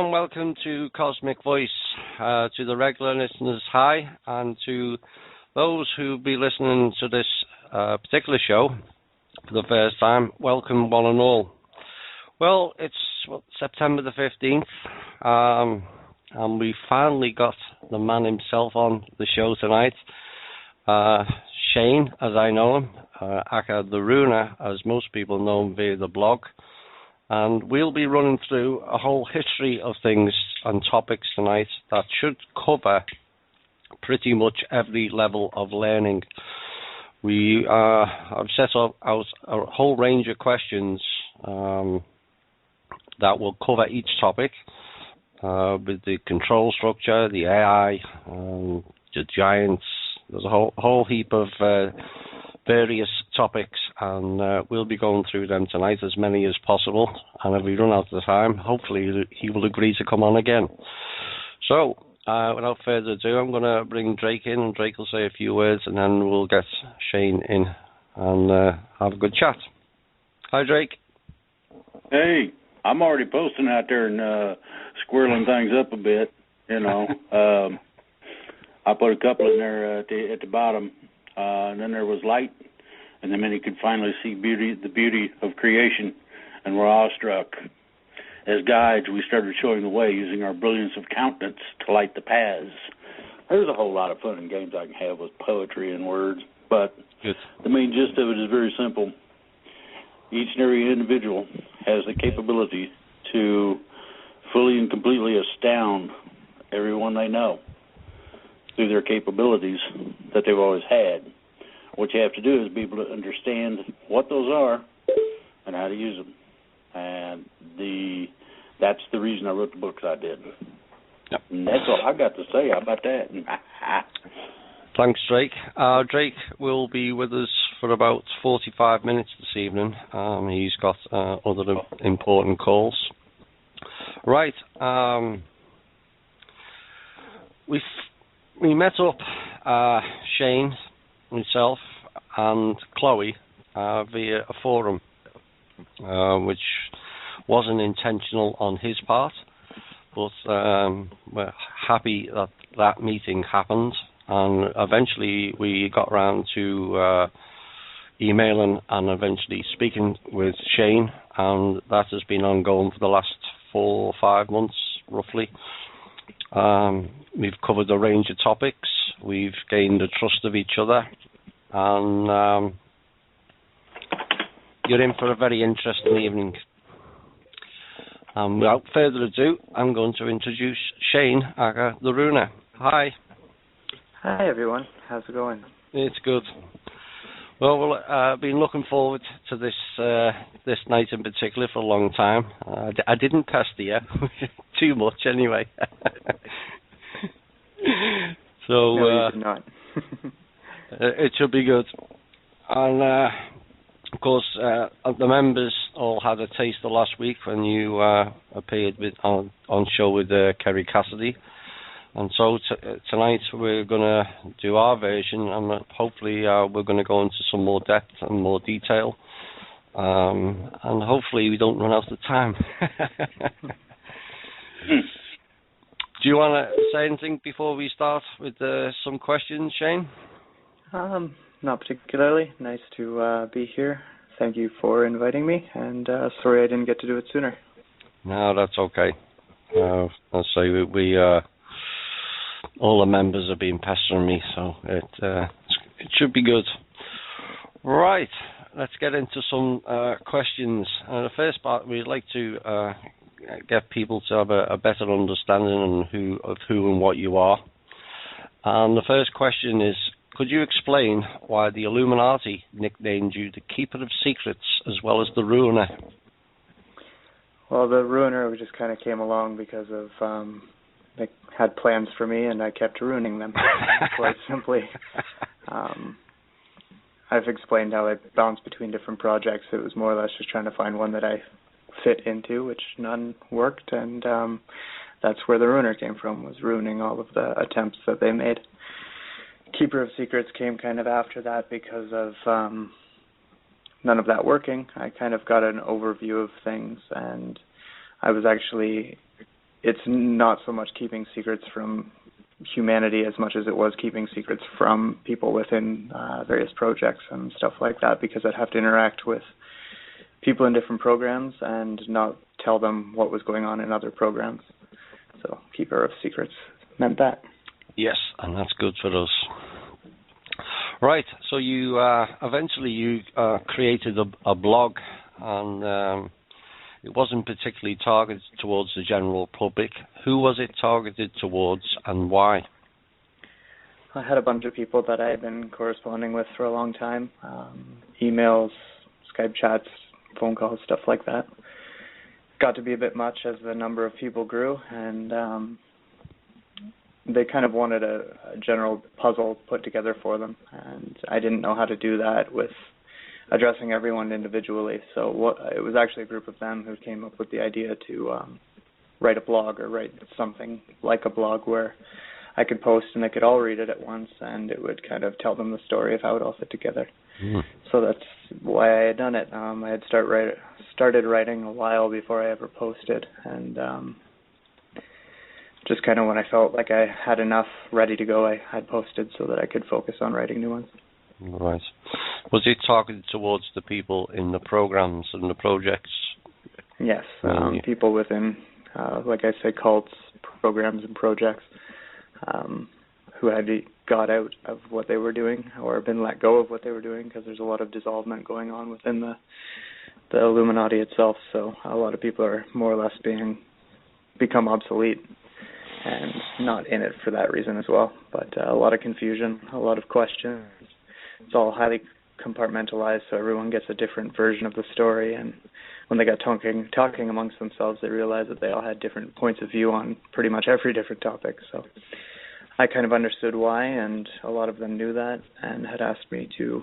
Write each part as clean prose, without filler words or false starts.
and welcome to Cosmic Voice. To the regular listeners, hi, and to those who'll be listening to this particular show for the first time, welcome one and all. Well, it's September the 15th, and we finally got the man himself on the show tonight. Shane, as I know him, aka the Runer, as most people know him via the blog. And we'll be running through a whole history of things and topics tonight that should cover pretty much every level of learning. We have set up out a whole range of questions that will cover each topic with the control structure, the AI, the giants. There's a whole heap of various topics, and we'll be going through them tonight, as many as possible. And if we run out of time, hopefully he will agree to come on again. So, without further ado, I'm going to bring Drake in, and Drake will say a few words, and then we'll get Shane in and have a good chat. Hi, Drake. Hey, I'm already posting out there and squirreling things up a bit, you know. I put a couple in there at the bottom, and then there was light, and then you could finally see the beauty of creation, and we're awestruck. As guides, we started showing the way using our brilliance of countenance to light the paths. There's a whole lot of fun and games I can have with poetry and words, but the main gist of it is very simple. Each and every individual has the capability to fully and completely astound everyone they know through their capabilities that they've always had. What you have to do is be able to understand what those are and how to use them. And that's the reason I wrote the books I did. Yep. And that's all I got to say. How about that? Thanks, Drake. Drake will be with us for about 45 minutes this evening. He's got other important calls. Right. We met up, Shane, myself, and Chloe via a forum, which wasn't intentional on his part, but we're happy that that meeting happened, and eventually we got around to emailing and eventually speaking with Shane, and that has been ongoing for the last 4 or 5 months, roughly. We've covered a range of topics. We've gained the trust of each other, and you're in for a very interesting evening. Without further ado, I'm going to introduce Shane, aka the Runer. Hi. Hi, everyone. How's it going? It's good. Well, I've been looking forward to this night in particular for a long time. I didn't pester you too much, anyway. So no, you did not. it should be good. And of course, the members all had a taste of last week when you appeared on show with Kerry Cassidy. And so tonight we're going to do our version, and hopefully we're going to go into some more depth and more detail. And hopefully we don't run out of time. Do you want to say anything before we start with some questions, Shane? Not particularly. Nice to be here. Thank you for inviting me, and sorry I didn't get to do it sooner. No, that's okay. I'll say we all the members have been pestering me, so it should be good. Right, let's get into some questions. The first part, we'd like to get people to have a better understanding of who and what you are. And the first question is, could you explain why the Illuminati nicknamed you the Keeper of Secrets as well as the Ruiner? Well, the Ruiner just kind of came along because of they had plans for me, and I kept ruining them, quite simply. I've explained how I bounced between different projects. It was more or less just trying to find one that I fit into, which none worked, and that's where the Ruiner came from, was ruining all of the attempts that they made. Keeper of Secrets came kind of after that because of none of that working. I kind of got an overview of things, and I was actually it's not so much keeping secrets from humanity as much as it was keeping secrets from people within various projects and stuff like that, because I'd have to interact with people in different programs and not tell them what was going on in other programs. So keeper of secrets meant that. Yes, and that's good for us. Right, so you eventually created a blog, and it wasn't particularly targeted towards the general public. Who was it targeted towards, and why? I had a bunch of people that I had been corresponding with for a long time. Emails, Skype chats, phone calls, stuff like that. Got to be a bit much as the number of people grew, and they kind of wanted a general puzzle put together for them, and I didn't know how to do that with addressing everyone individually. So it was actually a group of them who came up with the idea to write a blog, or write something like a blog where I could post and they could all read it at once, and it would kind of tell them the story of how it all fit together. So that's why I had done it. I had started writing a while before I ever posted, and just kind of when I felt like I had enough ready to go, I had posted so that I could focus on writing new ones. Right. Was it targeted towards the people in the programs and the projects? Yes, people within, like I say, cults, programs, and projects who had got out of what they were doing or been let go of what they were doing, because there's a lot of dissolvement going on within the Illuminati itself. So a lot of people are more or less become obsolete and not in it for that reason as well. But a lot of confusion, a lot of questions. It's all highly compartmentalized, so everyone gets a different version of the story, and when they got talking amongst themselves, they realized that they all had different points of view on pretty much every different topic. So I kind of understood why, and a lot of them knew that and had asked me to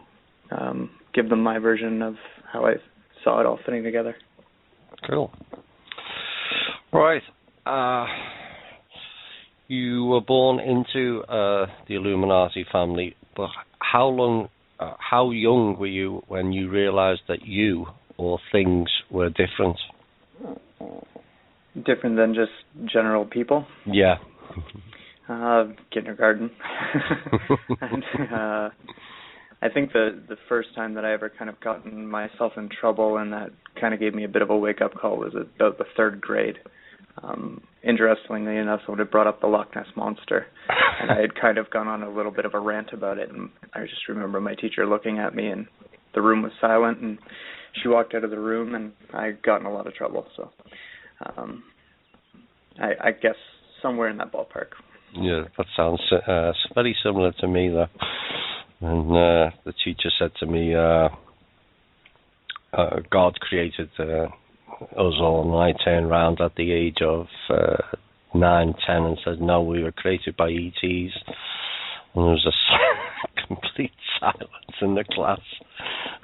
give them my version of how I saw it all fitting together. Cool. Right. You were born into the Illuminati family, but how young were you when you realized that you or things were different? Different than just general people? Yeah. Kindergarten. And I think the first time that I ever kind of gotten myself in trouble, and that kind of gave me a bit of a wake-up call, was about the third grade. Interestingly enough, someone had brought up the Loch Ness Monster, and I had kind of gone on a little bit of a rant about it, and I just remember my teacher looking at me, and the room was silent, and she walked out of the room, and I got in a lot of trouble. So I guess somewhere in that ballpark. Yeah, that sounds very similar to me, though. And the teacher said to me, God created us all, and I turned around at the age of 9, 10 and said, no, we were created by ETs. And there was a complete silence in the class.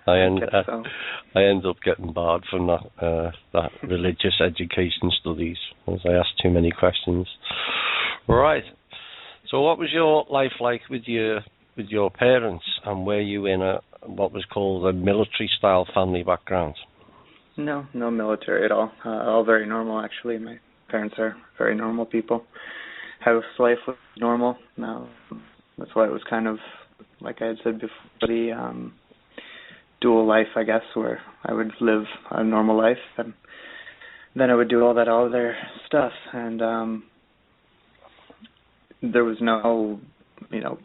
I ended up getting barred from that religious education studies, as I asked too many questions. Right. So what was your life like with your parents, and were you in what was called a military-style family background? No military at all. All very normal, actually. My parents are very normal people. House life was normal. That's why it was kind of, like I had said before, the dual life, I guess, where I would live a normal life, and then I would do all that other stuff. And there was no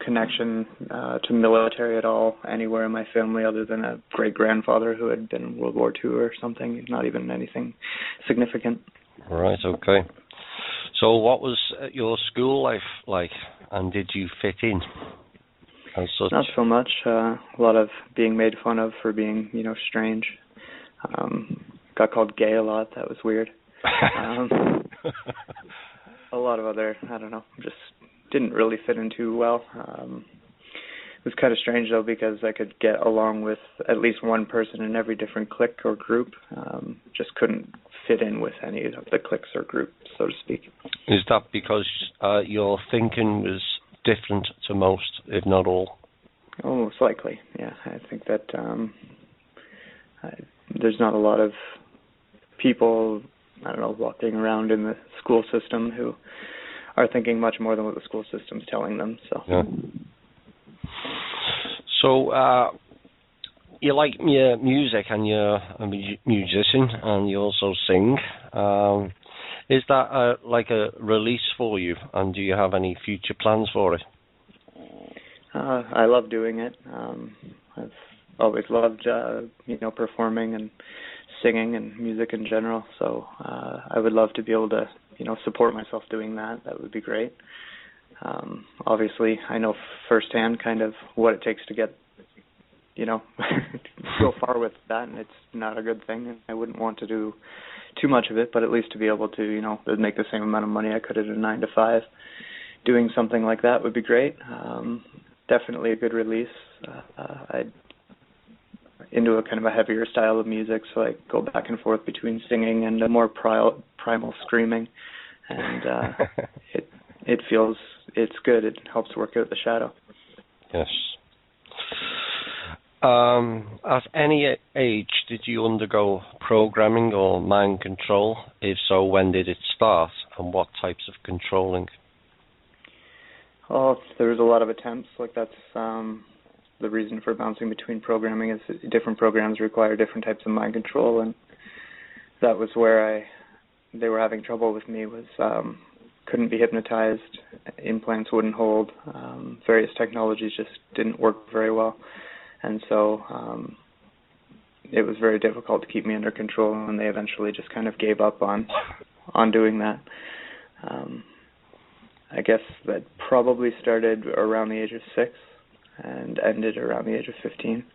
connection to military at all anywhere in my family, other than a great-grandfather who had been in World War II or something, not even anything significant. Right, okay. So what was your school life like, and did you fit in as such? Not so much. A lot of being made fun of for being, strange. Got called gay a lot. That was weird. A lot of other, just didn't really fit in too well. It was kind of strange, though, because I could get along with at least one person in every different clique or group. Just couldn't fit in with any of the cliques or groups, so to speak. Is that because your thinking was different to most, if not all? Oh, most likely, yeah. I think that there's not a lot of people I don't know, walking around in the school system who are thinking much more than what the school system's telling them. So. Yeah. So you like your music, and you're a musician, and you also sing. Is that like a release for you, and do you have any future plans for it? I love doing it. I've always loved, performing and singing and music in general. So I would love to be able to, support myself doing that. That would be great. Obviously, I know firsthand kind of what it takes to get, go far with that, and it's not a good thing. And I wouldn't want to do too much of it, but at least to be able to, make the same amount of money I could at a 9-to-5. Doing something like that would be great. Definitely a good release. I'd into a kind of a heavier style of music, so I go back and forth between singing and a more primal screaming, and it feels it's good. It helps work out the shadow. Yes. At any age did you undergo programming or mind control? If so, when did it start, and what types of controlling? Oh, there was a lot of attempts. Like that's the reason for bouncing between programming is different programs require different types of mind control, and that was where they were having trouble with me was couldn't be hypnotized, implants wouldn't hold, various technologies just didn't work very well, and so it was very difficult to keep me under control, and they eventually just kind of gave up on doing that. I guess that probably started around the age of 6 and ended around the age of 15.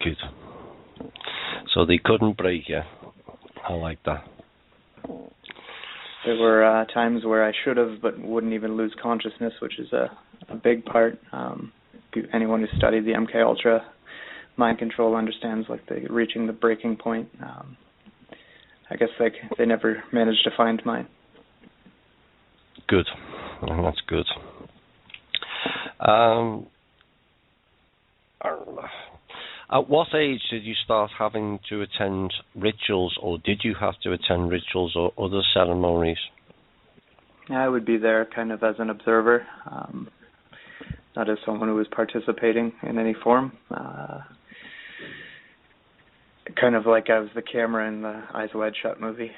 Good. So they couldn't break you. I like that. There were times where I should have, but wouldn't even lose consciousness, which is a big part. Anyone who studied the MK Ultra mind control understands like reaching the breaking point. I guess they never managed to find mine. Good. Well, that's good. At what age did you start having to attend rituals, or did you have to attend rituals or other ceremonies? I would be there kind of as an observer, not as someone who was participating in any form. Kind of like I was the camera in the Eyes Wide Shut movie.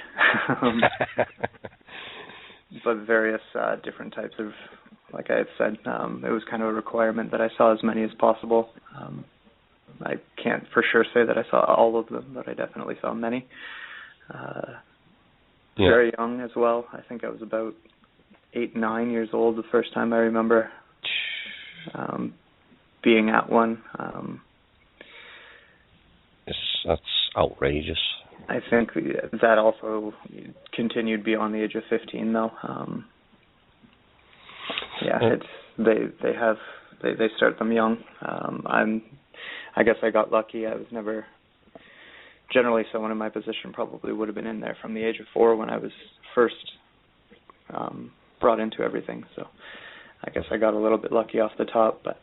But various different types of, like I had said, it was kind of a requirement that I saw as many as possible. I can't for sure say that I saw all of them, but I definitely saw many. Very young as well. I think I was about 8, 9 years old the first time I remember being at one. That's outrageous. I think that also continued beyond the age of 15, though. They start them young. I guess I got lucky. I was never generally someone in my position probably would have been in there from the age of 4 when I was first brought into everything. So I guess I got a little bit lucky off the top, but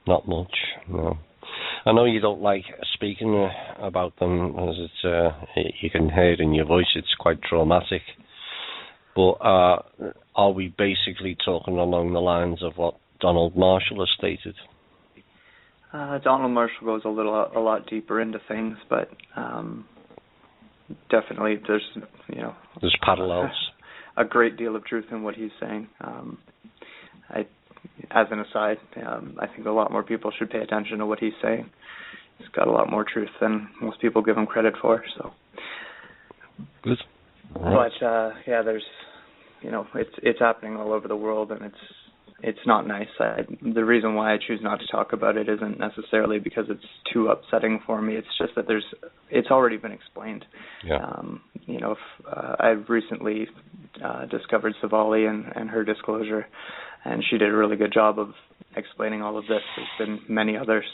not much. No. I know you don't like speaking about them, as it's you can hear it in your voice. It's quite traumatic. But are we basically talking along the lines of what Donald Marshall has stated? Donald Marshall goes a lot deeper into things, but definitely there's parallels. A great deal of truth in what he's saying. As an aside, I think a lot more people should pay attention to what he's saying. He's got a lot more truth than most people give him credit for. So good. Right. But there's, it's happening all over the world, and it's not nice. The reason why I choose not to talk about it isn't necessarily because it's too upsetting for me. It's just that it's already been explained. Yeah. I've recently discovered Savali and her disclosure, and she did a really good job of explaining all of this. There's been many others.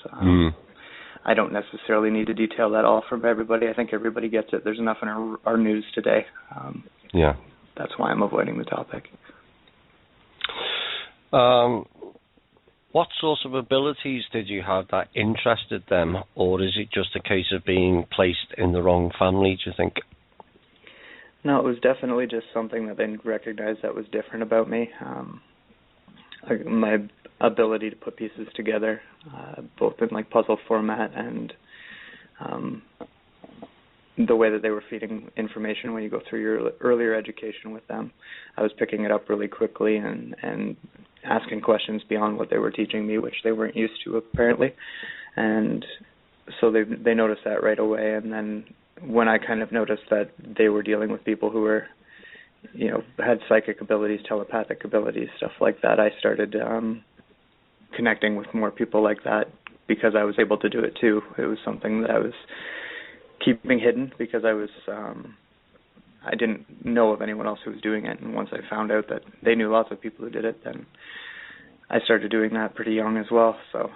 I don't necessarily need to detail that all for everybody. I think everybody gets it. There's enough in our news today. That's why I'm avoiding the topic. What sorts of abilities did you have that interested them, or is it just a case of being placed in the wrong family, do you think? No, it was definitely just something that they recognized that was different about me. Like my ability to put pieces together, both in like puzzle format and the way that they were feeding information when you go through your earlier education with them. I was picking it up really quickly and asking questions beyond what they were teaching me, which they weren't used to apparently. And so they noticed that right away. And then when I kind of noticed that they were dealing with people who were, you know, had psychic abilities, telepathic abilities, stuff like that, I started connecting with more people like that because I was able to do it too. It was something that I was keeping hidden because I didn't know of anyone else who was doing it. And once I found out that they knew lots of people who did it, then I started doing that pretty young as well. So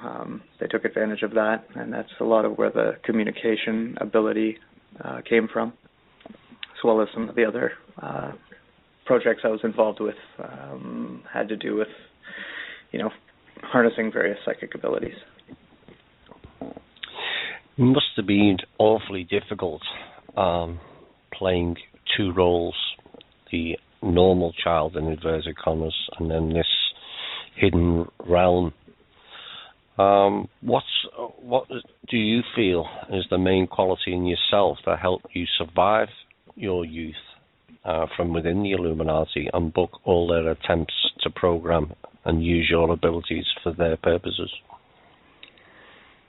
they took advantage of that, and that's a lot of where the communication ability came from, as well as some of the other projects I was involved with had to do with, you know, harnessing various psychic abilities. It must have been awfully difficult playing two roles, the normal child in inverted commas and then this hidden realm. What do you feel is the main quality in yourself that helped you survive your youth from within the Illuminati and book all their attempts to program and use your abilities for their purposes?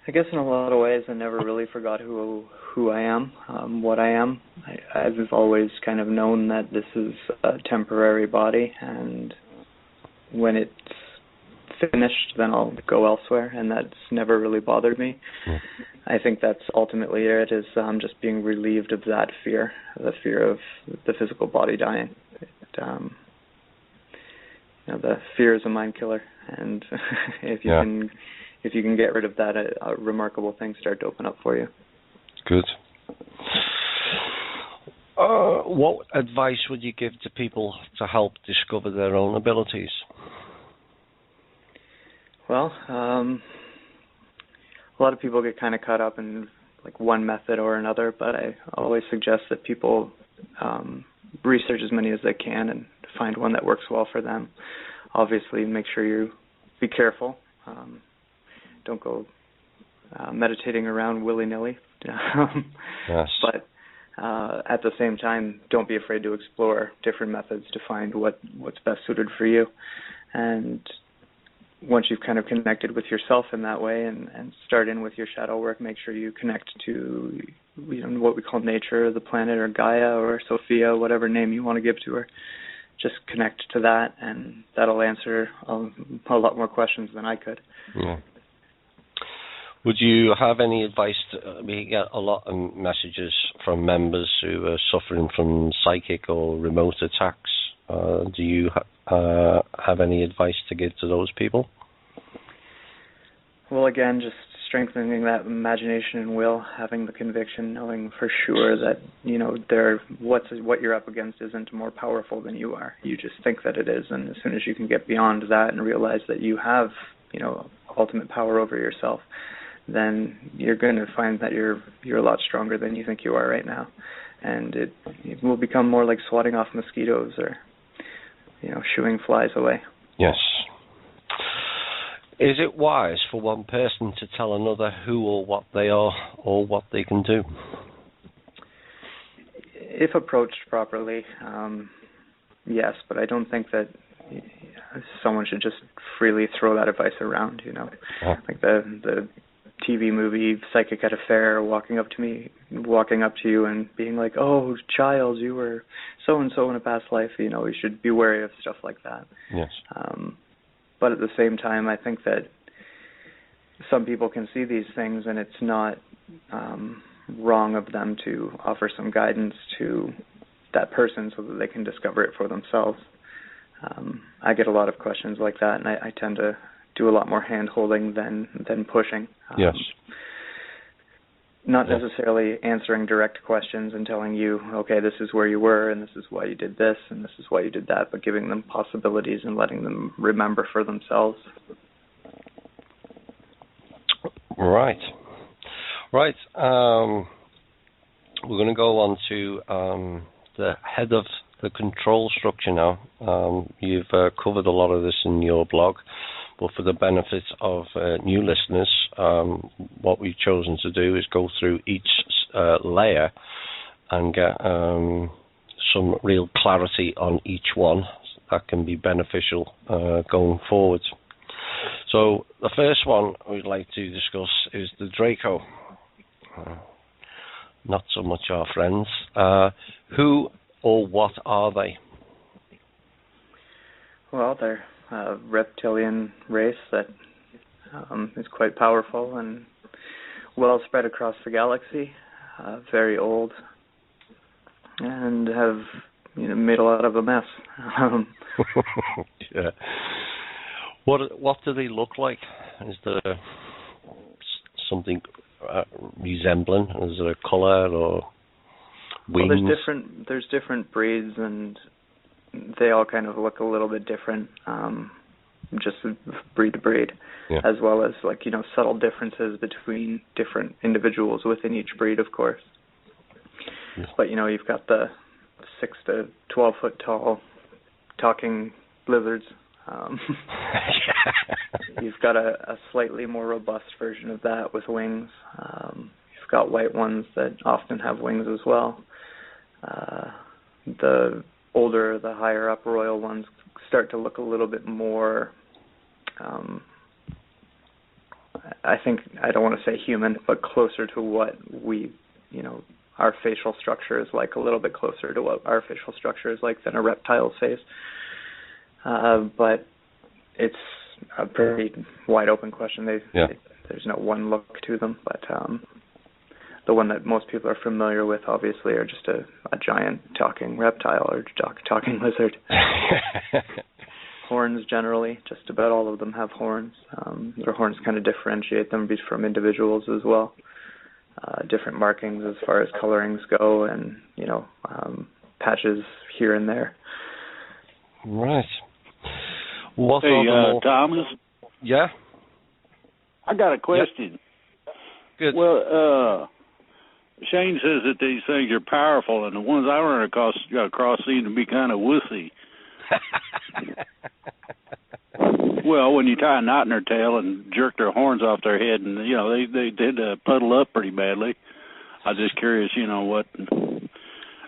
I guess in a lot of ways I never really forgot who I am, what I am. I've always kind of known that this is a temporary body, and when it's finished, then I'll go elsewhere, and that's never really bothered me. Yeah. I think that's ultimately it, is just being relieved of that fear, the fear of the physical body dying. You know, the fear is a mind killer, and if you can get rid of that, remarkable things start to open up for you. Good. What advice would you give to people to help discover their own abilities? Well, a lot of people get kind of caught up in like one method or another, but I always suggest that people research as many as they can and find one that works well for them. Obviously, make sure you be careful. Don't go meditating around willy-nilly. Yes. But at the same time, don't be afraid to explore different methods to find what's best suited for you. And once you've kind of connected with yourself in that way and start in with your shadow work, make sure you connect to, you know, what we call nature, the planet, or Gaia, or Sophia, whatever name you want to give to her. Just connect to that, and that'll answer a lot more questions than I could. Yeah. Would you have any advice? We get a lot of messages from members who are suffering from psychic or remote attacks. Do you have any advice to give to those people? Well, again, just strengthening that imagination and will, having the conviction, knowing for sure that, you know, what you're up against isn't more powerful than you are. You just think that it is, and as soon as you can get beyond that and realize that you have, you know, ultimate power over yourself, then you're going to find that you're a lot stronger than you think you are right now, and it will become more like swatting off mosquitoes or, you know, shooing flies away. Yes. Is it wise for one person to tell another who or what they are or what they can do? If approached properly, yes, but I don't think that someone should just freely throw that advice around, you know. Oh. Like the TV movie Psychic at a Fair, walking up to you and being like, "Oh, child, you were so-and-so in a past life," you know, you should be wary of stuff like that. Yes. But at the same time, I think that some people can see these things, and it's not wrong of them to offer some guidance to that person so that they can discover it for themselves. I get a lot of questions like that, and I tend to do a lot more hand-holding than pushing. Yes. Not necessarily answering direct questions and telling you, okay, this is where you were, and this is why you did this, and this is why you did that, but giving them possibilities and letting them remember for themselves. Right. Right. We're going to go on to the head of the control structure now. You've covered a lot of this in your blog, but for the benefit of new listeners, what we've chosen to do is go through each layer and get some real clarity on each one that can be beneficial going forward. So the first one we'd like to discuss is the Draco. Not so much our friends. Who or what are they? Well, they're a reptilian race that is quite powerful and well spread across the galaxy, very old, and have made a lot of a mess. Yeah. What do they look like? Is there something resembling? Is there a colour or wings? Well, there's different breeds, and they all kind of look a little bit different, just breed to breed, as well as subtle differences between different individuals within each breed, of course. Yeah. But you've got the 6 to 12 foot tall talking lizards. You've got a slightly more robust version of that with wings. You've got white ones that often have wings as well. The older, the higher up royal ones start to look a little bit more, I think, I don't want to say human, but closer to what our facial structure is like, a little bit closer to what our facial structure is like than a reptile's face. But it's a pretty wide open question. There's no one look to them, but the one that most people are familiar with, obviously, are just a giant talking reptile or talking lizard. Horns, generally, just about all of them have horns. Their horns kind of differentiate them from individuals as well. Different markings as far as colorings go, and patches here and there. Right. What hey, Thomas? Yeah? I got a question. Yep. Good. Well, Shane says that these things are powerful, and the ones I run across seem to be kind of wussy. Well, when you tie a knot in their tail and jerk their horns off their head, and they did puddle up pretty badly. I'm just curious, what.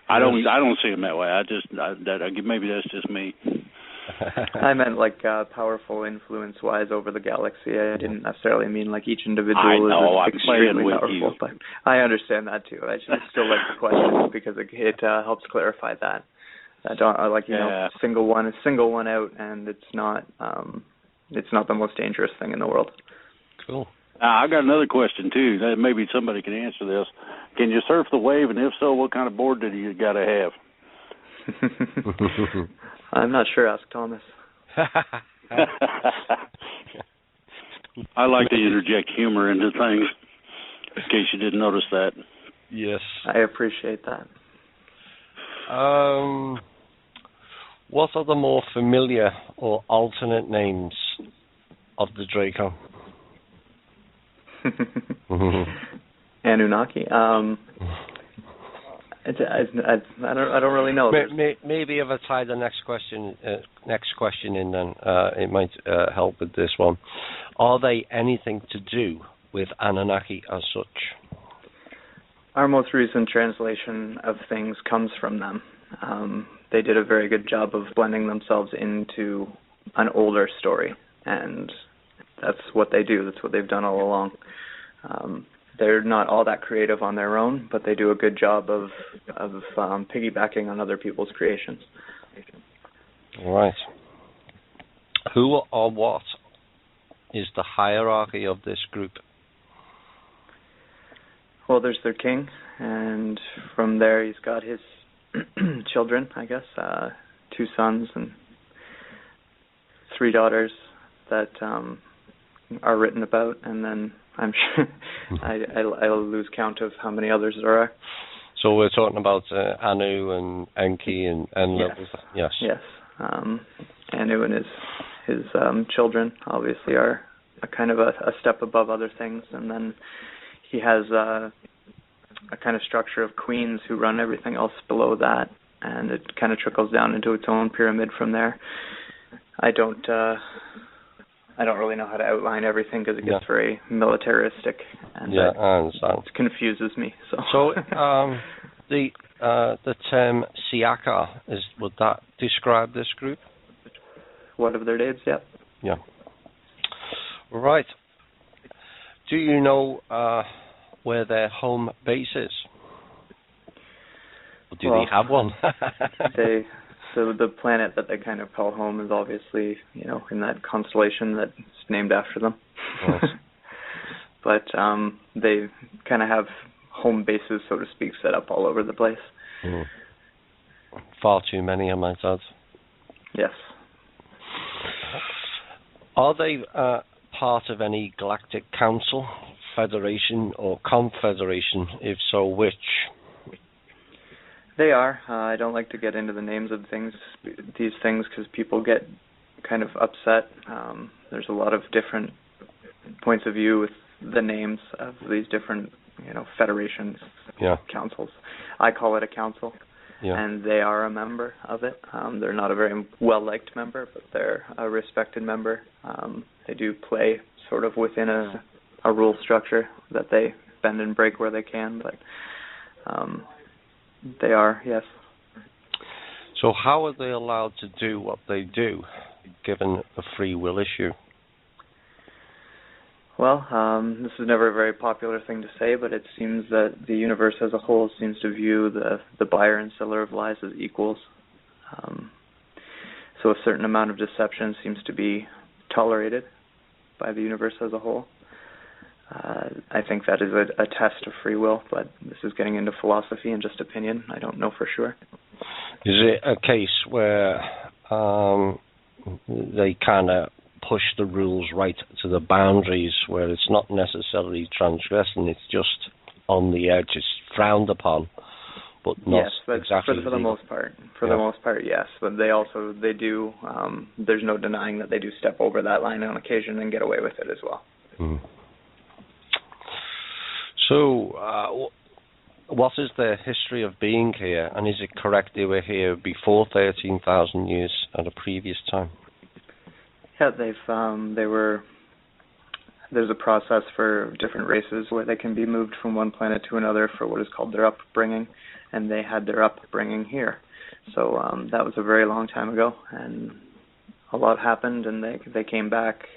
I don't see them that way. Maybe that's just me. I meant powerful influence-wise over the galaxy. I didn't necessarily mean each individual is extremely powerful. But I understand that too. I just still like the question because it helps clarify that. I don't single one out, and it's not the most dangerous thing in the world. Cool. I got another question too. Maybe somebody can answer this. Can you surf the wave, and if so, what kind of board do you got to have? I'm not sure. Ask Thomas. I like to interject humor into things, in case you didn't notice that. Yes. I appreciate that. What are the more familiar or alternate names of the Draco? Anunnaki. I don't really know. Maybe if I tie the next question in, then it might help with this one. Are they anything to do with Anunnaki as such? Our most recent translation of things comes from them. They did a very good job of blending themselves into an older story, and that's what they do. That's what they've done all along. They're not all that creative on their own, but they do a good job of piggybacking on other people's creations. All right. Who or what is the hierarchy of this group? Well, there's their king, and from there he's got his children, I guess, 2 sons and 3 daughters that are written about, and then I'm sure I'll lose count of how many others there are. So we're talking about Anu and Enki and yes. Yes. Anu and his children obviously are a kind of a step above other things, and then he has a kind of structure of queens who run everything else below that, and it kind of trickles down into its own pyramid from there. I don't really know how to outline everything because it gets very militaristic, and I understand. It confuses me. So the term Siaka, would that describe this group? One of their names, yeah. Yeah. Right. Do you know where their home base is? Or do they have one? So the planet that they kind of call home is obviously, in that constellation that's named after them. Yes. But they kind of have home bases, so to speak, set up all over the place. Mm. Far too many, I might add. Yes. Are they part of any galactic council, federation, or confederation? If so, which? They are. I don't like to get into the names of these things, because people get kind of upset. There's a lot of different points of view with the names of these different, federations, councils. I call it a council, and they are a member of it. They're not a very well-liked member, but they're a respected member. They do play sort of within a rule structure that they bend and break where they can, but they are, yes. So how are they allowed to do what they do, given the free will issue? Well, this is never a very popular thing to say, but it seems that the universe as a whole seems to view the buyer and seller of lies as equals. So a certain amount of deception seems to be tolerated by the universe as a whole. I think that is a test of free will, but this is getting into philosophy and just opinion. I don't know for sure. Is it a case where they kind of push the rules right to the boundaries, where it's not necessarily transgressing, it's just on the edge, it's frowned upon, but not exactly for the most part. For the most part, yes. But they do, there's no denying that they do step over that line on occasion and get away with it as well. Mm. So, what is their history of being here, and is it correct they were here before 13,000 years at a previous time? Yeah, there's a process for different races where they can be moved from one planet to another for what is called their upbringing, and they had their upbringing here. So that was a very long time ago, and a lot happened, and they came back.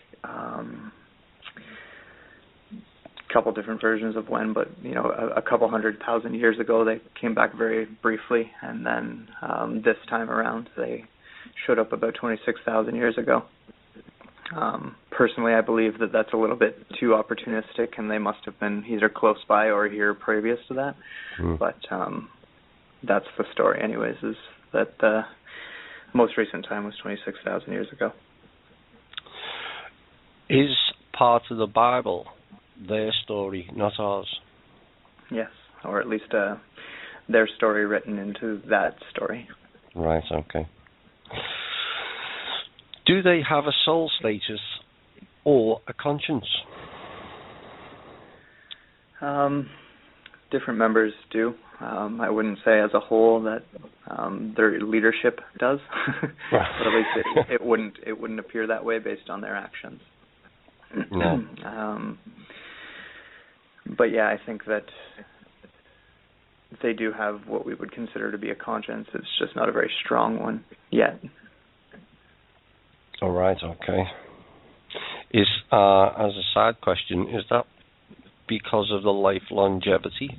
Couple different versions of when, but a couple 100,000 years ago they came back very briefly, and then this time around they showed up about 26,000 years ago. Personally, I believe that that's a little bit too opportunistic, and they must have been either close by or here previous to that. But that's the story anyways, is that the most recent time was 26,000 years ago. Is part of the Bible their story, not ours? Yes, or at least their story written into that story. Right, okay. Do they have a soul status or a conscience? Different members do. I wouldn't say as a whole that their leadership does, but at least it wouldn't appear that way based on their actions. No. But yeah, I think that they do have what we would consider to be a conscience. It's just not a very strong one yet. All right, okay. Is as a side question, is that because of the life longevity?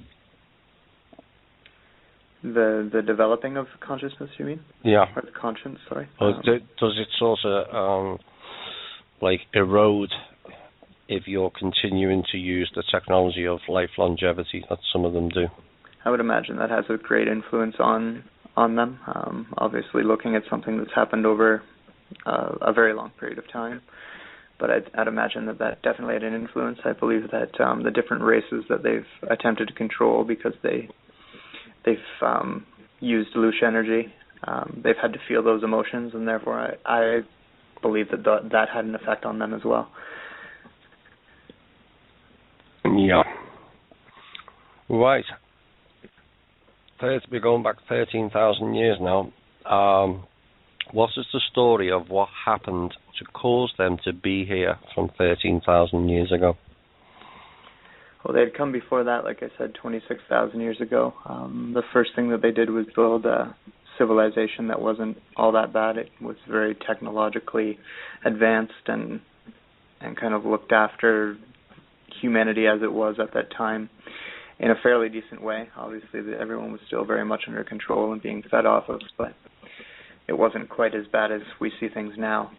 The developing of consciousness, you mean? Yeah. Or the conscience, sorry. Or does it sort of erode if you're continuing to use the technology of life longevity that some of them do? I would imagine that has a great influence on them. Obviously, looking at something that's happened over a very long period of time. But I'd imagine that definitely had an influence. I believe that the different races that they've attempted to control, because they've used Lelouch energy, they've had to feel those emotions, and therefore I believe that had an effect on them as well. Yeah. Right. we're going back 13,000 years now. What is the story of what happened to cause them to be here from 13,000 years ago? Well, they had come before that, like I said, 26,000 years ago. The first thing that they did was build a civilization that wasn't all that bad. It was very technologically advanced and kind of looked after humanity as it was at that time in a fairly decent way. Obviously, everyone was still very much under control and being fed off of, but it wasn't quite as bad as we see things now.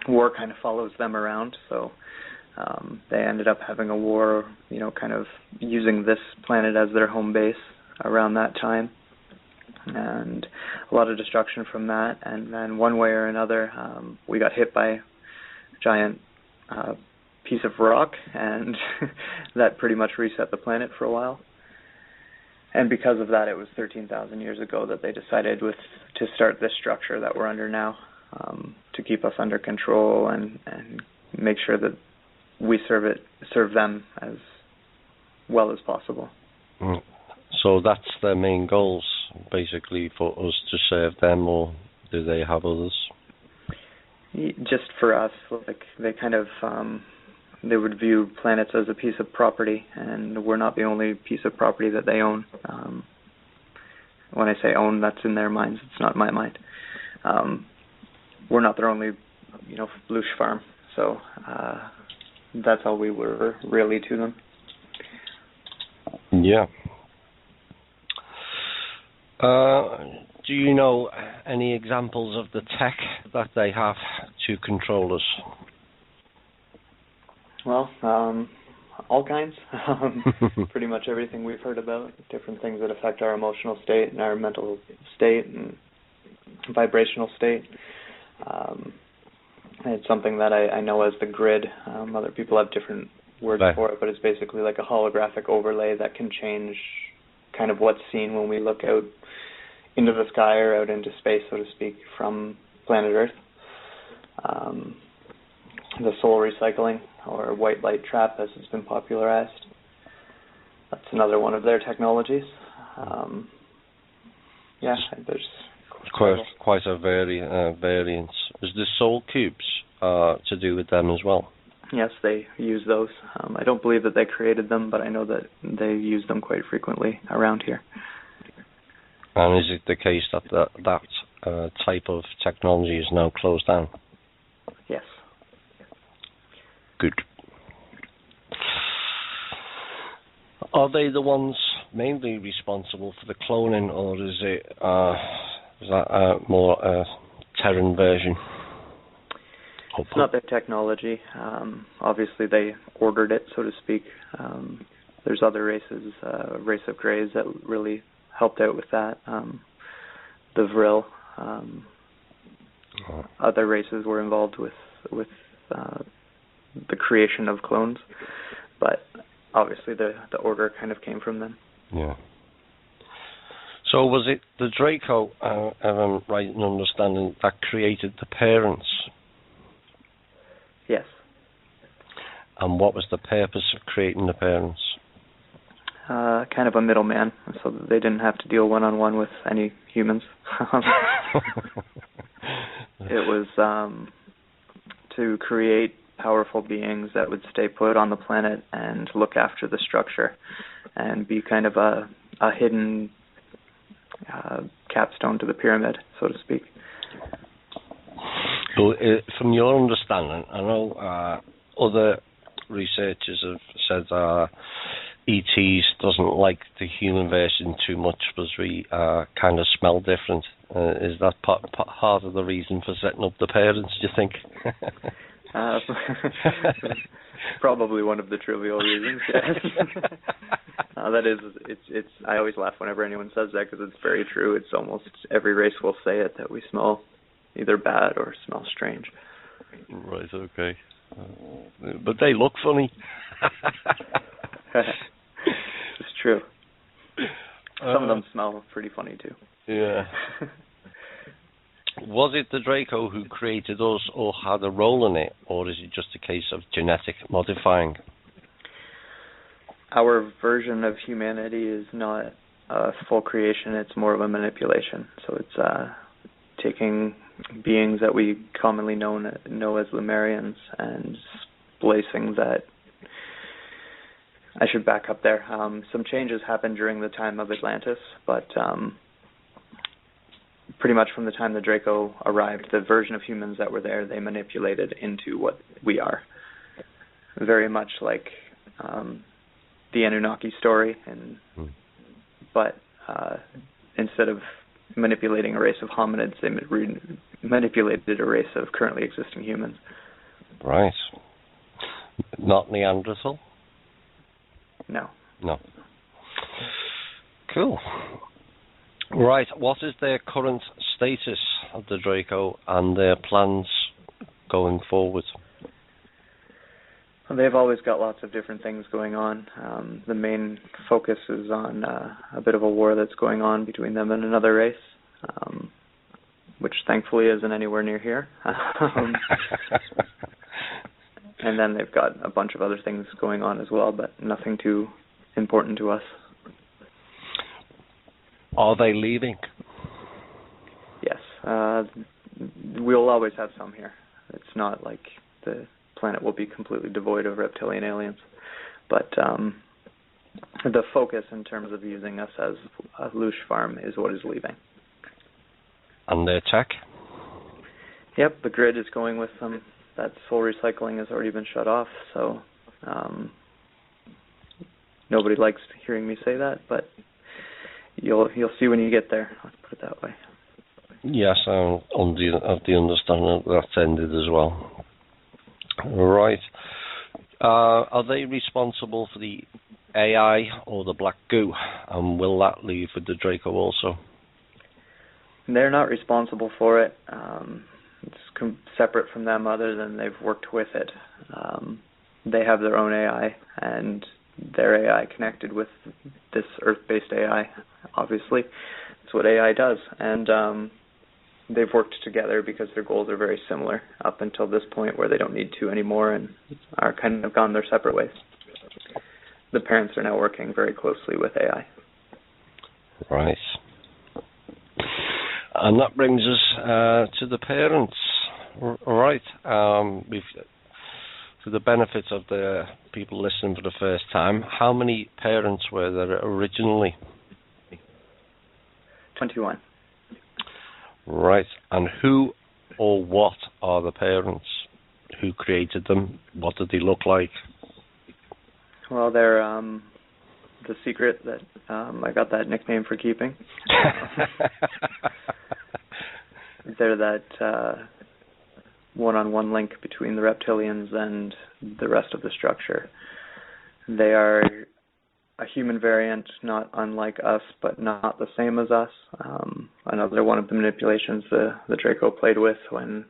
War kind of follows them around, so they ended up having a war, kind of using this planet as their home base around that time, and a lot of destruction from that. And then one way or another, we got hit by a giant piece of rock, and that pretty much reset the planet for a while. And because of that, it was 13,000 years ago that they decided to start this structure that we're under now, to keep us under control and make sure that we serve them as well as possible. So that's their main goals, basically, for us to serve them, or do they have others? Just for us, like they kind of they would view planets as a piece of property, and we're not the only piece of property that they own. When I say own, that's in their minds. It's not my mind. We're not their only, Loosh farm. So that's all we were really to them. Yeah. Do you know any examples of the tech that they have to control us? Well, all kinds. Pretty much everything we've heard about, different things that affect our emotional state and our mental state and vibrational state. It's something that I know as the grid. Other people have different words for it, but it's basically like a holographic overlay that can change kind of what's seen when we look out into the sky or out into space, so to speak, from planet Earth. The soul recycling, or white light trap, as it's been popularized. That's another one of their technologies. There's quite a variance. Is the soul cubes to do with them as well? Yes, they use those. I don't believe that they created them, but I know that they use them quite frequently around here. And is it the case that that type of technology is now closed down? Yes. Good. Are they the ones mainly responsible for the cloning, or is that more a Terran version? It's not their technology. Obviously, they ordered it, so to speak. There's other races, race of Greys, that really helped out with that. The Vril. Other races were involved with the creation of clones, but obviously the order kind of came from them. Yeah. So was it the Draco, if I'm right in understanding, that created the parents? Yes. And what was the purpose of creating the parents? Kind of a middleman, so that they didn't have to deal one-on-one with any humans. It was to create powerful beings that would stay put on the planet and look after the structure and be kind of a hidden capstone to the pyramid, so to speak. Well, from your understanding, I know other researchers have said ETs doesn't like the human version too much because we kind of smell different. Is that part of the reason for setting up the parents, do you think? Probably one of the trivial reasons, yes. That is, it's. I always laugh whenever anyone says that because it's very true. It's almost every race will say it, that we smell either bad or smell strange. Right, okay. But they look funny. It's true. Some of them smell pretty funny too. Yeah. Was it the Draco who created us or had a role in it, or is it just a case of genetic modifying? our version of humanity is not a full creation, it's more of a manipulation. So it's taking beings that we commonly know as Lemurians and splicing that. I should back up there. Some changes happened during the time of Atlantis, but pretty much from the time the Draco arrived, the version of humans that were there, they manipulated into what we are. Very much like the Anunnaki story, but instead of manipulating a race of hominids, they manipulated a race of currently existing humans. Right. Not Neanderthal? No. No. Cool. Right. What is their current status of the Draco and their plans going forward? Well, they've always got lots of different things going on. The main focus is on a bit of a war that's going on between them and another race, which thankfully isn't anywhere near here. And then they've got a bunch of other things going on as well, but nothing too important to us. Are they leaving? Yes. We'll always have some here. It's not like the planet will be completely devoid of reptilian aliens. But the focus in terms of using us as a loosh farm is what is leaving. And their tech? Yep, the grid is going with them. That soul recycling has already been shut off, so nobody likes hearing me say that, but you'll see when you get there. Let's put it that way. Yes, I'm of the understanding that's ended as well. Right. Are they responsible for the AI or the black goo? And will that leave with the Draco also? They're not responsible for it. It's separate from them other than they've worked with it. They have their own AI, and their AI connected with this Earth-based AI, obviously. That's what AI does. And they've worked together because their goals are very similar up until this point where they don't need to anymore and are kind of gone their separate ways. The parents are now working very closely with AI. Right. And that brings us to the parents. Right. For the benefit of the people listening for the first time, how many parents were there originally? 21. Right. And who or what are the parents? Who created them? What did they look like? Well, they're the secret that I got that nickname for keeping. They're that one-on-one link between the reptilians and the rest of the structure. They are a human variant, not unlike us, but not the same as us. Another one of the manipulations the Draco played with when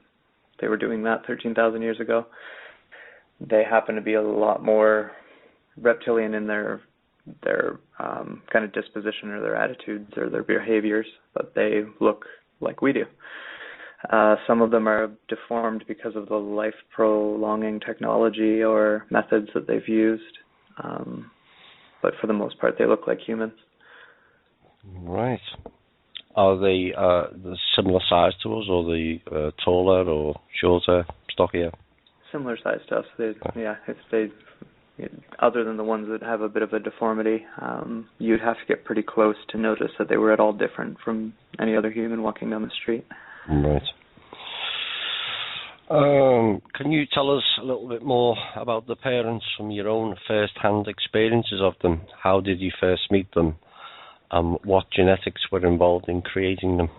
they were doing that 13,000 years ago. They happen to be a lot more reptilian in their kind of disposition or their attitudes or their behaviors, but they look like we do. Some of them are deformed because of the life-prolonging technology or methods that they've used, but for the most part, they look like humans. Right. Are they similar size to us, or they taller or shorter, stockier? Similar size to us. Other than the ones that have a bit of a deformity, you'd have to get pretty close to notice that they were at all different from any other human walking down the street. Right. Can you tell us a little bit more about the parents from your own first-hand experiences of them? How did you first meet them? What genetics were involved in creating them?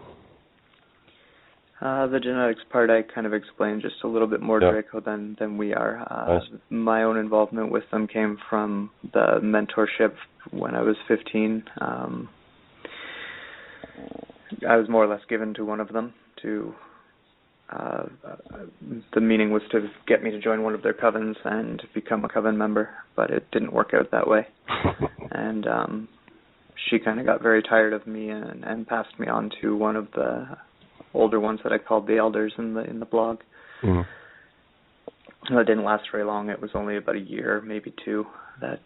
The genetics part I kind of explained just a little bit more, Draco, than we are. Nice. My own involvement with them came from the mentorship when I was 15. I was more or less given to one of them. The meaning was to get me to join one of their covens and become a coven member, but it didn't work out that way. And she kind of got very tired of me and passed me on to one of the older ones that I called the elders in the blog. Mm-hmm. It didn't last very long. It was only about a year, maybe two, that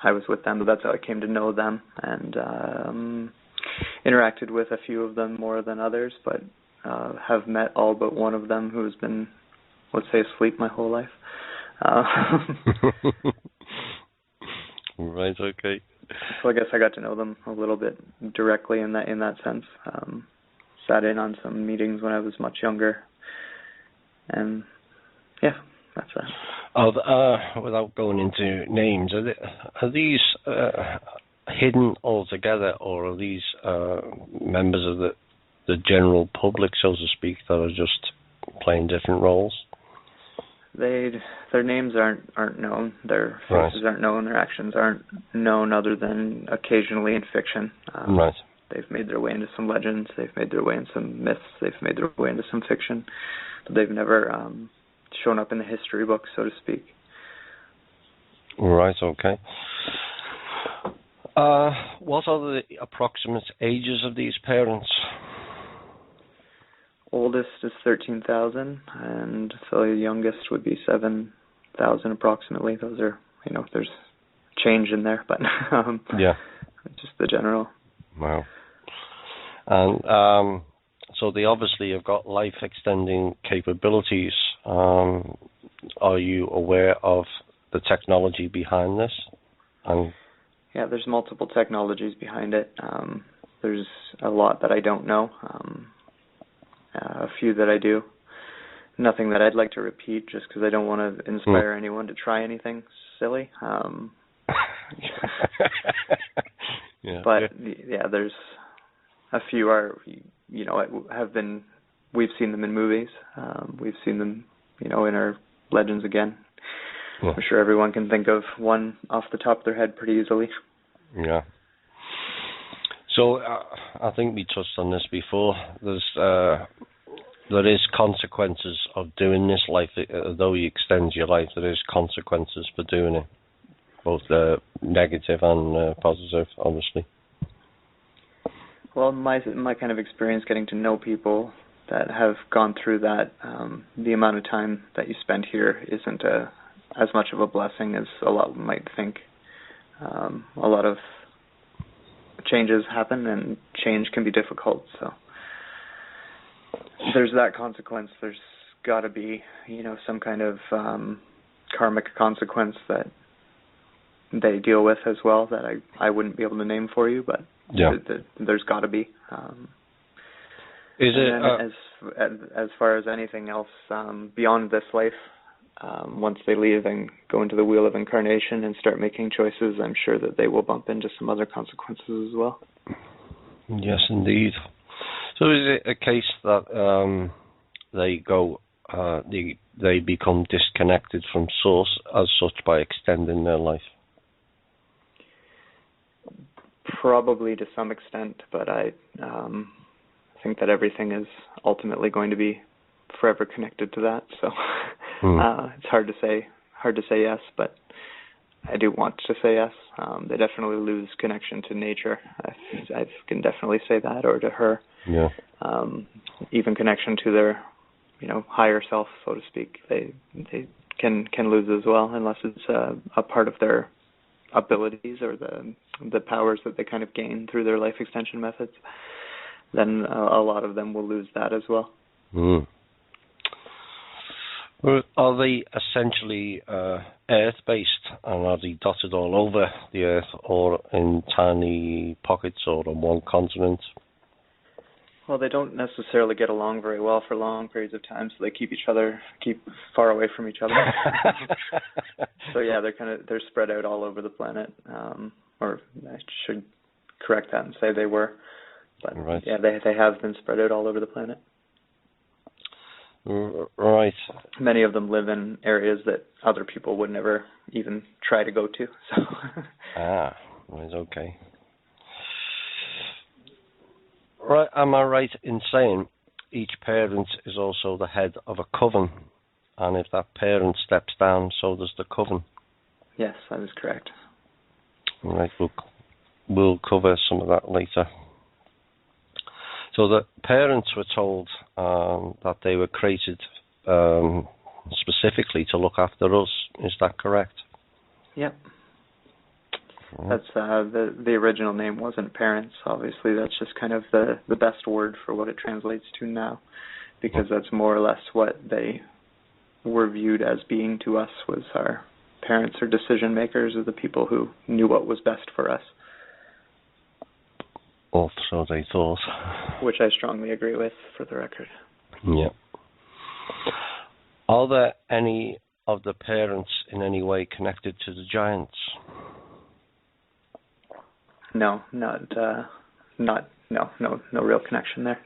I was with them. That's how I came to know them, and interacted with a few of them more than others, but have met all but one of them who's been, let's say, asleep my whole life. Right, okay. So I guess I got to know them a little bit directly in that sense. Sat in on some meetings when I was much younger, and yeah, that's that. Without going into names, are these hidden altogether, or are these members of the general public, so to speak, that are just playing different roles? Their names aren't known, their faces aren't known, their actions aren't known, other than occasionally in fiction. Right. They've made their way into some legends, they've made their way into some myths, they've made their way into some fiction, but they've never shown up in the history books, so to speak. Right, okay. What are the approximate ages of these parents? Oldest is 13,000, and the youngest would be 7,000 approximately. Those are, there's change in there, but yeah, just the general. Wow. And so they obviously have got life-extending capabilities. Are you aware of the technology behind this? Yeah, there's multiple technologies behind it. There's a lot that I don't know. A few that I do. Nothing that I'd like to repeat, just because I don't want to inspire anyone to try anything silly. There's a few we've seen them in movies. We've seen them, in our Legends again. Yeah. I'm sure everyone can think of one off the top of their head pretty easily. Yeah. So I think we touched on this before. There is consequences of doing this. Life, though you extend your life, there is consequences for doing it, both negative and positive, obviously. Well, my kind of experience getting to know people that have gone through that, the amount of time that you spend here isn't as much of a blessing as a lot might think. A lot of changes happen, and change can be difficult, so there's that consequence. There's got to be, some kind of karmic consequence that they deal with as well that I wouldn't be able to name for you, but yeah. There's got to be. Is it as far as anything else beyond this life? Once they leave and go into the wheel of incarnation and start making choices, I'm sure that they will bump into some other consequences as well. Yes, indeed. So is it a case that they become disconnected from Source as such by extending their life? Probably to some extent, but I think that everything is ultimately going to be forever connected to that. So it's hard to say yes, but I do want to say yes. They definitely lose connection to nature. I can definitely say that, or to her. Yeah. Even connection to their, higher self, so to speak. They can lose as well, unless it's a part of their abilities or the powers that they kind of gain through their life extension methods. Then a lot of them will lose that as well. Are they essentially Earth-based, and are they dotted all over the Earth, or in tiny pockets, or on one continent? Well, they don't necessarily get along very well for long periods of time, so they keep far away from each other. So yeah, they're spread out all over the planet. Or I should correct that and say they were, but right. Yeah, they have been spread out all over the planet. Right. Many of them live in areas that other people would never even try to go to. So. Right, okay. Right, am I right in saying each parent is also the head of a coven, and if that parent steps down, so does the coven? Yes, that is correct. Right, we'll cover some of that later. So the parents were told that they were created specifically to look after us. Is that correct? Yep. That's the original name wasn't parents. Obviously, that's just kind of the best word for what it translates to now, because that's more or less what they were viewed as being to us, was our parents or decision makers, or the people who knew what was best for us. Or so they thought. Which I strongly agree with, for the record. Yeah. Are there any of the parents in any way connected to the Giants? No real connection there.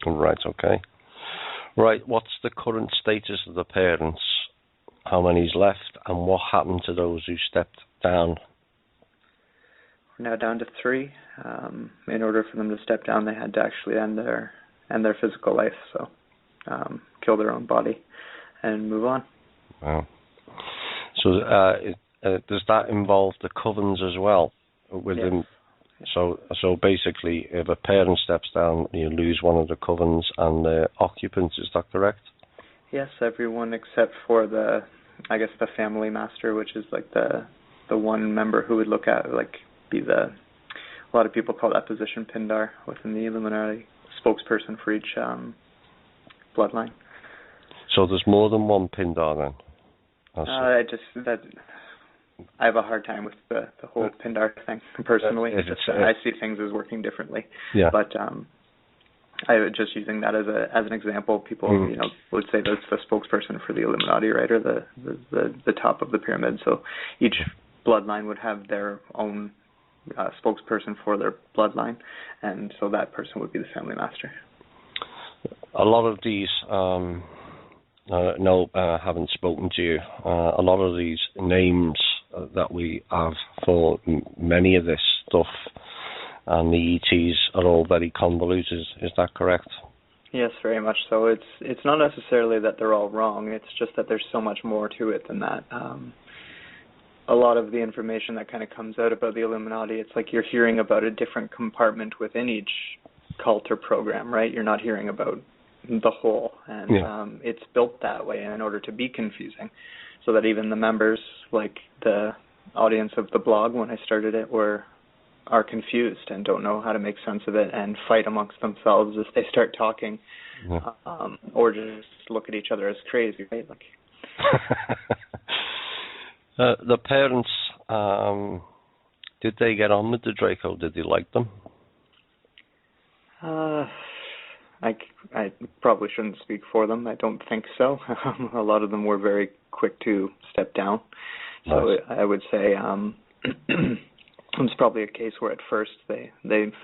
Right, okay. Right, what's the current status of the parents? How many's left, and what happened to those who stepped down? We're now down to 3. In order for them to step down, they had to actually end their physical life, so kill their own body and move on. Wow. So does that involve the covens as well? Within, yes. So basically, if a parent steps down, you lose one of the covens and the occupants. Is that correct? Yes, everyone except for the family master, which is like the one member who would look at, be a lot of people call that position Pindar within the Illuminati, spokesperson for each bloodline. So there's more than one Pindar then? I have a hard time with the whole Pindar thing personally. I see things as working differently. Yeah. But I was just using that as an example. People would say that's the spokesperson for the Illuminati, right, or the top of the pyramid. So each bloodline would have their own spokesperson for their bloodline, and so that person would be the family master. A lot of these. Haven't spoken to you. A lot of these names that we have for many of this stuff and the ETs are all very convoluted. Is that correct? Yes, very much so. It's not necessarily that they're all wrong. It's just that there's so much more to it than that. A lot of the information that kind of comes out about the Illuminati, it's like you're hearing about a different compartment within each cult or program, right? You're not hearing about the whole, and it's built that way in order to be confusing, so that even the members, like the audience of the blog when I started it, are confused and don't know how to make sense of it and fight amongst themselves as they start talking, or just look at each other as crazy, right? The parents, did they get on with the Draco? Did they like them? I probably shouldn't speak for them. I don't think so. A lot of them were very quick to step down. So nice. I would say it was probably a case where at first they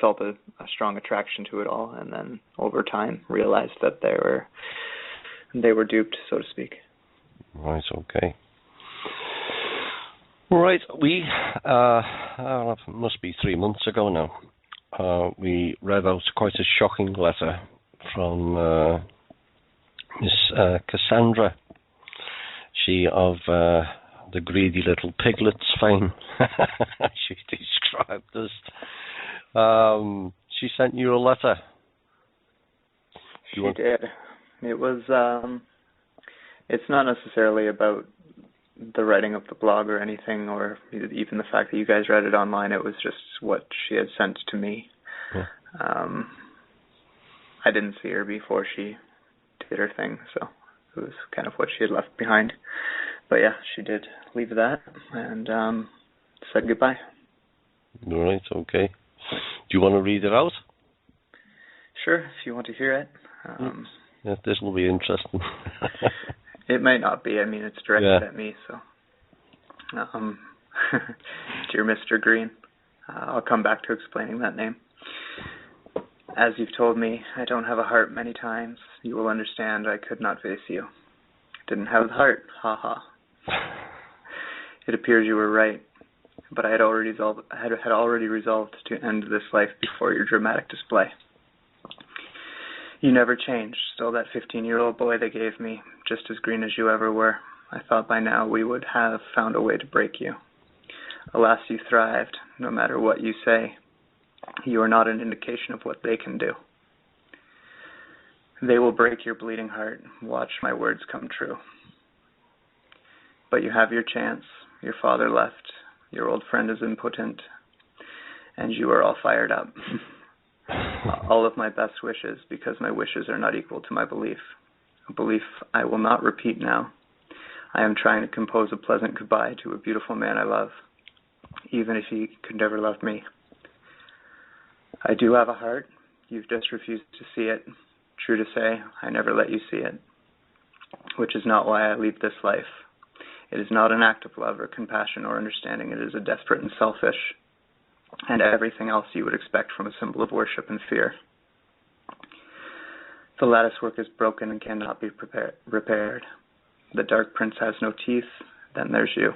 felt a strong attraction to it all, and then over time realized that they were duped, so to speak. Right, okay. Right, we, it must be 3 months ago now, we read out quite a shocking letter from Miss Cassandra, she of the greedy little piglets fame. She described us. She sent you a letter. She did. It was. It's not necessarily about the writing of the blog or anything, or even the fact that you guys read it online. It was just what she had sent to me. Yeah. I didn't see her before she did her thing, so it was kind of what she had left behind. But yeah, she did leave that and said goodbye. All right, okay. Do you want to read it out? Sure, if you want to hear it. Yeah, this will be interesting. It might not be. I mean, it's directed at me, so. Dear Mr. Green, I'll come back to explaining that name. As you've told me, I don't have a heart many times. You will understand I could not face you. Didn't have the heart, ha. It appears you were right, but I had already resolved to end this life before your dramatic display. You never changed, still that 15-year-old boy they gave me, just as green as you ever were. I thought by now we would have found a way to break you. Alas, you thrived, no matter what you say. You are not an indication of what they can do. They will break your bleeding heart. Watch my words come true. But you have your chance. Your father left. Your old friend is impotent, and you are all fired up. All of my best wishes, because my wishes are not equal to my belief. A belief I will not repeat now. I am trying to compose a pleasant goodbye to a beautiful man I love, even if he could never love me. I do have a heart. You've just refused to see it. True to say, I never let you see it, which is not why I lead this life. It is not an act of love or compassion or understanding. It is a desperate and selfish, and everything else you would expect from a symbol of worship and fear. The latticework is broken and cannot be repaired. The dark prince has no teeth, then there's you.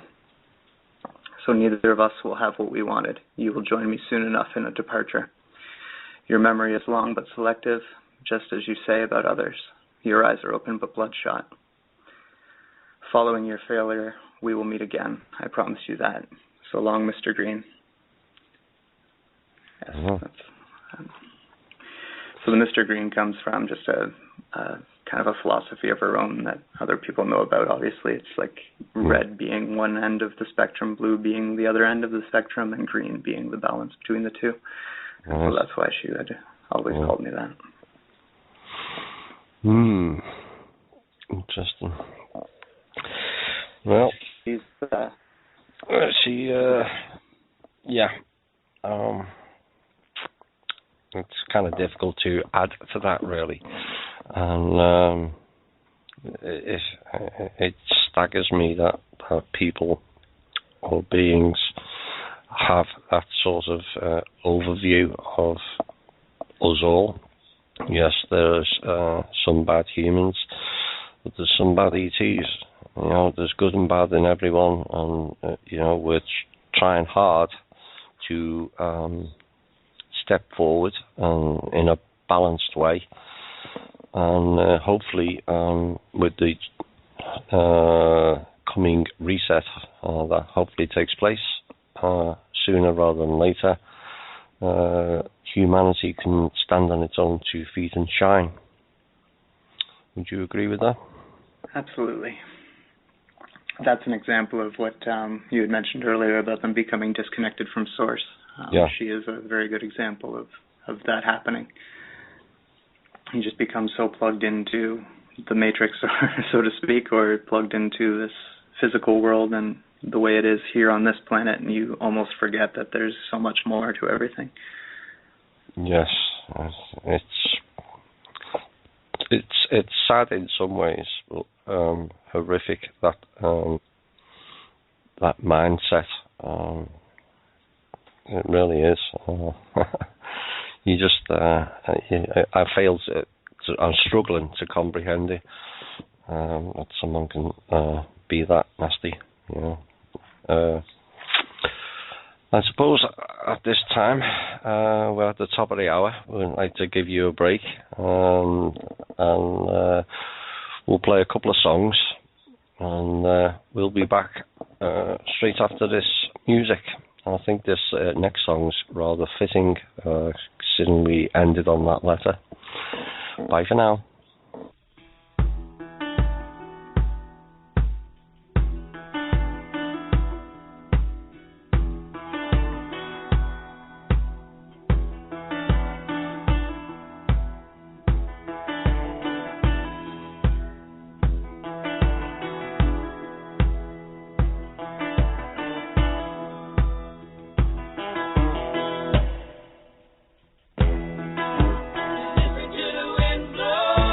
So neither of us will have what we wanted. You will join me soon enough in a departure. Your memory is long but selective, just as you say about others. Your eyes are open but bloodshot. Following your failure, we will meet again. I promise you that. So long, Mr. Green. Yes. So the Mr. Green comes from just a kind of a philosophy of her own that other people know about. Obviously, it's like red being one end of the spectrum, blue being the other end of the spectrum, and green being the balance between the two. So that's why she had always called me that. Interesting. Well, She's it's kind of difficult to add to that, really, and it staggers me that people or beings have that sort of overview of us all. Yes, there's some bad humans, but there's some bad ETs. There's good and bad in everyone, and we're trying hard to step forward in a balanced way, and hopefully with the coming reset that hopefully takes place sooner rather than later, humanity can stand on its own 2 feet and shine. Would you agree with that? Absolutely. That's an example of what you had mentioned earlier about them becoming disconnected from source. She is a very good example of that happening. You just become so plugged into the matrix, so to speak, or plugged into this physical world and the way it is here on this planet, and you almost forget that there's so much more to everything. Yes, it's sad in some ways, but horrific that mindset. It really is. You just, I fail to. I'm struggling to comprehend it. That someone can be that nasty. I suppose at this time we're at the top of the hour. We'd like to give you a break, and we'll play a couple of songs, and we'll be back straight after this music. I think this next song's rather fitting, considering we ended on that letter. Bye for now. Listen to the wind blow.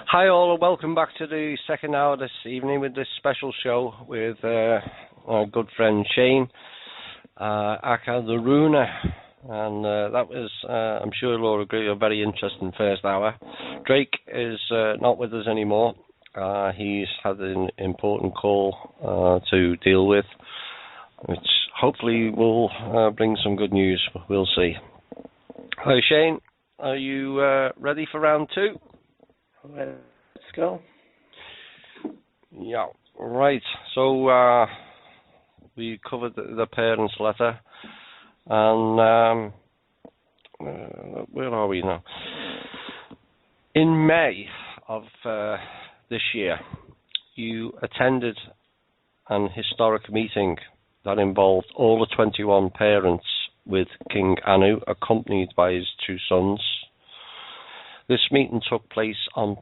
Hi all, and welcome back to the second hour this evening with this special show with our good friend Shane, aka the Runer, and that was, I'm sure you'll all agree, a very interesting first hour. Drake is not with us anymore. He's had an important call to deal with, which hopefully will bring some good news. We'll see. Hello Shane, are you ready for round two? Let's go. Yeah, right. So we covered the parents' letter, and where are we now? In May of this year, you attended an historic meeting that involved all the 21 parents with King Anu, accompanied by his two sons. This meeting took place on...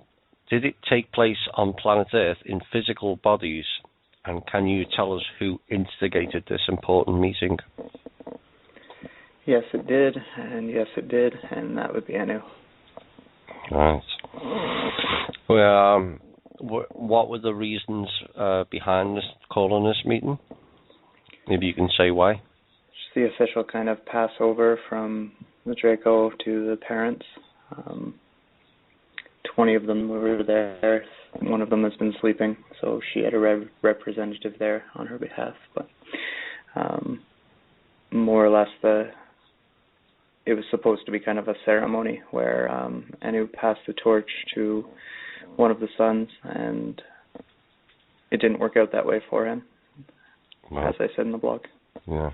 Did it take place on planet Earth in physical bodies? And can you tell us who instigated this important meeting? Yes, it did, and that would be Anu. Right. Well, what were the reasons behind this calling this meeting? Maybe you can say why. Just the official kind of passover from the Draco to the parents. 20 of them were there. One of them has been sleeping, so she had a representative there on her behalf. But more or less, it was supposed to be kind of a ceremony where Anu passed the torch to one of the sons, and it didn't work out that way for him, as I said in the blog. Yeah.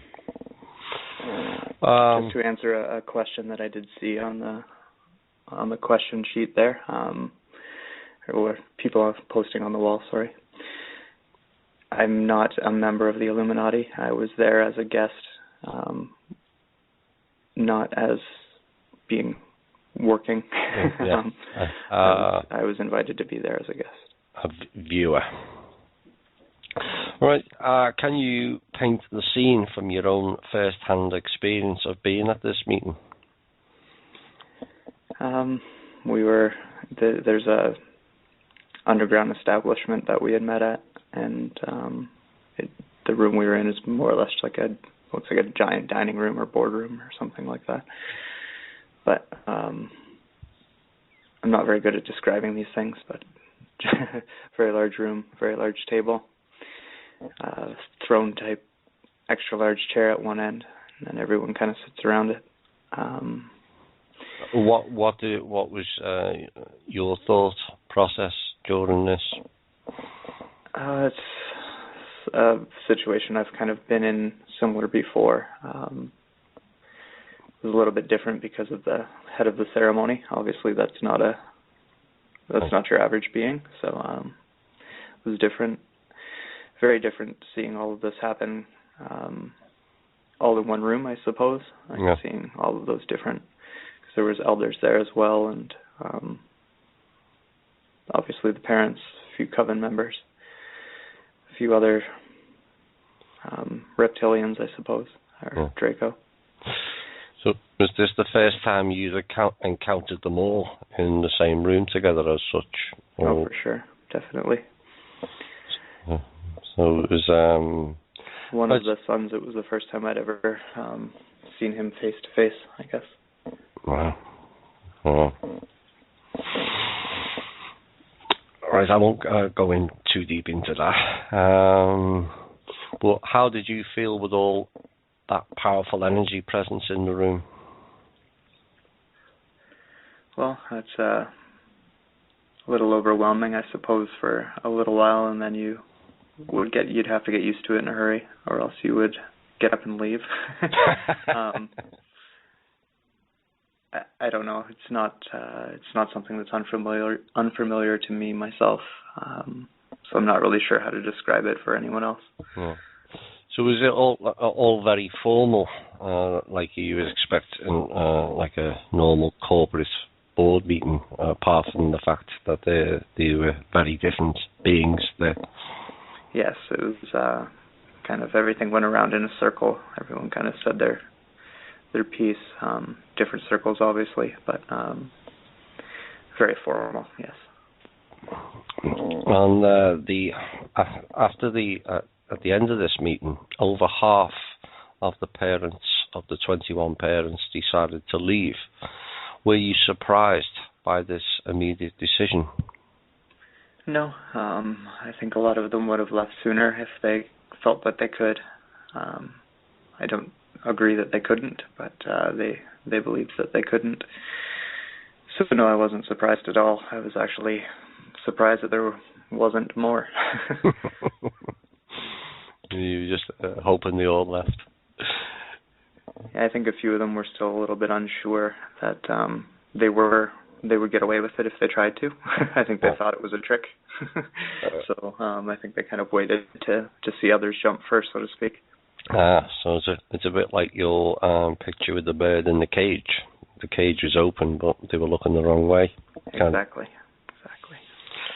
Just to answer a question that I did see on the question sheet there, or people are posting on the wall, sorry. I'm not a member of the Illuminati. I was there as a guest, not as being working. Yeah. I was invited to be there as a guest. A viewer. Right. Can you paint the scene from your own first-hand experience of being at this meeting? There's a underground establishment that we had met at, and the room we were in is more or less looks like a giant dining room or boardroom or something like that. But I'm not very good at describing these things, but very large room, very large table, throne type, extra large chair at one end, and then everyone kind of sits around it. What was your thought process during this? It's a situation I've kind of been in similar before. It was a little bit different because of the head of the ceremony. Obviously, that's not your average being. So it was different, very different seeing all of this happen all in one room, I suppose. Seeing all of those different. There was elders there as well, and obviously the parents, a few coven members, a few reptilians, I suppose, or Draco. So was this the first time you'd encountered them all in the same room together as such? Oh, for sure. Definitely. So it was... one of the sons, it was the first time I'd ever seen him face to face, I guess. Wow. Oh. Right, I won't go in too deep into that. But how did you feel with all that powerful energy presence in the room? Well, that's a little overwhelming, I suppose, for a little while, and then you'd have to get used to it in a hurry, or else you would get up and leave. I don't know. It's not something that's unfamiliar to me myself. So I'm not really sure how to describe it for anyone else. Yeah. So was it all very formal, like you would expect in like a normal corporate board meeting, apart from the fact that they were very different beings there? Yes, it was kind of everything went around in a circle. Everyone kind of said their piece. Different circles, obviously, but very formal. Yes. And at the end of this meeting, over half of the parents of the 21 parents decided to leave. Were you surprised by this immediate decision? No, I think a lot of them would have left sooner if they felt that they could. I don't agree that they couldn't, but they believed that they couldn't. So no, I wasn't surprised at all. I was actually surprised that there wasn't more. You were just hoping they all left. I think a few of them were still a little bit unsure that they would get away with it if they tried to. I think they thought it was a trick. So I think they kind of waited to see others jump first, so to speak. So it's a bit like your picture with the bird in the cage. The cage was open, but they were looking the wrong way. Exactly.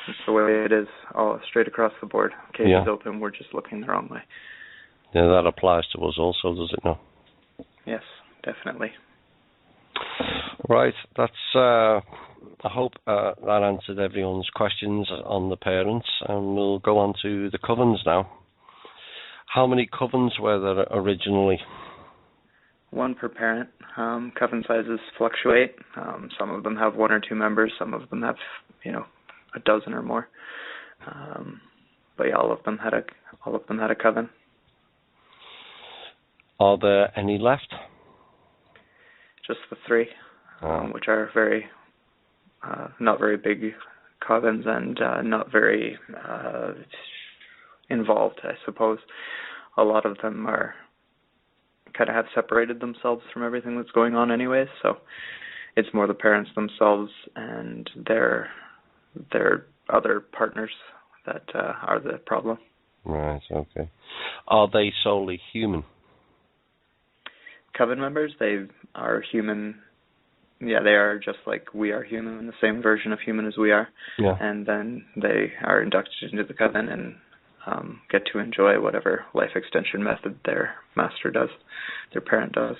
That's the way it is, all straight across the board. Cage is open, we're just looking the wrong way. Yeah, that applies to us also, does it not? Yes, definitely. Right, that's. I hope that answered everyone's questions on the parents, and we'll go on to the covens now. How many covens were there originally? One per parent. Coven sizes fluctuate. Some of them have one or two members. Some of them have, a dozen or more. But yeah, all of them had a coven. Are there any left? Just the three, which are very not very big covens and not very involved, I suppose. A lot of them are kind of have separated themselves from everything that's going on anyways, so it's more the parents themselves and their other partners that are the problem. Right, okay. Are they solely human? Coven members, they are human. Yeah, they are just like we are human, the same version of human as we are. Yeah. And then they are inducted into the coven and get to enjoy whatever life extension method their master does, their parent does.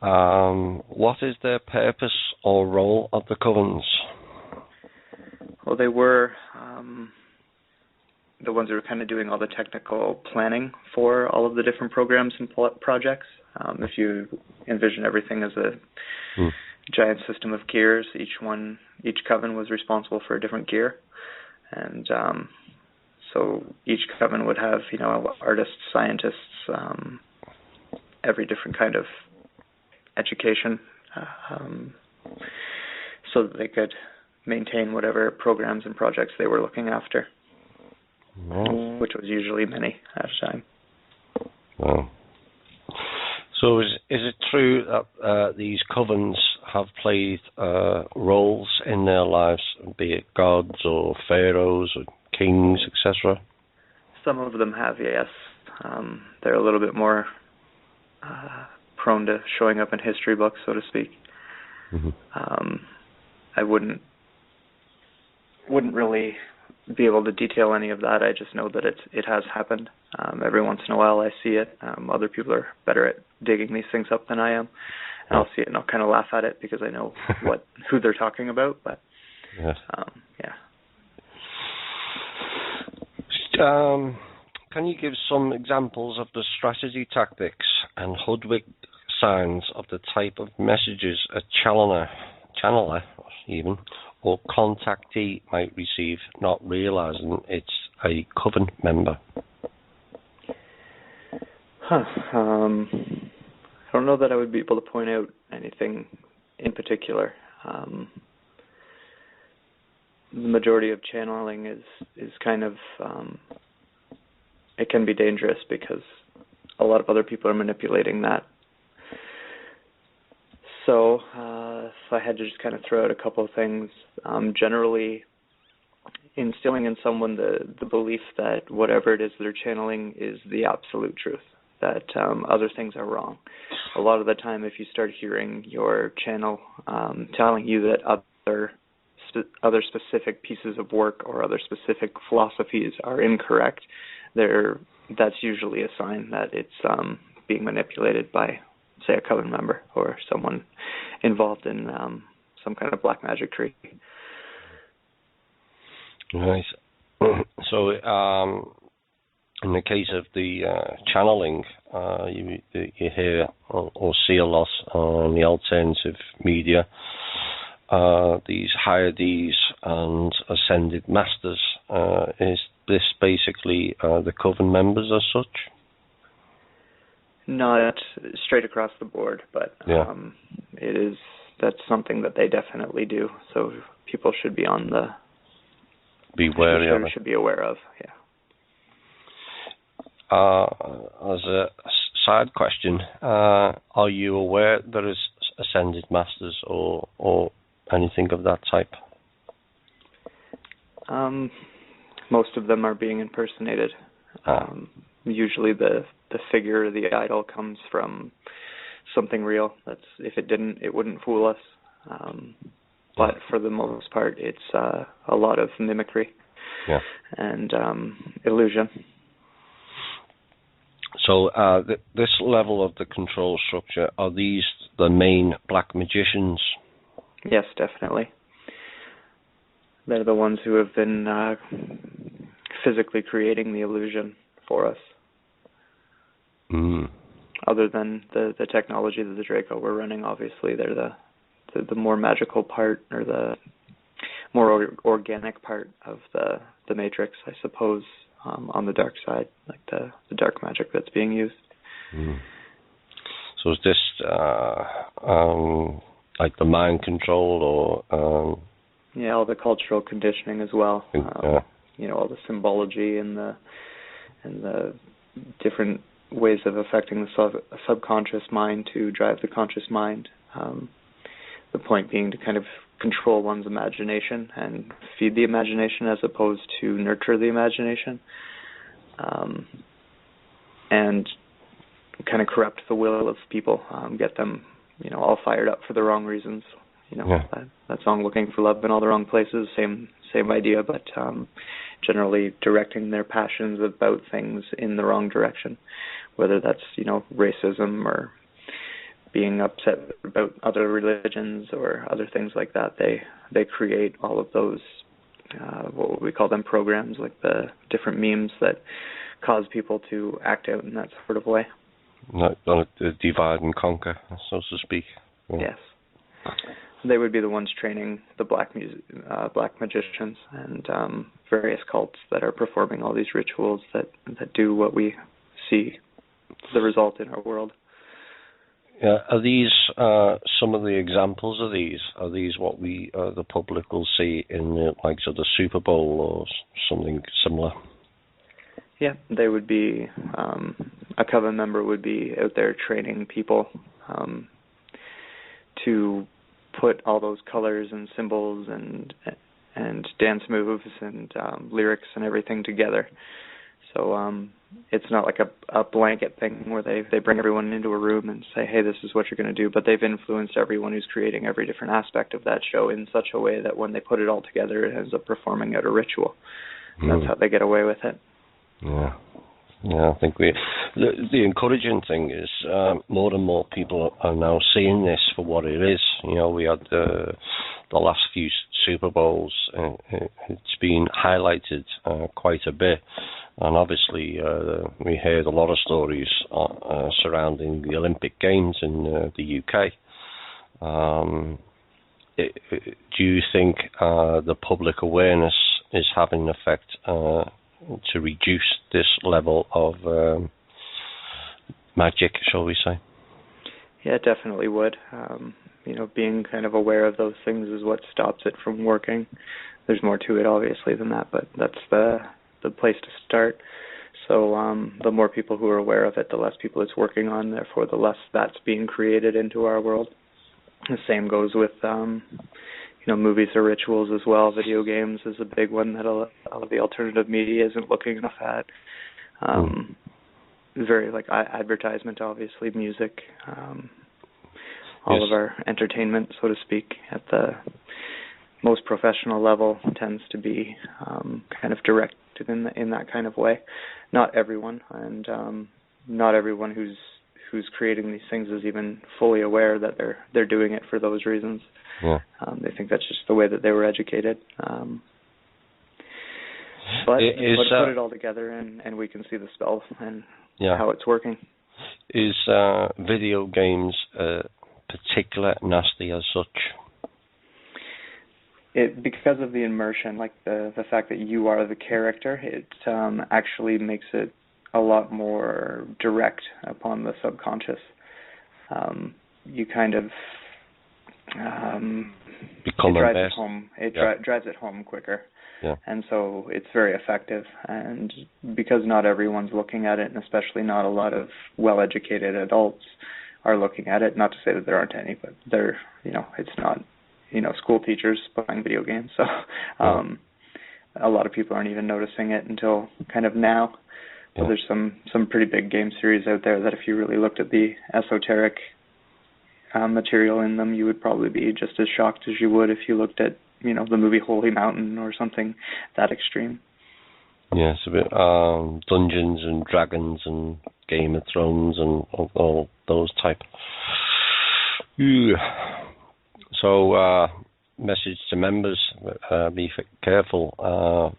What is their purpose or role of the covens? Well, they were the ones who were kind of doing all the technical planning for all of the different programs and projects. If you envision everything as a giant system of gears, each coven was responsible for a different gear. And so each coven would have, artists, scientists, every different kind of education, so that they could maintain whatever programs and projects they were looking after, which was usually many at a time. Wow. So is it true that these covens have played roles in their lives, be it gods or pharaohs or kings, etc.? Some of them have, yes. They're a little bit more prone to showing up in history books, so to speak. Mm-hmm. I wouldn't really be able to detail any of that. I just know that it has happened. Every once in a while I see it. Other people are better at digging these things up than I am. And I'll see it and I'll kind of laugh at it because I know who they're talking about. But yes. Yeah. Can you give some examples of the strategy, tactics, and hoodwink signs of the type of messages a channeler even, or contactee might receive, not realizing it's a coven member? I don't know that I would be able to point out anything in particular. The majority of channeling is kind of, it can be dangerous because a lot of other people are manipulating that. So if I had to just kind of throw out a couple of things, generally instilling in someone the belief that whatever it is they're channeling is the absolute truth, that other things are wrong. A lot of the time, if you start hearing your channel telling you that other specific pieces of work or other specific philosophies are incorrect, that's usually a sign that it's being manipulated by, say, a coven member or someone involved in some kind of black magic tree. Right. So, in the case of the channeling, you hear or see a lot on the alternative media, these higher Ds and ascended masters. Is this basically the coven members as such? Not straight across the board, but that's something that they definitely do. So people should be be wary of it. Should be aware of, yeah. As a side question, are you aware there is ascended masters or anything of that type? Most of them are being impersonated. Usually the figure, the idol, comes from something real. If it didn't, it wouldn't fool us. But for the most part, it's a lot of mimicry and illusion. So this level of the control structure, are these the main black magicians? Yes, definitely. They're the ones who have been physically creating the illusion for us. Other than the technology that the Draco were running, obviously, they're the more magical part, or the more organic part of the Matrix, I suppose, on the dark side, like the dark magic that's being used. So is this like the mind control, or all the cultural conditioning as well. All the symbology and the different ways of affecting the subconscious mind to drive the conscious mind. The point being to kind of control one's imagination and feed the imagination as opposed to nurture the imagination, and kind of corrupt the will of people, get them, all fired up for the wrong reasons. That song "Looking for Love in All the Wrong Places," same idea, but generally directing their passions about things in the wrong direction, whether that's racism or being upset about other religions or other things like that. They create all of those what we call them programs, like the different memes that cause people to act out in that sort of way. Like divide and conquer, so to speak. Yes. They would be the ones training the black magicians and various cults that are performing all these rituals that do what we see the result in our world. Are these some of the examples of these? Are these what we, the public, will see in the likes of the Super Bowl or something similar? Yeah, they would be, a coven member would be out there training people to put all those colors and symbols and dance moves and lyrics and everything together. So it's not like a blanket thing where they bring everyone into a room and say, hey, this is what you're going to do, but they've influenced everyone who's creating every different aspect of that show in such a way that when they put it all together, it ends up performing out a ritual. That's how they get away with it. Yeah. Yeah, I think the encouraging thing is more and more people are now seeing this for what it is. You know, we had the last few Super Bowls. It's been highlighted quite a bit, and obviously we heard a lot of stories surrounding the Olympic Games in the UK. Do you think the public awareness is having an effect to reduce this level of magic, shall we say? Yeah, it definitely would. Being kind of aware of those things is what stops it from working. There's more to it, obviously, than that, but that's the place to start. So the more people who are aware of it, the less people it's working on, therefore the less that's being created into our world. The same goes with movies or rituals as well. Video games is a big one that a lot of the alternative media isn't looking enough at. Very like advertisement, obviously, music, all of our entertainment, so to speak, at the most professional level tends to be kind of directed in that kind of way. Not everyone, and not everyone who's creating these things is even fully aware that they're doing it for those reasons. Yeah. They think that's just the way that they were educated. But put it all together, and we can see the spell and how it's working. Is video games particular nasty as such? Because of the immersion, like the fact that you are the character, it actually makes it a lot more direct upon the subconscious. You kind of become it drives it home. It drives it home quicker. Yeah. And so it's very effective. And because not everyone's looking at it, and especially not a lot of well-educated adults are looking at it, not to say that there aren't any, but it's not, school teachers playing video games. So a lot of people aren't even noticing it until kind of now. But there's some pretty big game series out there that if you really looked at the esoteric material in them, you would probably be just as shocked as you would if you looked at, the movie Holy Mountain or something that extreme. Yeah, it's a bit Dungeons and Dragons and Game of Thrones and all those type. So, message to members, be careful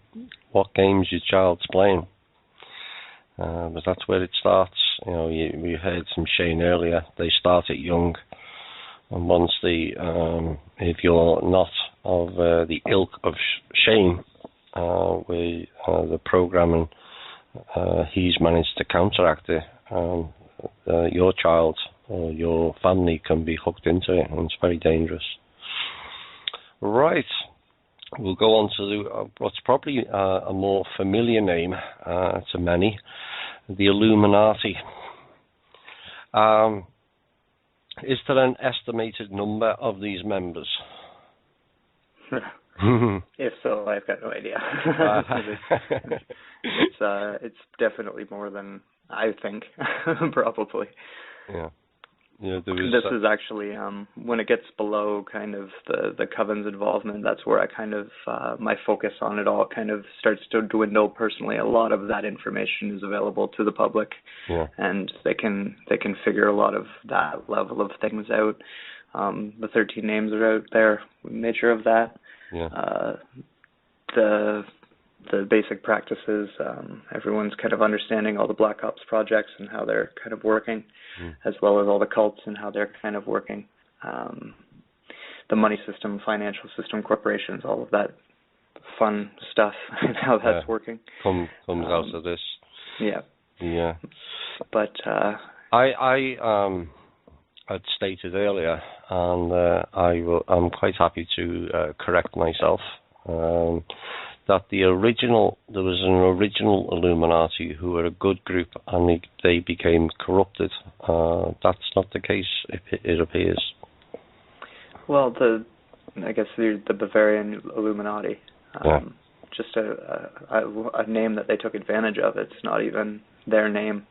what games your child's playing. But that's where it starts. We heard from Shane earlier, they start it young. And once if you're not of the ilk of Shane, with the programming, he's managed to counteract it. Your child or your family can be hooked into it, and it's very dangerous. Right, we'll go on to what's probably a more familiar name to many, the Illuminati. Is there an estimated number of these members? If so, I've got no idea. It's definitely more than I think, probably. Yeah. This is actually when it gets below kind of the Coven's involvement. That's where I kind of my focus on it all kind of starts to dwindle. Personally, a lot of that information is available to the public, and they can figure a lot of that level of things out. The 13 names are out there. We made sure of that. The basic practices, everyone's kind of understanding all the Black Ops projects and how they're kind of working, as well as all the cults and how they're kind of working. The money system, financial system, corporations, all of that fun stuff and how that's working. Comes out of this. Yeah. Yeah. But I'd stated earlier, and I'm quite happy to correct myself, that there was an original Illuminati who were a good group, and they became corrupted. That's not the case, it appears. Well, I guess the Bavarian Illuminati, just a name that they took advantage of. It's not even their name.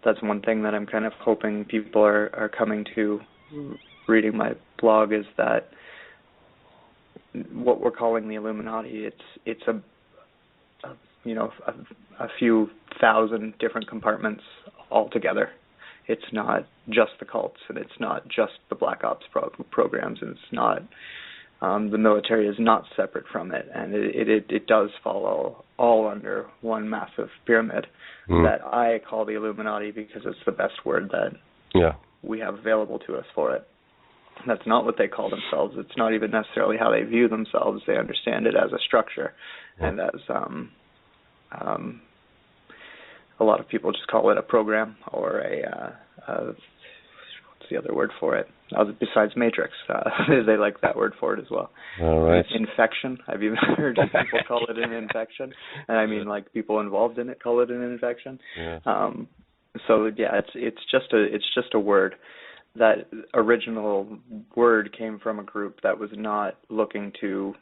That's one thing that I'm kind of hoping people are coming to reading my blog, is that what we're calling the Illuminati, it's a few thousand different compartments altogether. It's not just the cults, and it's not just the Black Ops programs, and it's not the military is not separate from it, and it does follow all under one massive pyramid that I call the Illuminati because it's the best word that we have available to us for it. That's not what they call themselves. It's not even necessarily how they view themselves. They understand it as a structure, and as a lot of people just call it a program or a what's the other word for it? Besides Matrix, they like that word for it as well. All right. Infection. Have you heard people call it an infection? And I mean, like, people involved in it call it an infection. Yeah. So yeah, it's just a word. That original word came from a group that was not looking to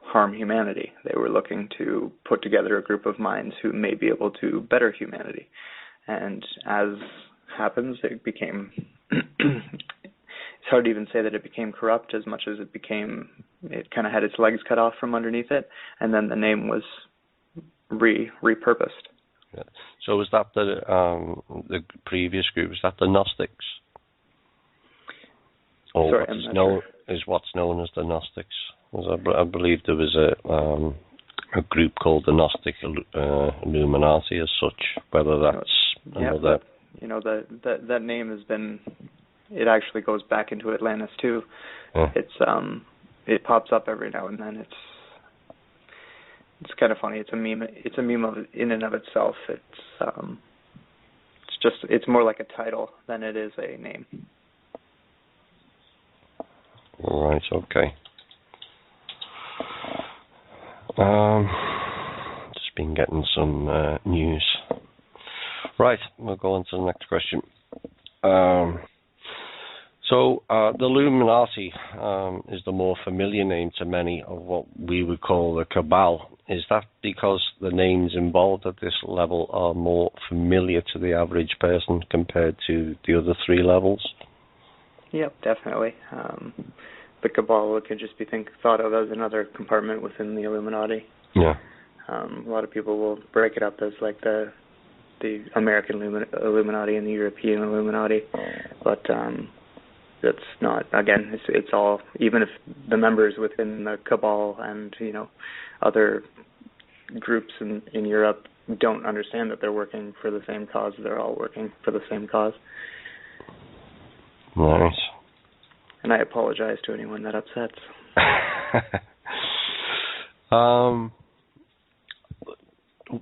harm humanity. They were looking to put together a group of minds who may be able to better humanity. And as happens, it became it's hard to even say that it became corrupt as much as it kind of had its legs cut off from underneath it, and then the name was repurposed. Yeah. So was that the previous group? Was that the Gnostics? Or Sorry, what's known as the Gnostics? I believe there was a group called the Gnostic Illuminati as such. Whether that's another. That name has been. It actually goes back into Atlantis too. Yeah. It pops up every now and then. It's kind of funny. It's a meme. It's a meme in and of itself. It's more like a title than it is a name. Right, okay. Just been getting some news. Right, we'll go on to the next question. So the Illuminati is the more familiar name to many of what we would call the Cabal. Is that because the names involved at this level are more familiar to the average person compared to the other three levels? Yep, definitely. The Cabal could just be thought of as another compartment within the Illuminati. Yeah. A lot of people will break it up as like the American Illuminati and the European Illuminati, but that's not. Again, it's all. Even if the members within the Cabal and other groups in Europe don't understand that they're working for the same cause, they're all working for the same cause. Nice. And I apologize to anyone that upsets.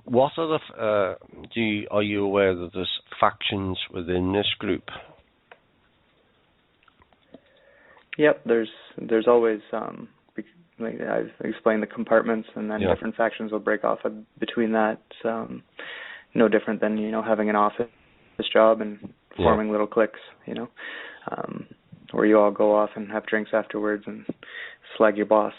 What are are you aware that there's factions within this group? Yep, there's always like I've explained the compartments, and then different factions will break off between that. No different than having an office job and forming little cliques, where you all go off and have drinks afterwards and slag your boss.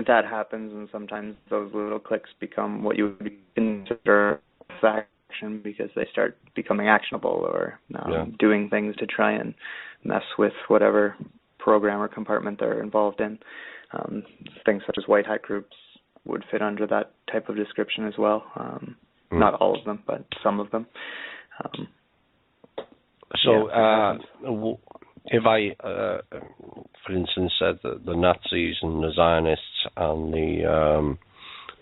That happens, and sometimes those little cliques become what you would consider a faction because they start becoming actionable or doing things to try and mess with whatever program or compartment they're involved in. Things such as white hat groups would fit under that type of description as well. Not all of them, but some of them. So, if I, for instance, said that the Nazis and the Zionists and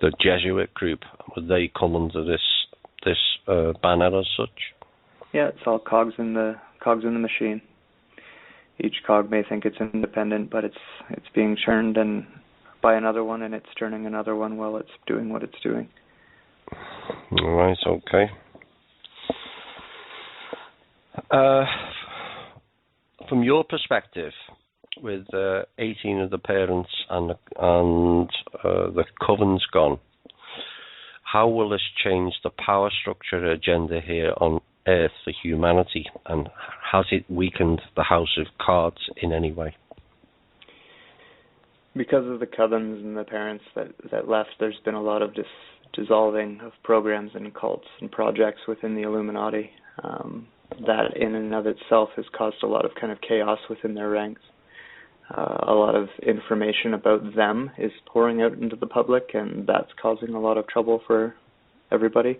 the Jesuit group, would they come under this banner as such? Yeah, it's all cogs in the machine. Each cog may think it's independent, but it's being churned and by another one, and it's turning another one while it's doing what it's doing. All right. Okay. From your perspective, with 18 of the parents and the covens gone, how will this change the power structure agenda here on Earth for humanity, and has it weakened the House of Cards in any way? Because of the covens and the parents that left, there's been a lot of dissolving of programs and cults and projects within the Illuminati. That in and of itself has caused a lot of kind of chaos within their ranks. a lot of information about them is pouring out into the public, and that's causing a lot of trouble for everybody.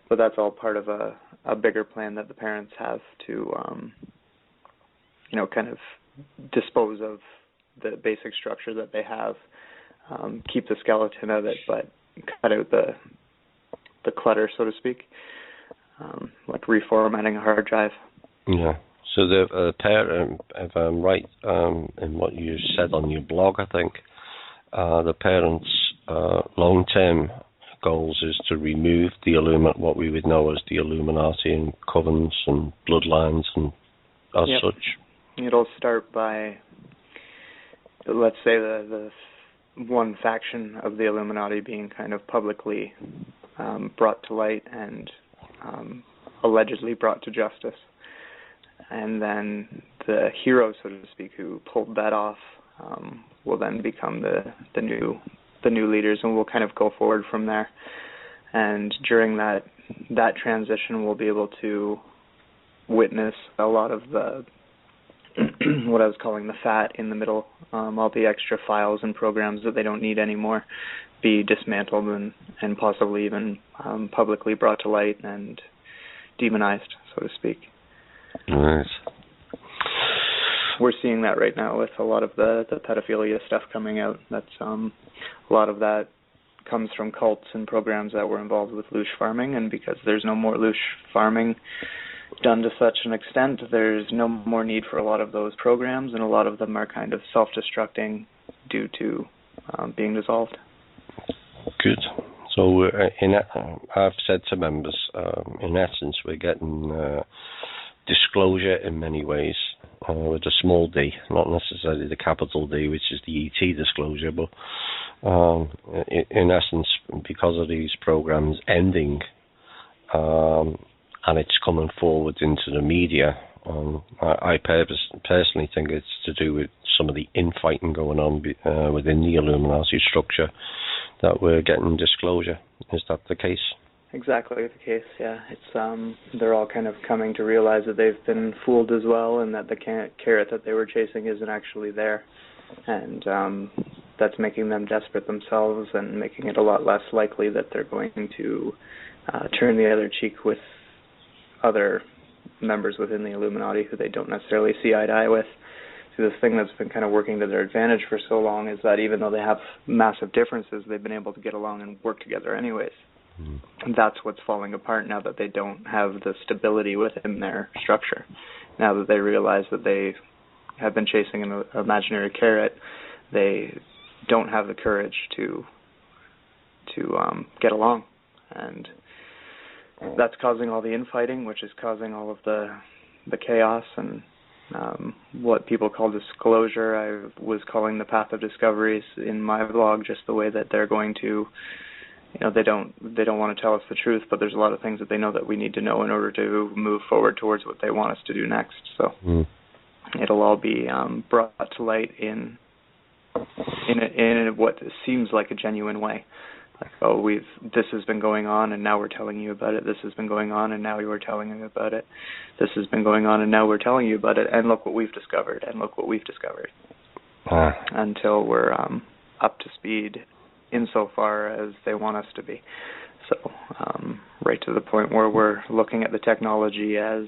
But that's all part of a bigger plan that the parents have to, kind of dispose of the basic structure that they have, keep the skeleton of it, but cut out the clutter, so to speak, like reformatting a hard drive. Yeah. So the parent, if I'm right in what you said on your blog, I think the parents' long-term goals is to remove what we would know as the Illuminati and covens and bloodlines and as such. It'll start by, let's say, the one faction of the Illuminati being kind of publicly brought to light and allegedly brought to justice. And then the hero, so to speak, who pulled that off, will then become the new leaders, and we'll kind of go forward from there. And during that transition, we'll be able to witness a lot of the what I was calling the fat in the middle, all the extra files and programs that they don't need anymore, be dismantled and possibly even publicly brought to light and demonized, so to speak. Nice. We're seeing that right now with a lot of the pedophilia stuff coming out. That's a lot of that comes from cults and programs that were involved with loosh farming, and because there's no more loosh farming done to such an extent, there's no more need for a lot of those programs, and a lot of them are kind of self-destructing due to being dissolved. Good. So I've said to members, in essence, we're getting disclosure in many ways with a small d, not necessarily the capital D, which is the ET disclosure, but in essence, because of these programs ending and it's coming forward into the media, I personally think it's to do with some of the infighting going on within the Illuminati structure that we're getting disclosure. Is that the case? Exactly the case, yeah. It's they're all kind of coming to realize that they've been fooled as well, and that the carrot that they were chasing isn't actually there. And that's making them desperate themselves and making it a lot less likely that they're going to turn the other cheek with other members within the Illuminati who they don't necessarily see eye to eye with. So the thing that's been kind of working to their advantage for so long is that even though they have massive differences, they've been able to get along and work together anyways. And that's what's falling apart now that they don't have the stability within their structure. Now that they realize that they have been chasing an imaginary carrot, they don't have the courage to get along. And that's causing all the infighting, which is causing all of the chaos and what people call disclosure. I was calling the path of discoveries in my blog, just the way that they're going to, they don't want to tell us the truth, but there's a lot of things that they know that we need to know in order to move forward towards what they want us to do next. So it'll all be brought to light in what seems like a genuine way. Like, this has been going on, and now we're telling you about it. This has been going on, and now we're telling you about it. This has been going on, and now we're telling you about it. And look what we've discovered. And look what we've discovered. Until we're up to speed insofar as they want us to be. So right to the point where we're looking at the technology as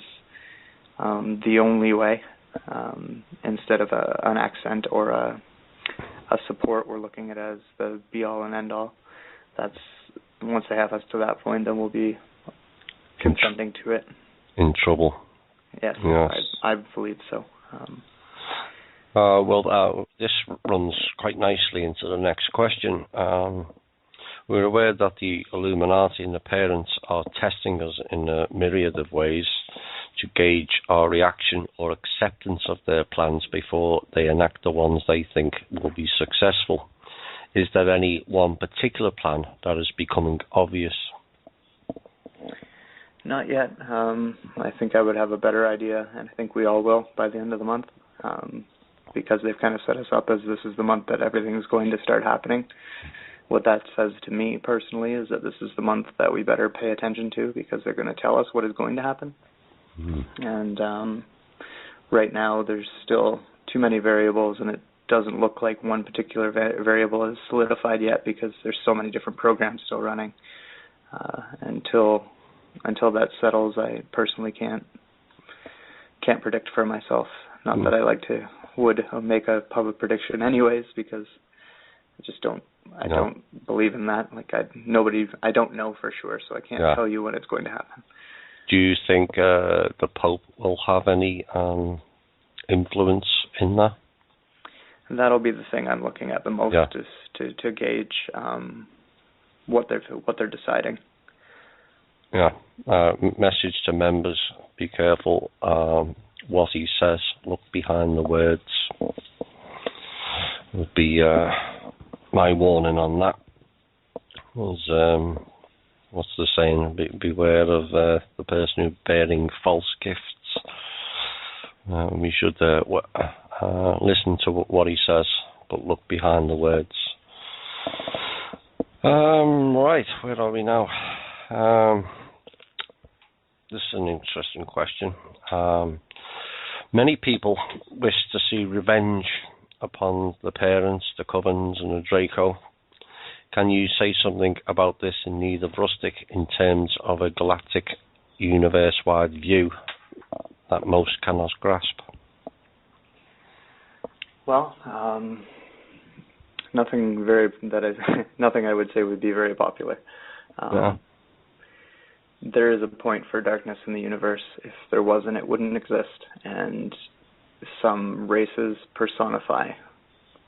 the only way, instead of an accent or a support, we're looking at it as the be-all and end-all. That's once they have us to that point, then we'll be confronting to it. In trouble. Yes. I believe so. This runs quite nicely into the next question. We're aware that the Illuminati and the parents are testing us in a myriad of ways to gauge our reaction or acceptance of their plans before they enact the ones they think will be successful. Is there any one particular plan that is becoming obvious? Not yet. I think I would have a better idea, and I think we all will by the end of the month, because they've kind of set us up as this is the month that everything is going to start happening. What that says to me personally is that this is the month that we better pay attention to, because they're going to tell us what is going to happen. And right now there's still too many variables, and doesn't look like one particular variable is solidified yet because there's so many different programs still running. Until that settles, I personally can't predict for myself. Not that I would make a public prediction anyways, because I just don't. I don't believe in that. Like I don't know for sure, so I can't tell you when it's going to happen. Do you think the Pope will have any influence in that? That'll be the thing I'm looking at the most, is to gauge what they're deciding. Yeah. Message to members: be careful what he says. Look behind the words. Would be my warning on that. Was what's the saying? Beware of the person who's bearing false gifts. We should listen to what he says, but look behind the words. Right, where are we now? This is an interesting question. Many people wish to see revenge upon the parents, the Covens, and the Draco. Can you say something about this in Need of Rustic in terms of a galactic, universe-wide view that most cannot grasp? Well, nothing I would say would be very popular. There is a point for darkness in the universe. If there wasn't, it wouldn't exist. And some races personify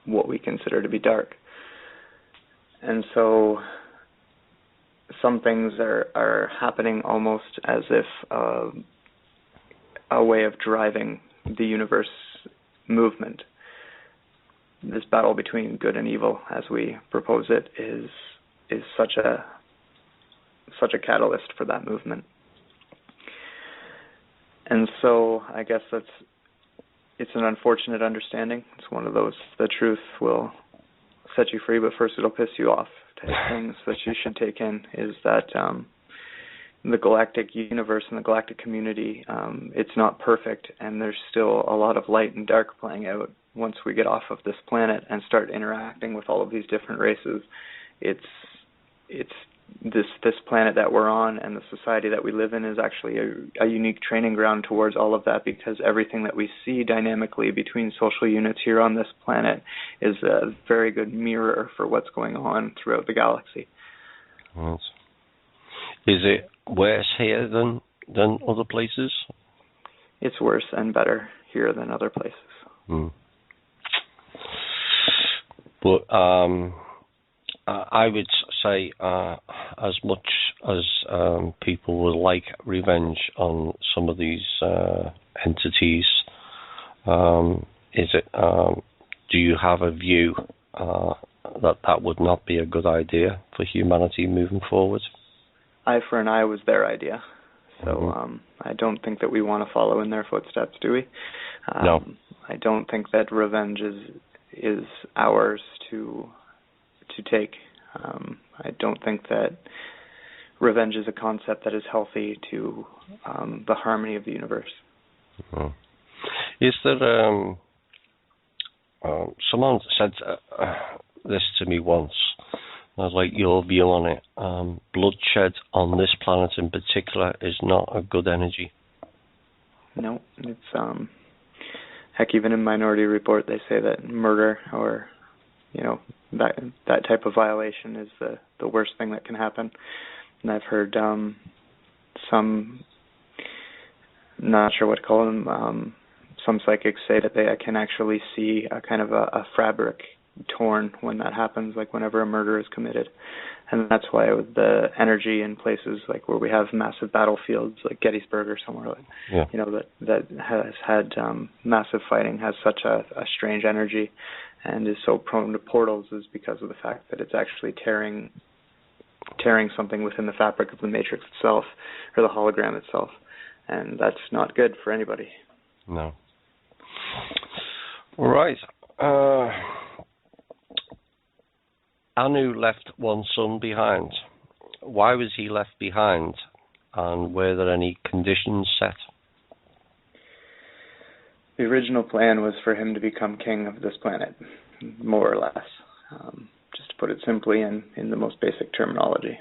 what we consider to be dark. And so some things are happening almost as if a way of driving the universe movement. This battle between good and evil, as we propose it, is such a catalyst for that movement. And so I guess it's an unfortunate understanding. It's one of those, the truth will set you free, but first it'll piss you off type things that you should take in, is that the galactic universe and the galactic community, it's not perfect, and there's still a lot of light and dark playing out. Once we get off of this planet and start interacting with all of these different races, it's this planet that we're on and the society that we live in is actually a unique training ground towards all of that, because everything that we see dynamically between social units here on this planet is a very good mirror for what's going on throughout the galaxy. Right. Is it worse here than other places? It's worse and better here than other places. But I would say as much as people would like revenge on some of these entities, is it? Do you have a view that would not be a good idea for humanity moving forward? Eye for an eye was their idea, so I don't think that we want to follow in their footsteps, do we? No. I don't think that revenge is ours to take. I don't think that revenge is a concept that is healthy to the harmony of the universe. Is there someone said this to me once? I'd like your view on it. Bloodshed on this planet in particular is not a good energy. No, it's heck, even in Minority Report, they say that murder or that type of violation is the worst thing that can happen. And I've heard some, not sure what to call them, some psychics say that they can actually see a kind of a fabric torn when that happens, like whenever a murder is committed. And that's why the energy in places like where we have massive battlefields like Gettysburg or somewhere like, that has had massive fighting, has such a strange energy and is so prone to portals, is because of the fact that it's actually tearing something within the fabric of the matrix itself, or the hologram itself. And that's not good for anybody. No. All right. Anu left one son behind. Why was he left behind, and were there any conditions set? The original plan was for him to become king of this planet, more or less, just to put it simply in the most basic terminology.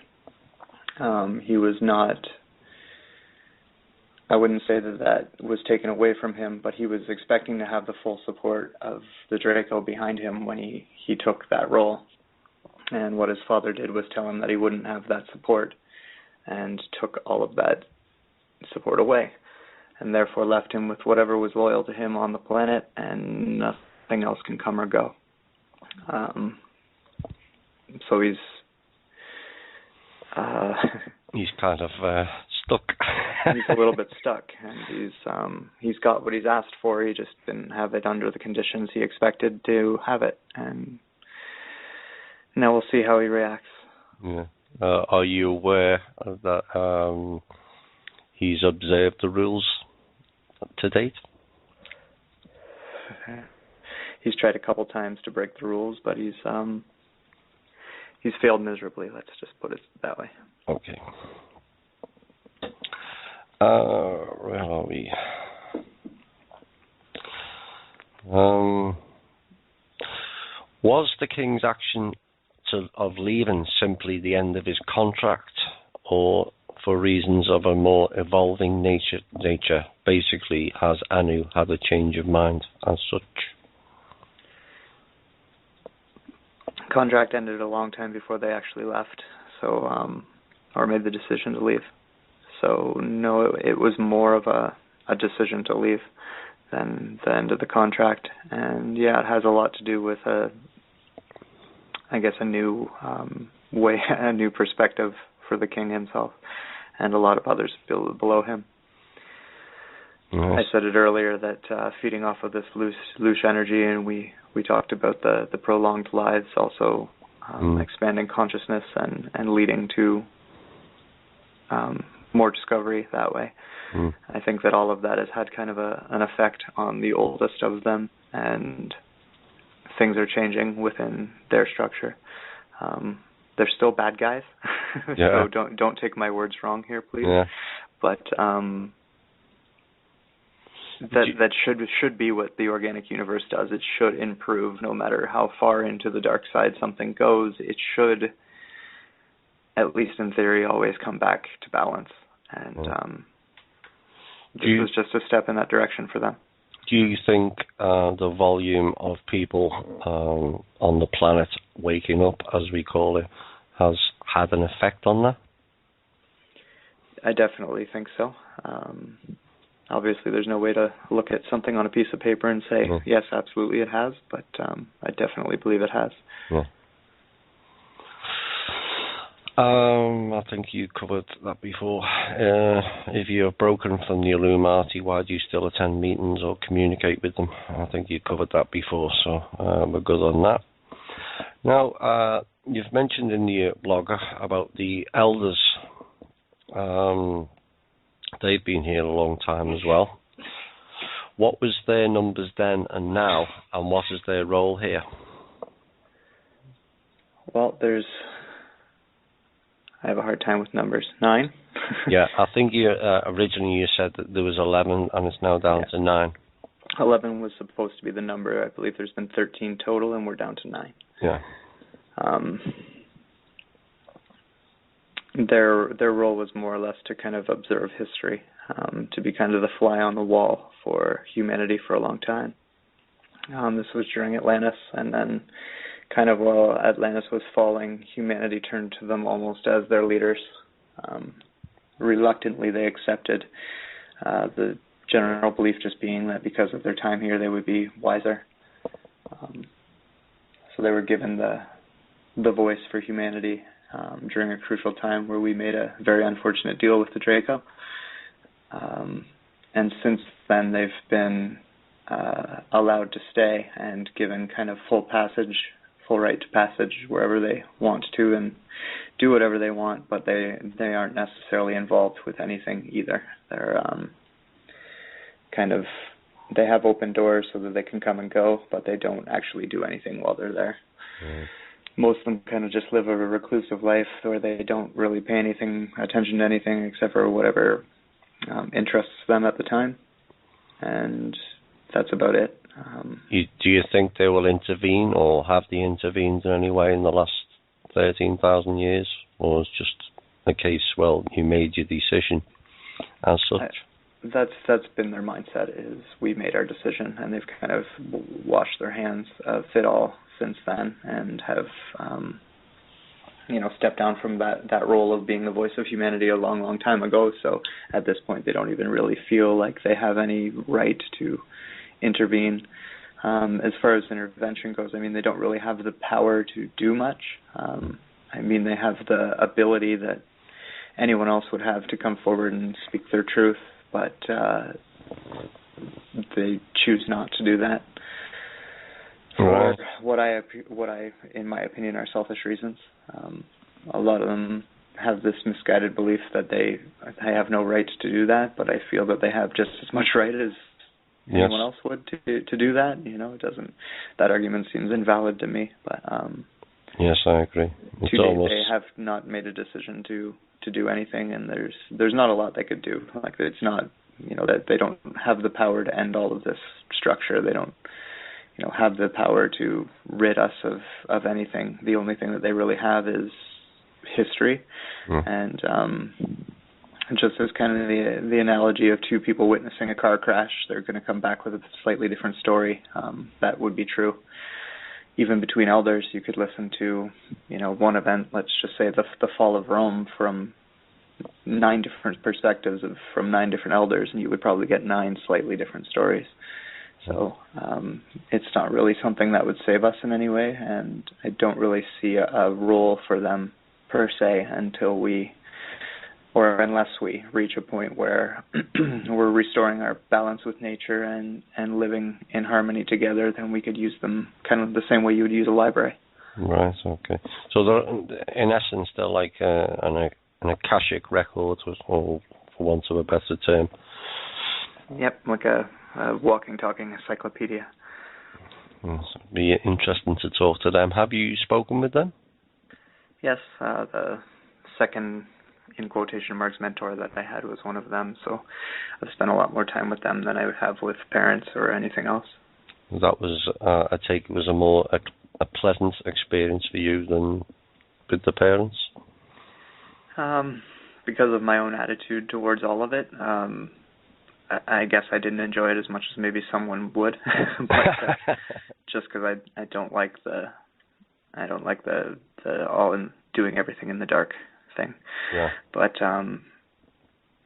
He was not, I wouldn't say that was taken away from him, but he was expecting to have the full support of the Draco behind him when he took that role. And what his father did was tell him that he wouldn't have that support, and took all of that support away, and therefore left him with whatever was loyal to him on the planet, and nothing else can come or go. So he's kind of stuck. He's a little bit stuck, and he's got what he's asked for. He just didn't have it under the conditions he expected to have it, and now we'll see how he reacts. Yeah. Are you aware of that? He's observed the rules to date. He's tried a couple times to break the rules, but he's failed miserably. Let's just put it that way. Okay. Where are we? Was the king's action of leaving simply the end of his contract, or for reasons of a more evolving nature, basically as Anu had a change of mind as such? Contract ended a long time before they actually left, so or made the decision to leave. So no, it was more of a decision to leave than the end of the contract. And yeah, it has a lot to do with a new way, a new perspective for the king himself, and a lot of others below him. Yes. I said it earlier that feeding off of this loose energy, and we talked about the prolonged lives also expanding consciousness and leading to more discovery that way. I think that all of that has had kind of an effect on the oldest of them, and things are changing within their structure. They're still bad guys, yeah. So don't take my words wrong here, please. Yeah. But that should be what the organic universe does. It should improve no matter how far into the dark side something goes. It should, at least in theory, always come back to balance. And this was just a step in that direction for them. Do you think the volume of people on the planet waking up, as we call it, has had an effect on that? I definitely think so. Obviously, there's no way to look at something on a piece of paper and say, yes, absolutely it has, but I definitely believe it has. Yeah. I think you covered that before. If you're broken from the Illuminati, why do you still attend meetings or communicate with them? I think you covered that before, so we're good on that. Now, you've mentioned in your blog about the elders. They've been here a long time as well. What was their numbers then and now, and what is their role here? Well, I have a hard time with numbers. 9? Yeah, I think originally you said that there was 11 and it's now down to 9. 11 was supposed to be the number. I believe there's been 13 total, and we're down to 9. Yeah. Their role was more or less to kind of observe history, to be kind of the fly on the wall for humanity for a long time. This was during Atlantis, and then kind of while Atlantis was falling, humanity turned to them almost as their leaders. Reluctantly, they accepted the general belief just being that because of their time here, they would be wiser. So they were given the voice for humanity during a crucial time where we made a very unfortunate deal with the Draco. And since then, they've been allowed to stay and given kind of full right to passage wherever they want to and do whatever they want, but they aren't necessarily involved with anything either. They're they have open doors so that they can come and go, but they don't actually do anything while they're there. Most of them kind of just live a reclusive life where they don't really pay attention to anything except for whatever interests them at the time. And that's about it. Do you think they will intervene, or have they intervened in any way in the last 13,000 years, or is just a case, well, you made your decision as such? That's been their mindset, is we made our decision, and they've kind of washed their hands of it all since then, and have stepped down from that role of being the voice of humanity a long, long time ago. So at this point, they don't even really feel like they have any right to intervene. As far as intervention goes, I mean, they don't really have the power to do much. I mean, they have the ability that anyone else would have to come forward and speak their truth, but they choose not to do that for what I, in my opinion, are selfish reasons. A lot of them have this misguided belief that they have no right to do that, but I feel that they have just as much right as anyone else would to do that. That argument seems invalid to me, but yes, I agree. To date, they have not made a decision to do anything, and there's not a lot they could do. Like, it's not, that they don't have the power to end all of this structure. They don't, have the power to rid us of anything. The only thing that they really have is history, and just as kind of the analogy of two people witnessing a car crash, they're going to come back with a slightly different story. That would be true. Even between elders, you could listen to, one event, let's just say the fall of Rome, from 9 different perspectives from 9 different elders, and you would probably get 9 slightly different stories. So it's not really something that would save us in any way, and I don't really see a role for them per se unless we reach a point where we're restoring our balance with nature and living in harmony together. Then we could use them kind of the same way you would use a library. Right, okay. So in essence, they're like an Akashic record, or for want of a better term. Yep, like a walking, talking encyclopedia. So it'd be interesting to talk to them. Have you spoken with them? Yes, the second, in quotation marks, mentor that I had was one of them, so I've spent a lot more time with them than I would have with parents or anything else. That was, I take it was a pleasant experience for you than with the parents? Because of my own attitude towards all of it, I guess I didn't enjoy it as much as maybe someone would, but just because I don't like the all in doing everything in the dark thing. Yeah. But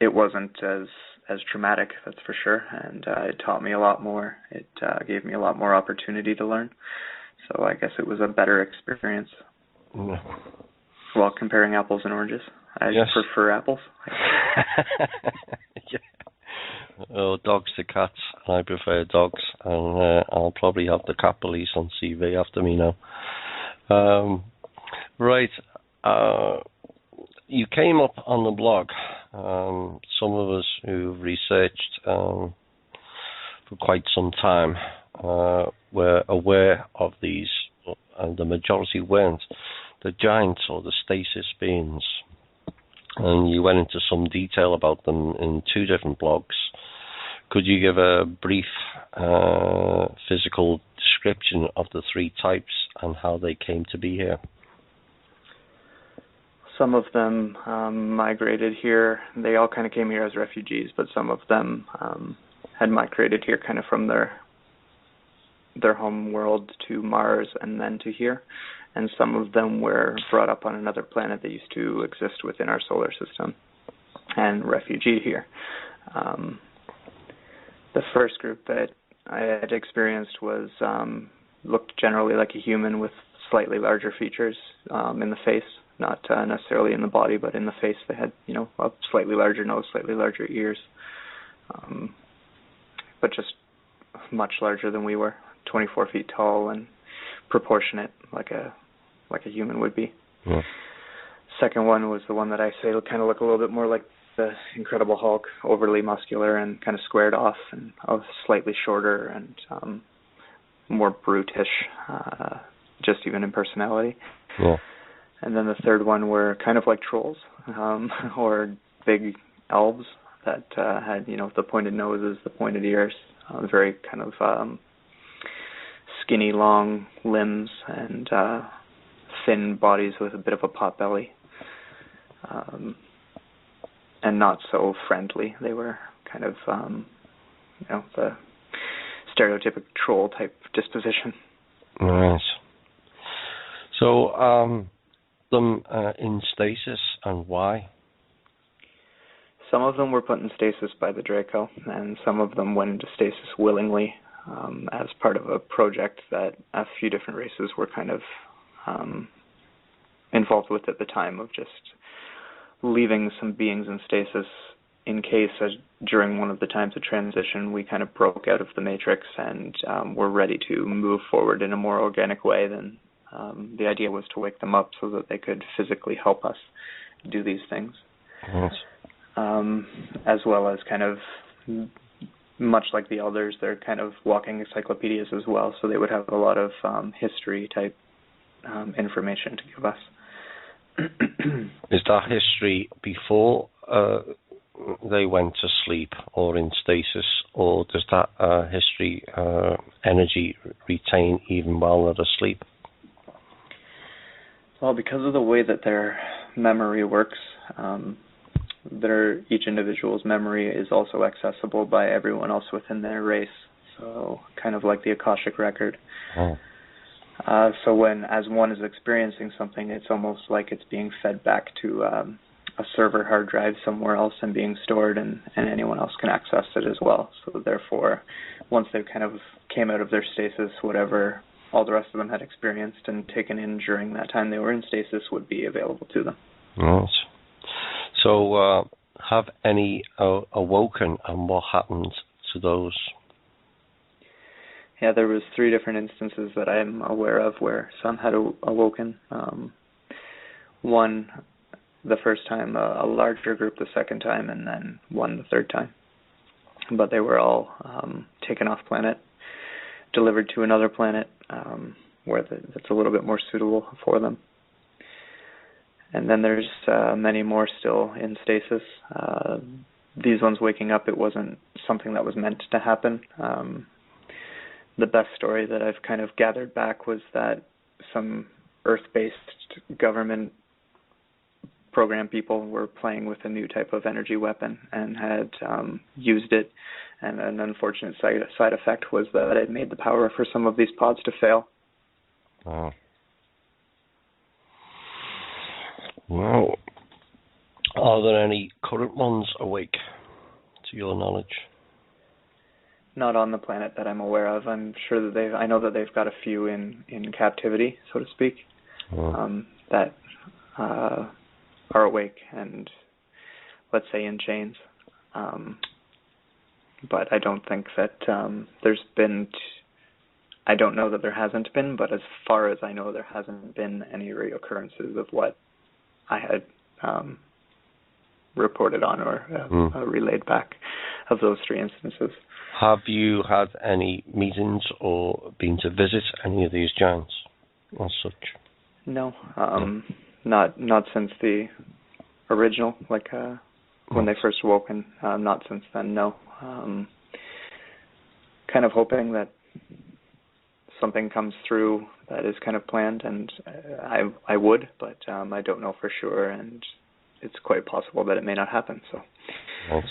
it wasn't as traumatic, that's for sure, and it taught me a lot more. It gave me a lot more opportunity to learn. So I guess it was a better experience. Yeah. Well, comparing apples and oranges, I prefer apples. Yeah. Oh, dogs to cats. I prefer dogs, and I'll probably have the cat police on CV after me now. Right. You came up on the blog. Some of us who've researched for quite some time were aware of these, and the majority weren't, the giants or the stasis beings. And you went into some detail about them in 2 different blogs. Could you give a brief physical description of the 3 types and how they came to be here? Some of them migrated here. They all kind of came here as refugees, but some of them had migrated here kind of from their home world to Mars and then to here. And some of them were brought up on another planet that used to exist within our solar system and refugeed here. The first group that I had experienced looked generally like a human with slightly larger features in the face, not necessarily in the body, but in the face. They had, a slightly larger nose, slightly larger ears, but just much larger than we were, 24 feet tall and proportionate, like a human would be. Yeah. Second one was the one that I say kind of look a little bit more like the Incredible Hulk, overly muscular and kind of squared off, and slightly shorter and more brutish, just even in personality. Yeah. And then the third one were kind of like trolls, or big elves that had, the pointed noses, the pointed ears, very kind of skinny, long limbs and thin bodies with a bit of a pot belly, and not so friendly. They were kind of, the stereotypic troll type disposition. Right. So, them in stasis, and why? Some of them were put in stasis by the Draco, and some of them went into stasis willingly as part of a project that a few different races were kind of involved with at the time, of just leaving some beings in stasis in case, during one of the times of transition, we kind of broke out of the Matrix and were ready to move forward in a more organic way. Then the idea was to wake them up so that they could physically help us do these things. Yes. As well as kind of, much like the Elders, they're kind of walking encyclopedias as well, so they would have a lot of history-type information to give us. Is that history before they went to sleep or in stasis, or does that history energy retain even while they're asleep? Well, because of the way that their memory works, each individual's memory is also accessible by everyone else within their race, so kind of like the Akashic record. Oh. So as one is experiencing something, it's almost like it's being fed back to a server hard drive somewhere else and being stored, and anyone else can access it as well. So therefore, once they kind of came out of their stasis, whatever all the rest of them had experienced and taken in during that time they were in stasis would be available to them. Right. So, have any awoken, and what happened to those? Yeah, there was 3 different instances that I'm aware of where some had awoken. One, the first time, a larger group the second time, and then one the third time. But they were all taken off planet, delivered to another planet where that's a little bit more suitable for them. And then there's many more still in stasis. These ones waking up, it wasn't something that was meant to happen. The best story that I've kind of gathered back was that some Earth-based government program people were playing with a new type of energy weapon and had used it, and an unfortunate side effect was that it made the power for some of these pods to fail. Wow. Well, are there any current ones awake, to your knowledge? Not on the planet that I'm aware of. I'm sure that I know that they've got a few in captivity, so to speak, that are awake and, let's say, in chains. But I don't think that there's been... I don't know that there hasn't been, but as far as I know, there hasn't been any reoccurrences of what I had reported on or relayed back of those 3 instances. Have you had any meetings or been to visit any of these giants or such? No, not since the original, when they first awoken. Not since then, no. Kind of hoping that something comes through that is kind of planned, and I would, but I don't know for sure, and it's quite possible that it may not happen. So, right.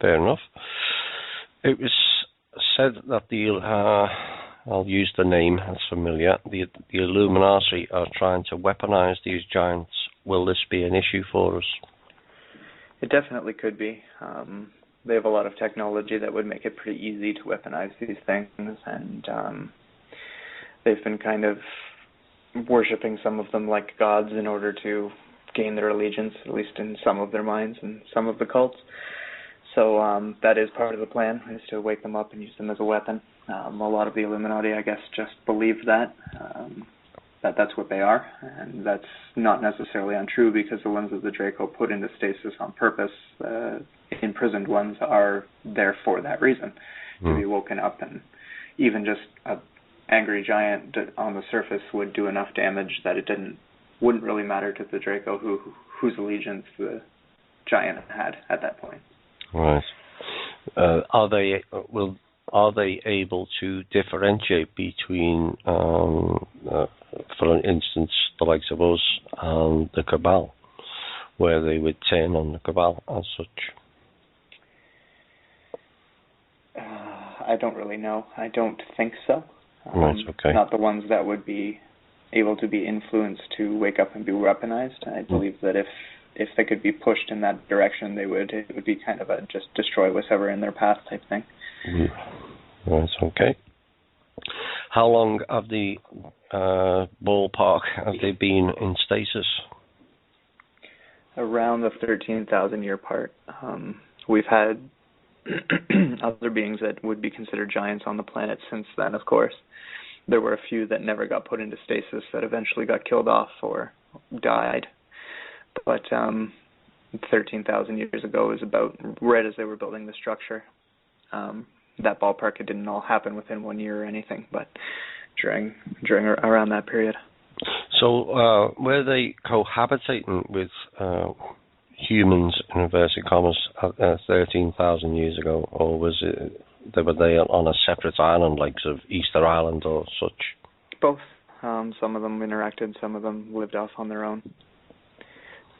Fair enough. It was said that I'll use the name, that's familiar, the Illuminati are trying to weaponize these giants. Will this be an issue for us? It definitely could be. They have a lot of technology that would make it pretty easy to weaponize these things, and they've been kind of worshipping some of them like gods in order to gain their allegiance, at least in some of their minds and some of the cults. So that is part of the plan, is to wake them up and use them as a weapon. A lot of the Illuminati, I guess, just believe that that's what they are, and that's not necessarily untrue, because the ones that the Draco put into stasis on purpose, imprisoned ones, are there for that reason, to be woken up, and even just an angry giant on the surface would do enough damage that it wouldn't really matter to the Draco whose allegiance the giant had at that point. Right. Are they able to differentiate between, for instance, the likes of us and the Cabal, where they would turn on the Cabal as such? I don't really know. I don't think so. Right, okay. Not the ones that would be able to be influenced to wake up and be weaponized. I believe that if they could be pushed in that direction, it would be kind of a just destroy whatever in their path type thing. Right, okay. How long have the ballpark have they been in stasis? Around the 13,000 year part. We've had other beings that would be considered giants on the planet since then, of course. There were a few that never got put into stasis that eventually got killed off or died. But 13,000 years ago was about right as they were building the structure. That ballpark, it didn't all happen within 1 year or anything, but during around that period. So were they cohabitating with humans, in inverted commas, 13,000 years ago, or was it were they on a separate island, like of Easter Island or such? Both. Some of them interacted, some of them lived off on their own.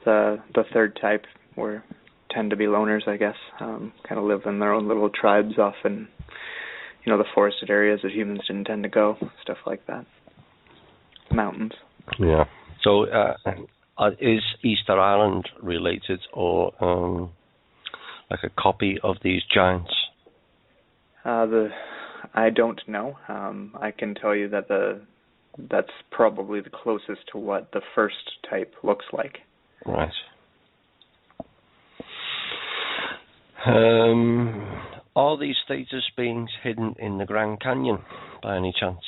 The third type tend to be loners, I guess. Kind of live in their own little tribes off in, the forested areas that humans didn't tend to go, stuff like that. Mountains. Yeah. So is Easter Island related, or like a copy of these giants? I don't know. I can tell you that that's probably the closest to what the first type looks like. Right. Are these status beings hidden in the Grand Canyon by any chance?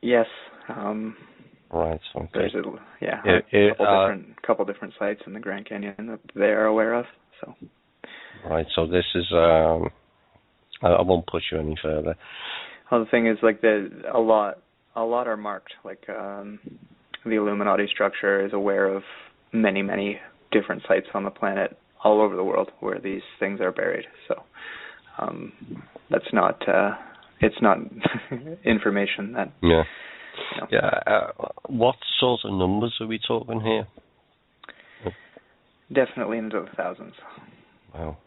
Yes. Right. Okay. There's a couple different sites in the Grand Canyon that they are aware of. So. Right. So this is. I won't push you any further. Well, the thing is, like a lot are marked. Like the Illuminati structure is aware of many, many different sites on the planet, all over the world, where these things are buried. So that's not. It's not information that. Yeah. Yeah. What sort of numbers are we talking here? Definitely into the thousands. Wow.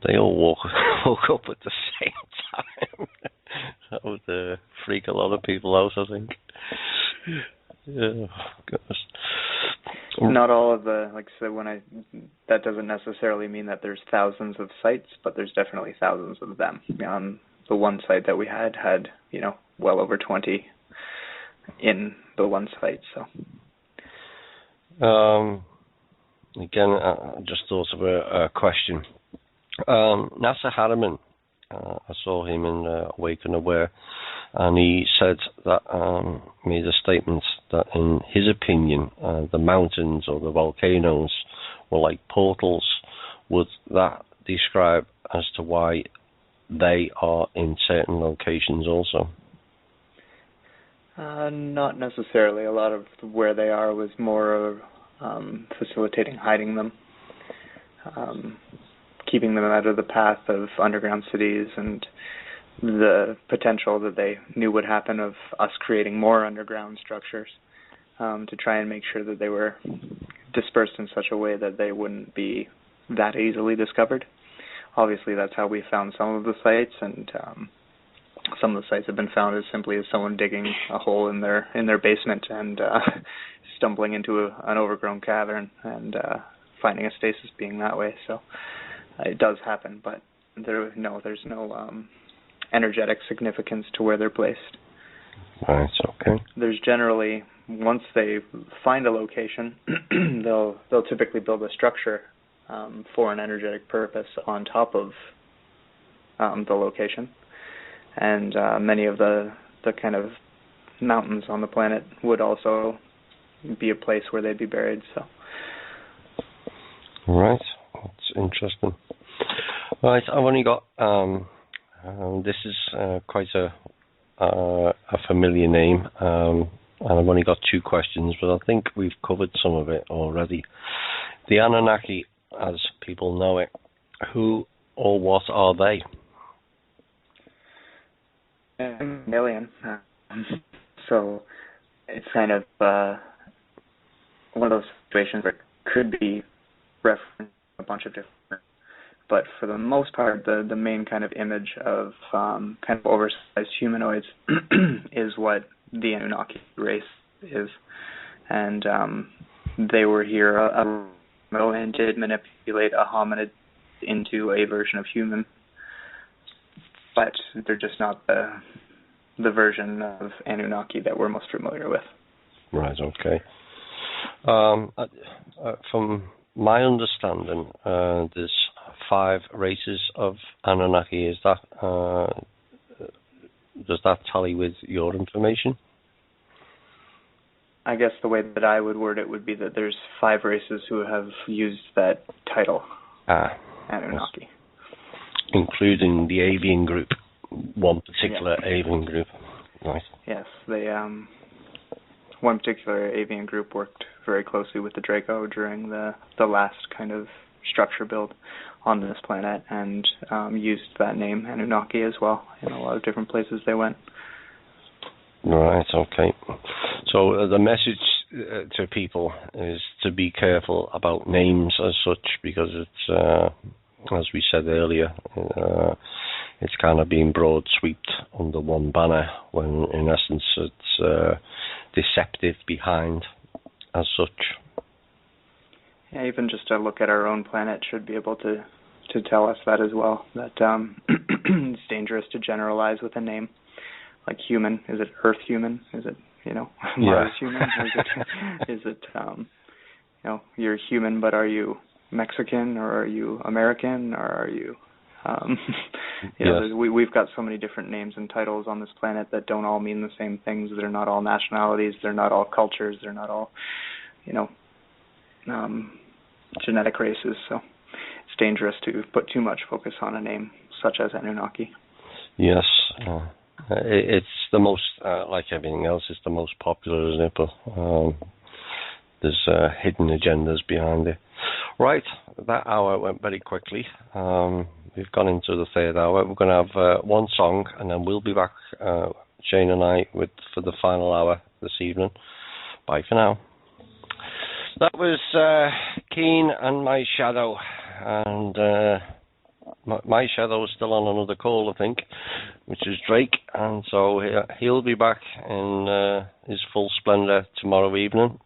They all woke up at the same time. That would freak a lot of people out, I think. Yeah, gosh. Not all of the, that doesn't necessarily mean that there's thousands of sites, but there's definitely thousands of them. The one site that we had, well over 20 in the one site, so. Again, I just thought of a question. Nasser Harriman, I saw him in Awake and Aware, and he said that, made a statement that in his opinion, the mountains or the volcanoes were like portals. Would that describe as to why they are in certain locations also? Not necessarily. A lot of where they are was more facilitating hiding them, keeping them out of the path of underground cities and the potential that they knew would happen of us creating more underground structures, to try and make sure that they were dispersed in such a way that they wouldn't be that easily discovered. Obviously, that's how we found some of the sites, and some of the sites have been found as simply as someone digging a hole in their basement and stumbling into an overgrown cavern and finding a stasis being that way. So it does happen, but there's no energetic significance to where they're placed. Right. Okay. There's generally, once they find a location, they'll typically build a structure for an energetic purpose on top of the location, and many of the kind of mountains on the planet would also be a place where they'd be buried. So. Right. That's interesting. Right. I've only got. This is quite a familiar name, and I've only got two questions, but I think we've covered some of it already. The Anunnaki, as people know it, who or what are they? An alien. So it's kind of one of those situations where it could be referenced a bunch of different, but for the most part, the main kind of image of kind of oversized humanoids is what the Anunnaki race is, and they were here and did manipulate a hominid into a version of human, but they're just not the version of Anunnaki that we're most familiar with. Right, okay. From my understanding, there's 5 races of Anunnaki. Is that does that tally with your information? I guess the way that I would word it would be that there's 5 races who have used that title, Anunnaki. Yes. Including the avian group, one particular avian group. Right. Yes, they one particular avian group worked very closely with the Draco during the last kind of structure build on this planet, and used that name Anunnaki as well in a lot of different places they went. Right, okay. So the message to people is to be careful about names as such, because it's, as we said earlier, it's kind of being broad swept under one banner, when in essence it's deceptive behind as such. Yeah, even just a look at our own planet should be able to tell us that as well, that it's dangerous to generalize with a name. Like human, is it Earth human? Is it, Mars human? Is it you're human, but are you Mexican, or are you American, or are you, we've got so many different names and titles on this planet that don't all mean the same things. They're not all nationalities. They're not all cultures. They're not all, genetic races. So it's dangerous to put too much focus on a name such as Anunnaki. Yes. It's the most, like everything else, it's the most popular, isn't it? But there's hidden agendas behind it. Right, that hour went very quickly. We've gone into the third hour. We're going to have one song, and then we'll be back, Shane and I, for the final hour this evening. Bye for now. That was Keen and My Shadow, and my Shadow is still on another call, I think, which is Drake, and so he'll be back in his full splendour tomorrow evening.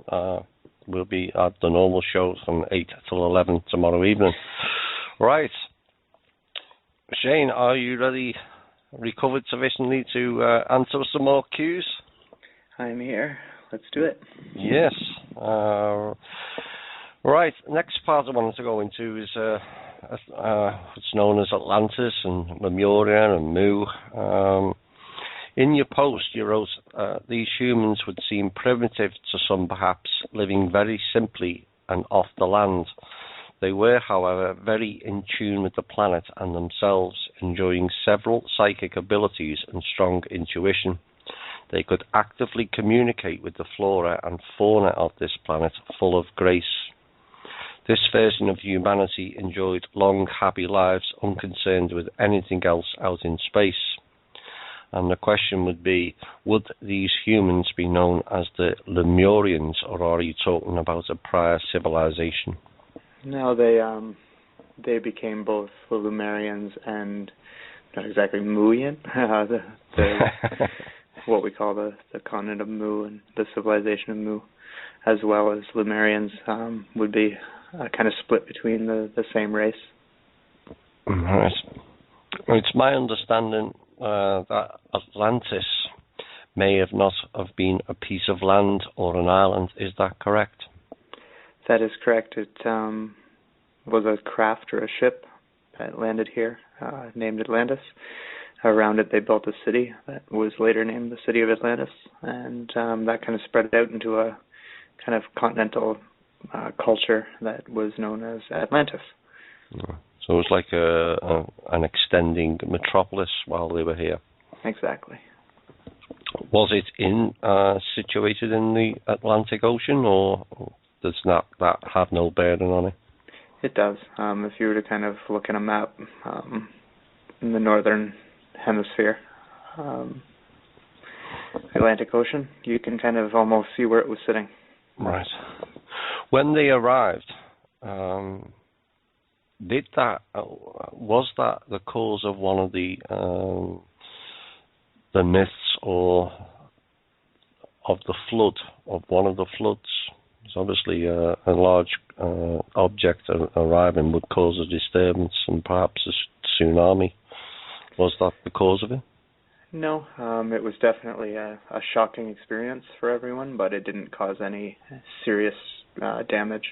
We'll be at the normal show from 8 till 11 tomorrow evening. Right. Shane, are you ready, recovered sufficiently to answer some more cues? I'm here. Let's do it. Yes. Right. Next part I wanted to go into is it's known as Atlantis and Lemuria and Mu. In your post, you wrote, these humans would seem primitive to some, perhaps, living very simply and off the land. They were, however, very in tune with the planet and themselves, enjoying several psychic abilities and strong intuition. They could actively communicate with the flora and fauna of this planet, full of grace. This version of humanity enjoyed long, happy lives, unconcerned with anything else out in space. And the question would be, would these humans be known as the Lemurians, or are you talking about a prior civilization? No, they became both the Lemurians and not exactly Muian, what we call the continent of Mu and the civilization of Mu, as well as Lemurians would be kind of split between the same race. Right. It's my understanding that Atlantis may have not have been a piece of land or an island. Is that correct? That is correct. It was a craft or a ship that landed here, named Atlantis. Around it they built a city that was later named the City of Atlantis, and that kind of spread out into a kind of continental culture that was known as Atlantis. So it was like an extending metropolis while they were here. Exactly. Was it situated in the Atlantic Ocean, or does that have no bearing on it? It does. If you were to kind of look at a map in the northern hemisphere, Atlantic Ocean, you can kind of almost see where it was sitting. Right. When they arrived, was that the cause of one of the myths or of the flood, of one of the floods? It's obviously a large object arriving would cause a disturbance and perhaps a tsunami. Was that the cause of it? No, it was definitely a shocking experience for everyone, but it didn't cause any serious damage.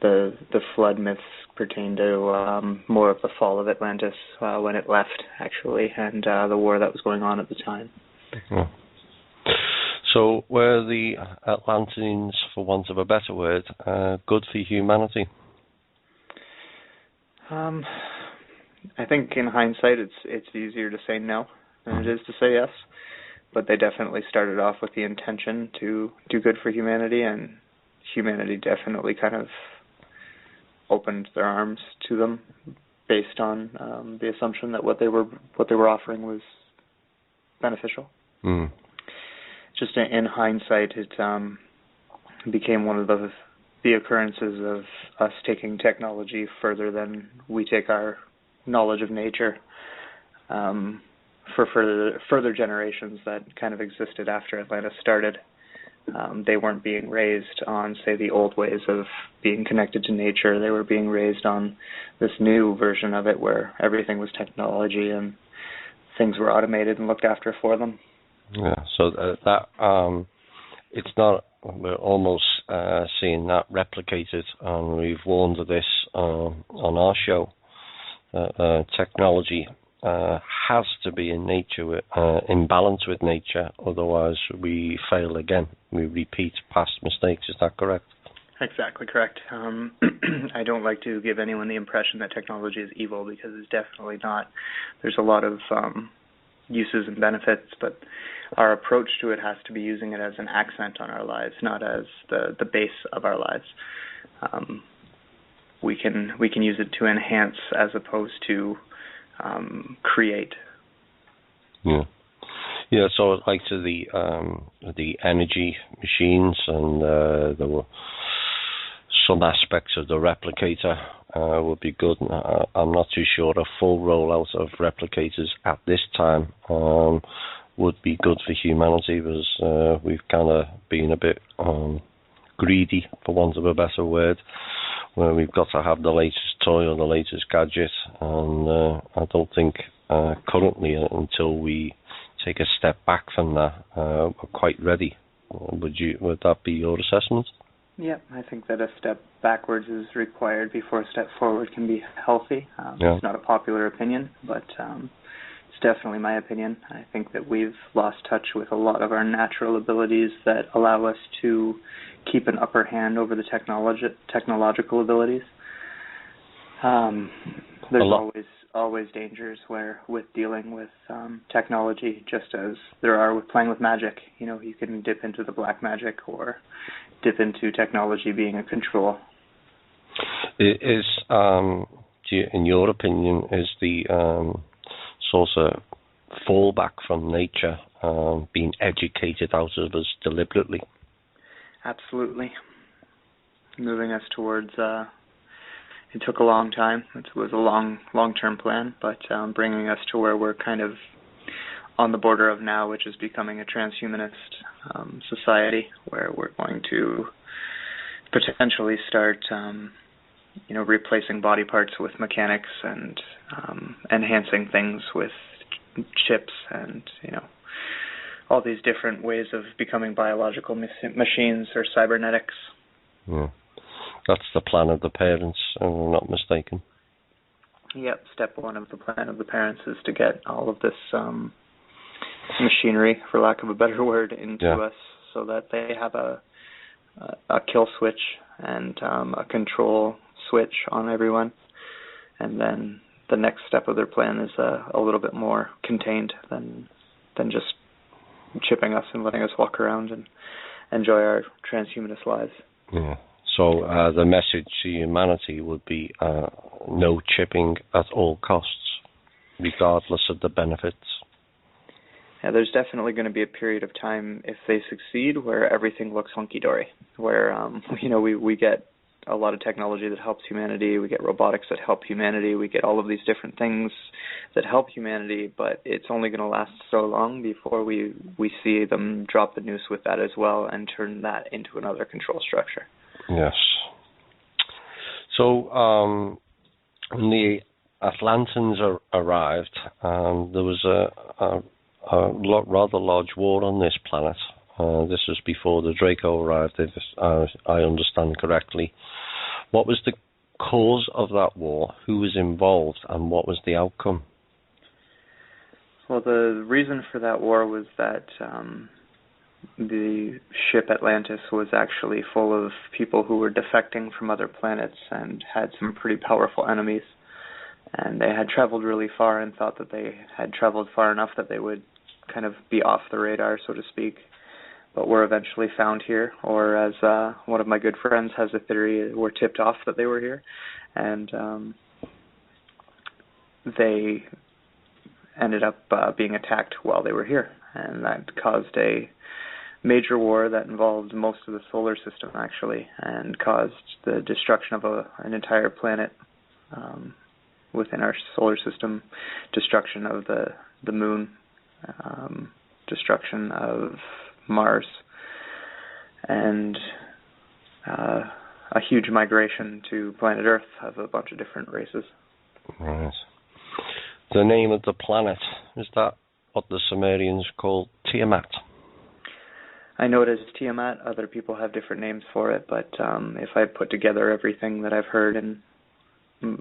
The flood myths pertain to more of the fall of Atlantis when it left, actually, and the war that was going on at the time. Yeah. So were the Atlanteans, for want of a better word, good for humanity? I think in hindsight it's easier to say no than it is to say yes, but they definitely started off with the intention to do good for humanity, and humanity definitely kind of opened their arms to them based on the assumption that what they were offering was beneficial. Mm. Just in hindsight, it became one of the occurrences of us taking technology further than we take our knowledge of nature for further generations that kind of existed after Atlantis started. They weren't being raised on, say, the old ways of being connected to nature. They were being raised on this new version of it where everything was technology and things were automated and looked after for them. Yeah, so that it's not. We're almost seeing that replicated, and we've warned of this on our show. Technology has to be in nature, in balance with nature, otherwise we fail again. We repeat past mistakes. Is that correct? Exactly correct. I don't like to give anyone the impression that technology is evil, because it's definitely not. There's a lot of uses and benefits, but our approach to it has to be using it as an accent on our lives, not as the base of our lives. We can use it to enhance as opposed to create. Yeah. So like to the energy machines, and there were some aspects of the replicator would be good. I'm not too sure a full rollout of replicators at this time would be good for humanity, because we've kind of been a bit greedy, for want of a better word, where we've got to have the latest toy or the latest gadget, and I don't think currently, until we take a step back from that, we're quite ready. Would that be your assessment? Yeah, I think that a step backwards is required before a step forward can be healthy. It's not a popular opinion, but it's definitely my opinion. I think that we've lost touch with a lot of our natural abilities that allow us to keep an upper hand over the technological abilities. There's always dangers with dealing with technology, just as there are with playing with magic. You know, you can dip into the black magic or dip into technology being a control. Is, in your opinion, is the sort of fallback from nature being educated out of us deliberately? Absolutely. Moving us towards, it took a long time. It was a long-term plan, but bringing us to where we're kind of on the border of now, which is becoming a transhumanist society, where we're going to potentially start, replacing body parts with mechanics and enhancing things with chips and, all these different ways of becoming biological machines or cybernetics. Yeah. That's the plan of the parents, if I'm not mistaken. Yep, step one of the plan of the parents is to get all of this machinery, for lack of a better word, into us, so that they have a kill switch and a control switch on everyone. And then the next step of their plan is a little bit more contained than just chipping us and letting us walk around and enjoy our transhumanist lives. Yeah. So the message to humanity would be no chipping at all costs, regardless of the benefits. Yeah, there's definitely going to be a period of time, if they succeed, where everything looks hunky-dory, where we get a lot of technology that helps humanity, we get robotics that help humanity, we get all of these different things that help humanity, but it's only going to last so long before we see them drop the noose with that as well and turn that into another control structure. Yes. So when the Atlantans arrived, there was a rather large war on this planet. This was before the Draco arrived, if I understand correctly. What was the cause of that war? Who was involved, and what was the outcome? Well, the reason for that war was that the ship Atlantis was actually full of people who were defecting from other planets and had some pretty powerful enemies. And they had traveled really far and thought that they had traveled far enough that they would kind of be off the radar, so to speak, but were eventually found here, or as one of my good friends has a theory, were tipped off that they were here, and they ended up being attacked while they were here, and that caused a major war that involved most of the solar system, actually, and caused the destruction of an entire planet within our solar system, destruction of the moon, destruction of Mars, and a huge migration to planet Earth of a bunch of different races. Right. The name of the planet, is that what the Sumerians called Tiamat? I know it is Tiamat. Other people have different names for it, but if I put together everything that I've heard, and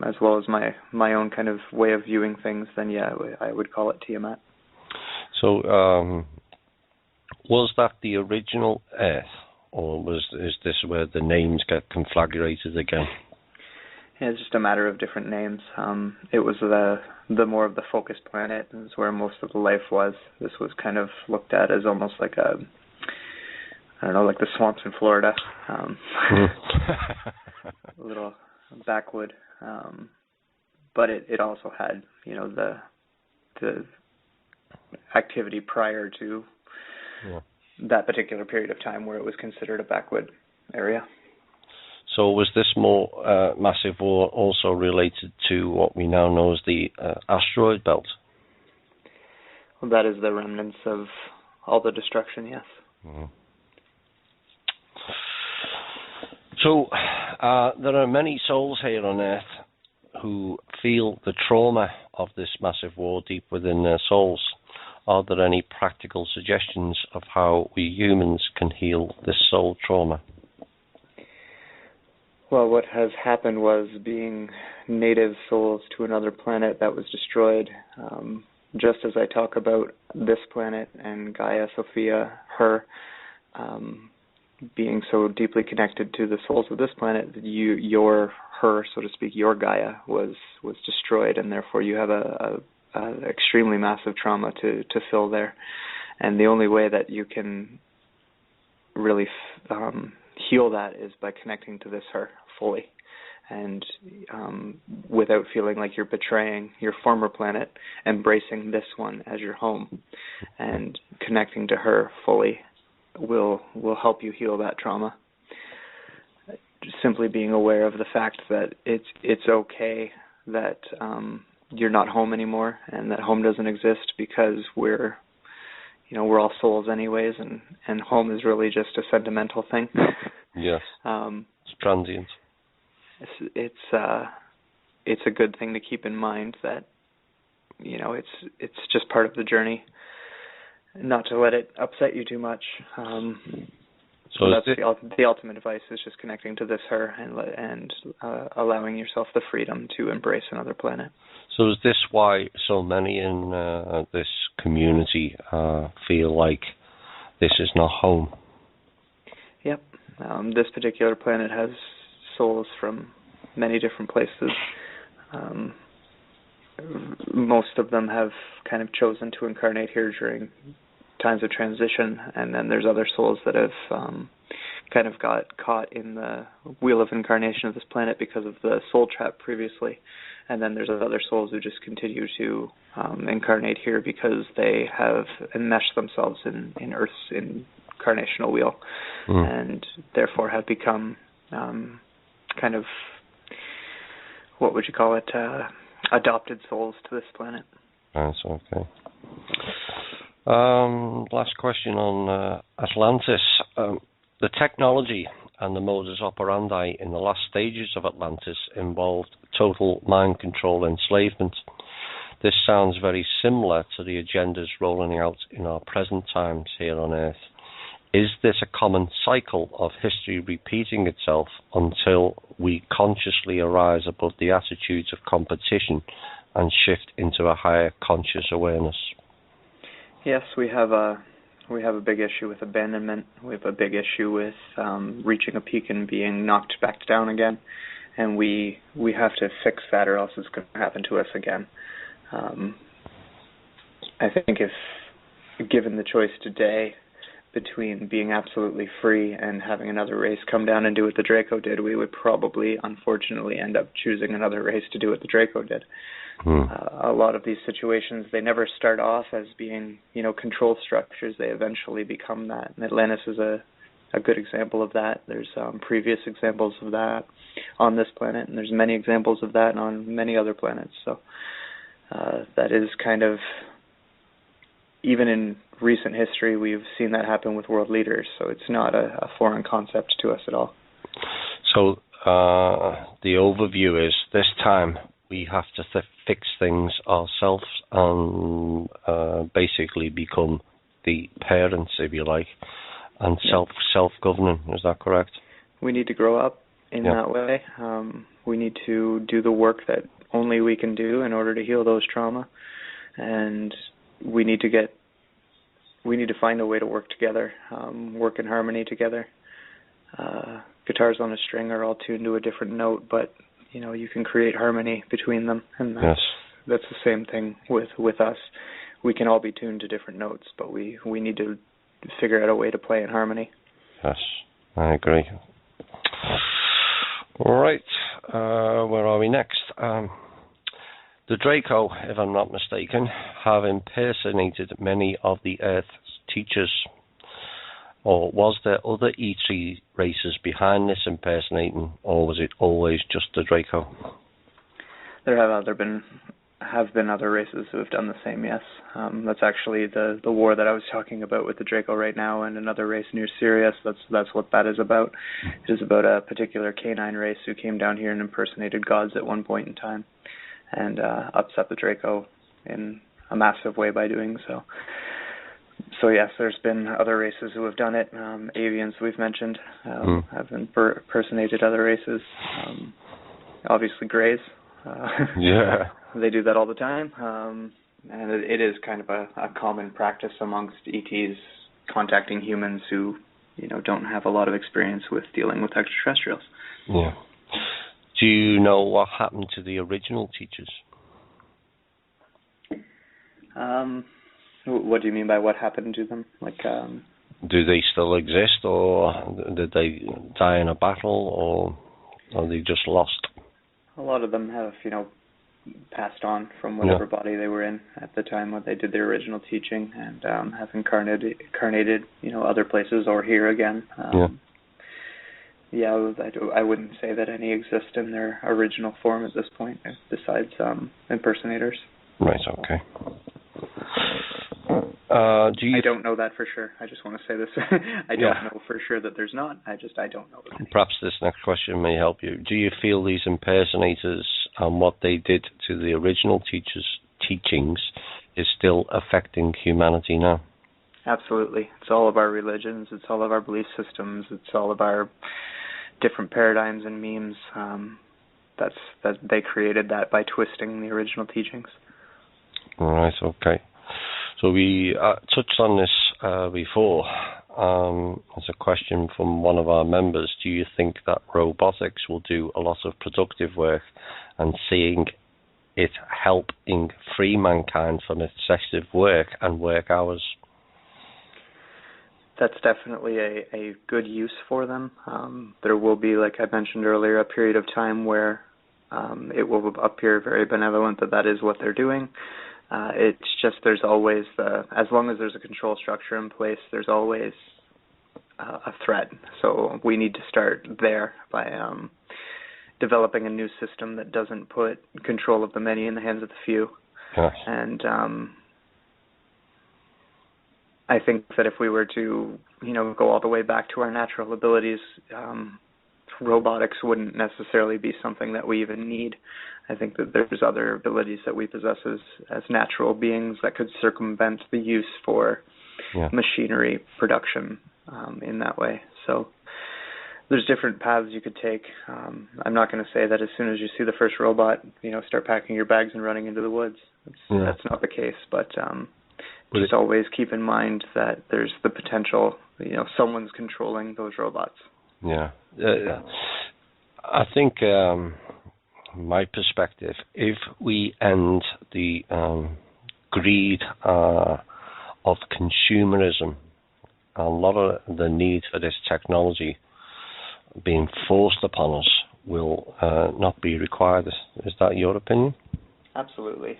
as well as my own kind of way of viewing things, then yeah, I would call it Tiamat. So, was that the original Earth, or is this where the names get conflagrated again? Yeah, it's just a matter of different names. It was the more of the focus planet, is where most of the life was. This was kind of looked at as almost like like the swamps in Florida, a little backwood. But it also had, the activity prior to that particular period of time where it was considered a backwood area. So was this more massive war also related to what we now know as the asteroid belt? Well, that is the remnants of all the destruction, yes. Mm. So there are many souls here on Earth who feel the trauma of this massive war deep within their souls. Are there any practical suggestions of how we humans can heal this soul trauma? Well, what has happened was, being native souls to another planet that was destroyed, just as I talk about this planet and Gaia, Sophia, her, being so deeply connected to the souls of this planet, your her, so to speak, your Gaia was destroyed, and therefore you have a extremely massive trauma to fill there. And the only way that you can really heal that is by connecting to this her fully, and without feeling like you're betraying your former planet, embracing this one as your home, and connecting to her fully will help you heal that trauma. Just simply being aware of the fact that it's okay that you're not home anymore, and that home doesn't exist, because we're all souls anyways, and home is really just a sentimental thing. Yes. It's transient. It's a good thing to keep in mind, that it's just part of the journey, not to let it upset you too much. So that's the ultimate advice, is just connecting to this her and allowing yourself the freedom to embrace another planet. So is this why so many in this community feel like this is not home? Yep. This particular planet has souls from many different places. Most of them have kind of chosen to incarnate here during times of transition, and then there's other souls that have kind of got caught in the wheel of incarnation of this planet because of the soul trap previously, and then there's other souls who just continue to incarnate here because they have enmeshed themselves in Earth's incarnational wheel, and therefore have become kind of, what would you call it, adopted souls to this planet. That's okay. Last question on Atlantis. The technology and the modus operandi in the last stages of Atlantis involved total mind control enslavement. This sounds very similar to the agendas rolling out in our present times here on Earth. Is this a common cycle of history repeating itself until we consciously arise above the attitudes of competition and shift into a higher conscious awareness? Yes, we have a big issue with abandonment. We have a big issue with reaching a peak and being knocked back down again, and we have to fix that, or else it's going to happen to us again. I think if given the choice today between being absolutely free and having another race come down and do what the Draco did, we would probably, unfortunately, end up choosing another race to do what the Draco did. A lot of these situations, they never start off as being, control structures. They eventually become that. And Atlantis is a good example of that. There's previous examples of that on this planet, and there's many examples of that on many other planets. So that is kind of, even in recent history, we've seen that happen with world leaders. So it's not a foreign concept to us at all. So the overview is, this time we have to fix things ourselves and basically become the parents, if you like, and self-governing. Is that correct? We need to grow up in that way. We need to do the work that only we can do in order to heal those trauma, and we need to find a way to work together, work in harmony together. Guitars on a string are all tuned to a different note, but you can create harmony between them, and that's the same thing with us. We can all be tuned to different notes, but we need to figure out a way to play in harmony. Yes, I agree. All right, where are we next? The Draco, if I'm not mistaken, have impersonated many of the Earth's teachers. Or was there other E3 races behind this impersonating, or was it always just the Draco? There have been other races who have done the same, yes. That's actually the war that I was talking about with the Draco right now, and another race near Sirius. That's what that is about. It is about a particular canine race who came down here and impersonated gods at one point in time, and upset the Draco in a massive way by doing so. So yes, there's been other races who have done it. Avians, we've mentioned, have impersonated other races. Obviously, Greys. They do that all the time, and it is kind of a common practice amongst ETs contacting humans who, don't have a lot of experience with dealing with extraterrestrials. Yeah. Do you know what happened to the original teachers? What do you mean by what happened to them? Do they still exist, or did they die in a battle, or are they just lost? A lot of them have, passed on from whatever body they were in at the time when they did their original teaching, and have incarnated, other places or here again. I wouldn't say that any exist in their original form at this point, besides impersonators. Right. Okay. I don't know that for sure. I just want to say this. I don't know for sure that there's not. I don't know. Perhaps this next question may help you. Do you feel these impersonators and what they did to the original teachers' teachings is still affecting humanity now? Absolutely. It's all of our religions. It's all of our belief systems. It's all of our different paradigms and memes. That they created that by twisting the original teachings. All right. Okay. So we touched on this before. As a question from one of our members, do you think that robotics will do a lot of productive work, and seeing it helping free mankind from excessive work and work hours? That's definitely a good use for them. There will be, like I mentioned earlier, a period of time where it will appear very benevolent that is what they're doing. It's just there's always, as long as there's a control structure in place, there's always a threat. So we need to start there by developing a new system that doesn't put control of the many in the hands of the few. Yes. And I think that if we were to, go all the way back to our natural abilities, robotics wouldn't necessarily be something that we even need. I think that there's other abilities that we possess as natural beings that could circumvent the use for machinery production in that way. So there's different paths you could take. I'm not going to say that as soon as you see the first robot, start packing your bags and running into the woods. That's not the case, but just always keep in mind that there's the potential, someone's controlling those robots. Yeah. I think my perspective, if we end the greed of consumerism, a lot of the need for this technology being forced upon us will not be required. Is that your opinion? Absolutely.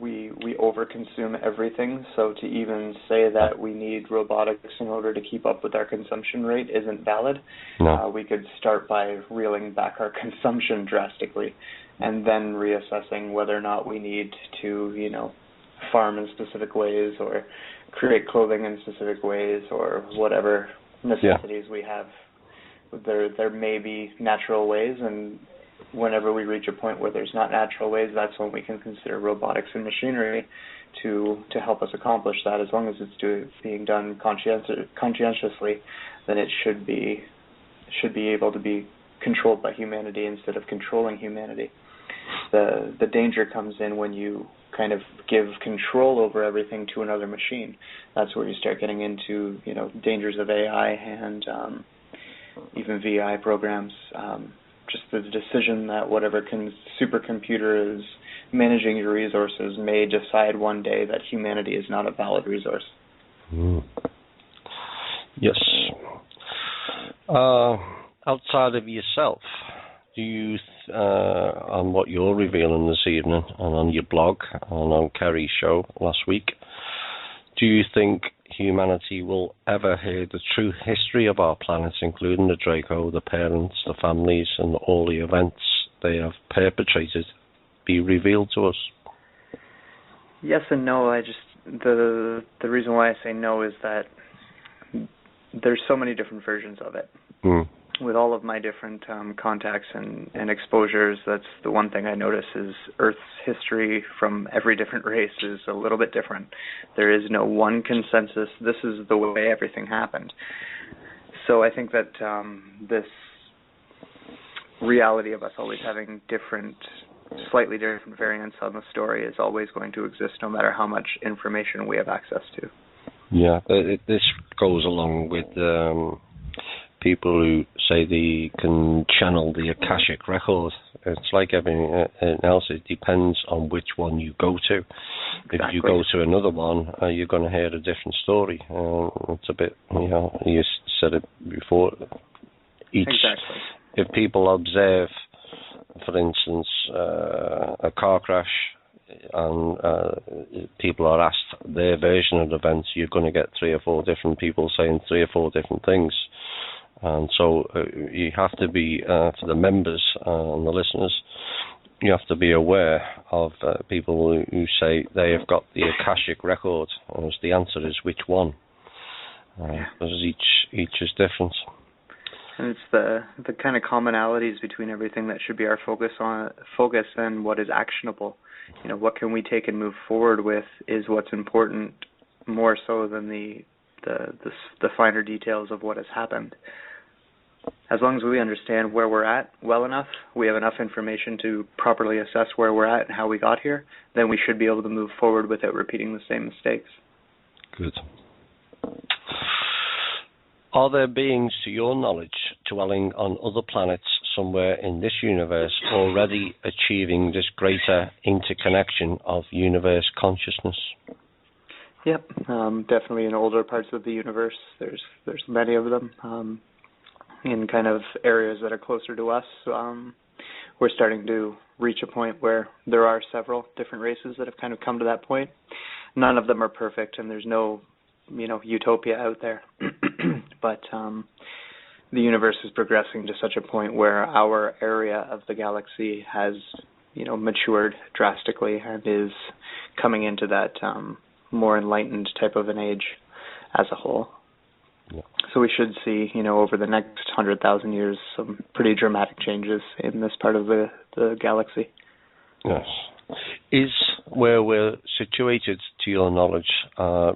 We overconsume everything, so to even say that we need robotics in order to keep up with our consumption rate isn't valid. No. We could start by reeling back our consumption drastically and then reassessing whether or not we need to, farm in specific ways or create clothing in specific ways or whatever necessities we have. There may be natural ways, and whenever we reach a point where there's not natural ways, that's when we can consider robotics and machinery to help us accomplish that. As long as it's being done conscientiously, then it should be able to be controlled by humanity instead of controlling humanity. The danger comes in when you kind of give control over everything to another machine. That's where you start getting into dangers of AI and even VI programs. Just the decision that whatever supercomputer is managing your resources may decide one day that humanity is not a valid resource. Yes. Outside of yourself, do you, on what you're revealing this evening and on your blog and on Kerry's show last week, do you think humanity will ever hear the true history of our planet, including the Draco, the parents, the families, and all the events they have perpetrated, be revealed to us? Yes and no. The reason why I say no is that there's so many different versions of it. With all of my different contacts and exposures, that's the one thing I notice is Earth's history from every different race is a little bit different. There is no one consensus. This is the way everything happened. So I think that this reality of us always having slightly different variants on the story is always going to exist no matter how much information we have access to. Yeah, this goes along with people who say they can channel the Akashic record. It's like everything else. It depends on which one you go to. Exactly. If you go to another one, you're going to hear a different story. It's a bit, you said it before. Exactly. If people observe, for instance, a car crash, and people are asked their version of the events, you're going to get 3 or 4 different people saying 3 or 4 different things. And so you have to be, for the members and the listeners, you have to be aware of people who say they have got the Akashic record. As the answer is which one? Because each is different. And it's the kind of commonalities between everything that should be our focus and what is actionable. What can we take and move forward with is what's important, more so than the finer details of what has happened. As long as we understand where we're at well enough, we have enough information to properly assess where we're at and how we got here, then we should be able to move forward without repeating the same mistakes. Good. Are there beings, to your knowledge, dwelling on other planets somewhere in this universe already achieving this greater interconnection of universe consciousness? Yep, definitely in older parts of the universe. There's many of them. In kind of areas that are closer to us, we're starting to reach a point where there are several different races that have kind of come to that point. None of them are perfect, and there's no, utopia out there. But the universe is progressing to such a point where our area of the galaxy has, matured drastically and is coming into that more enlightened type of an age as a whole. Yeah. So we should see, over the next 100,000 years, some pretty dramatic changes in this part of the galaxy. Yes. Is where we're situated, to your knowledge,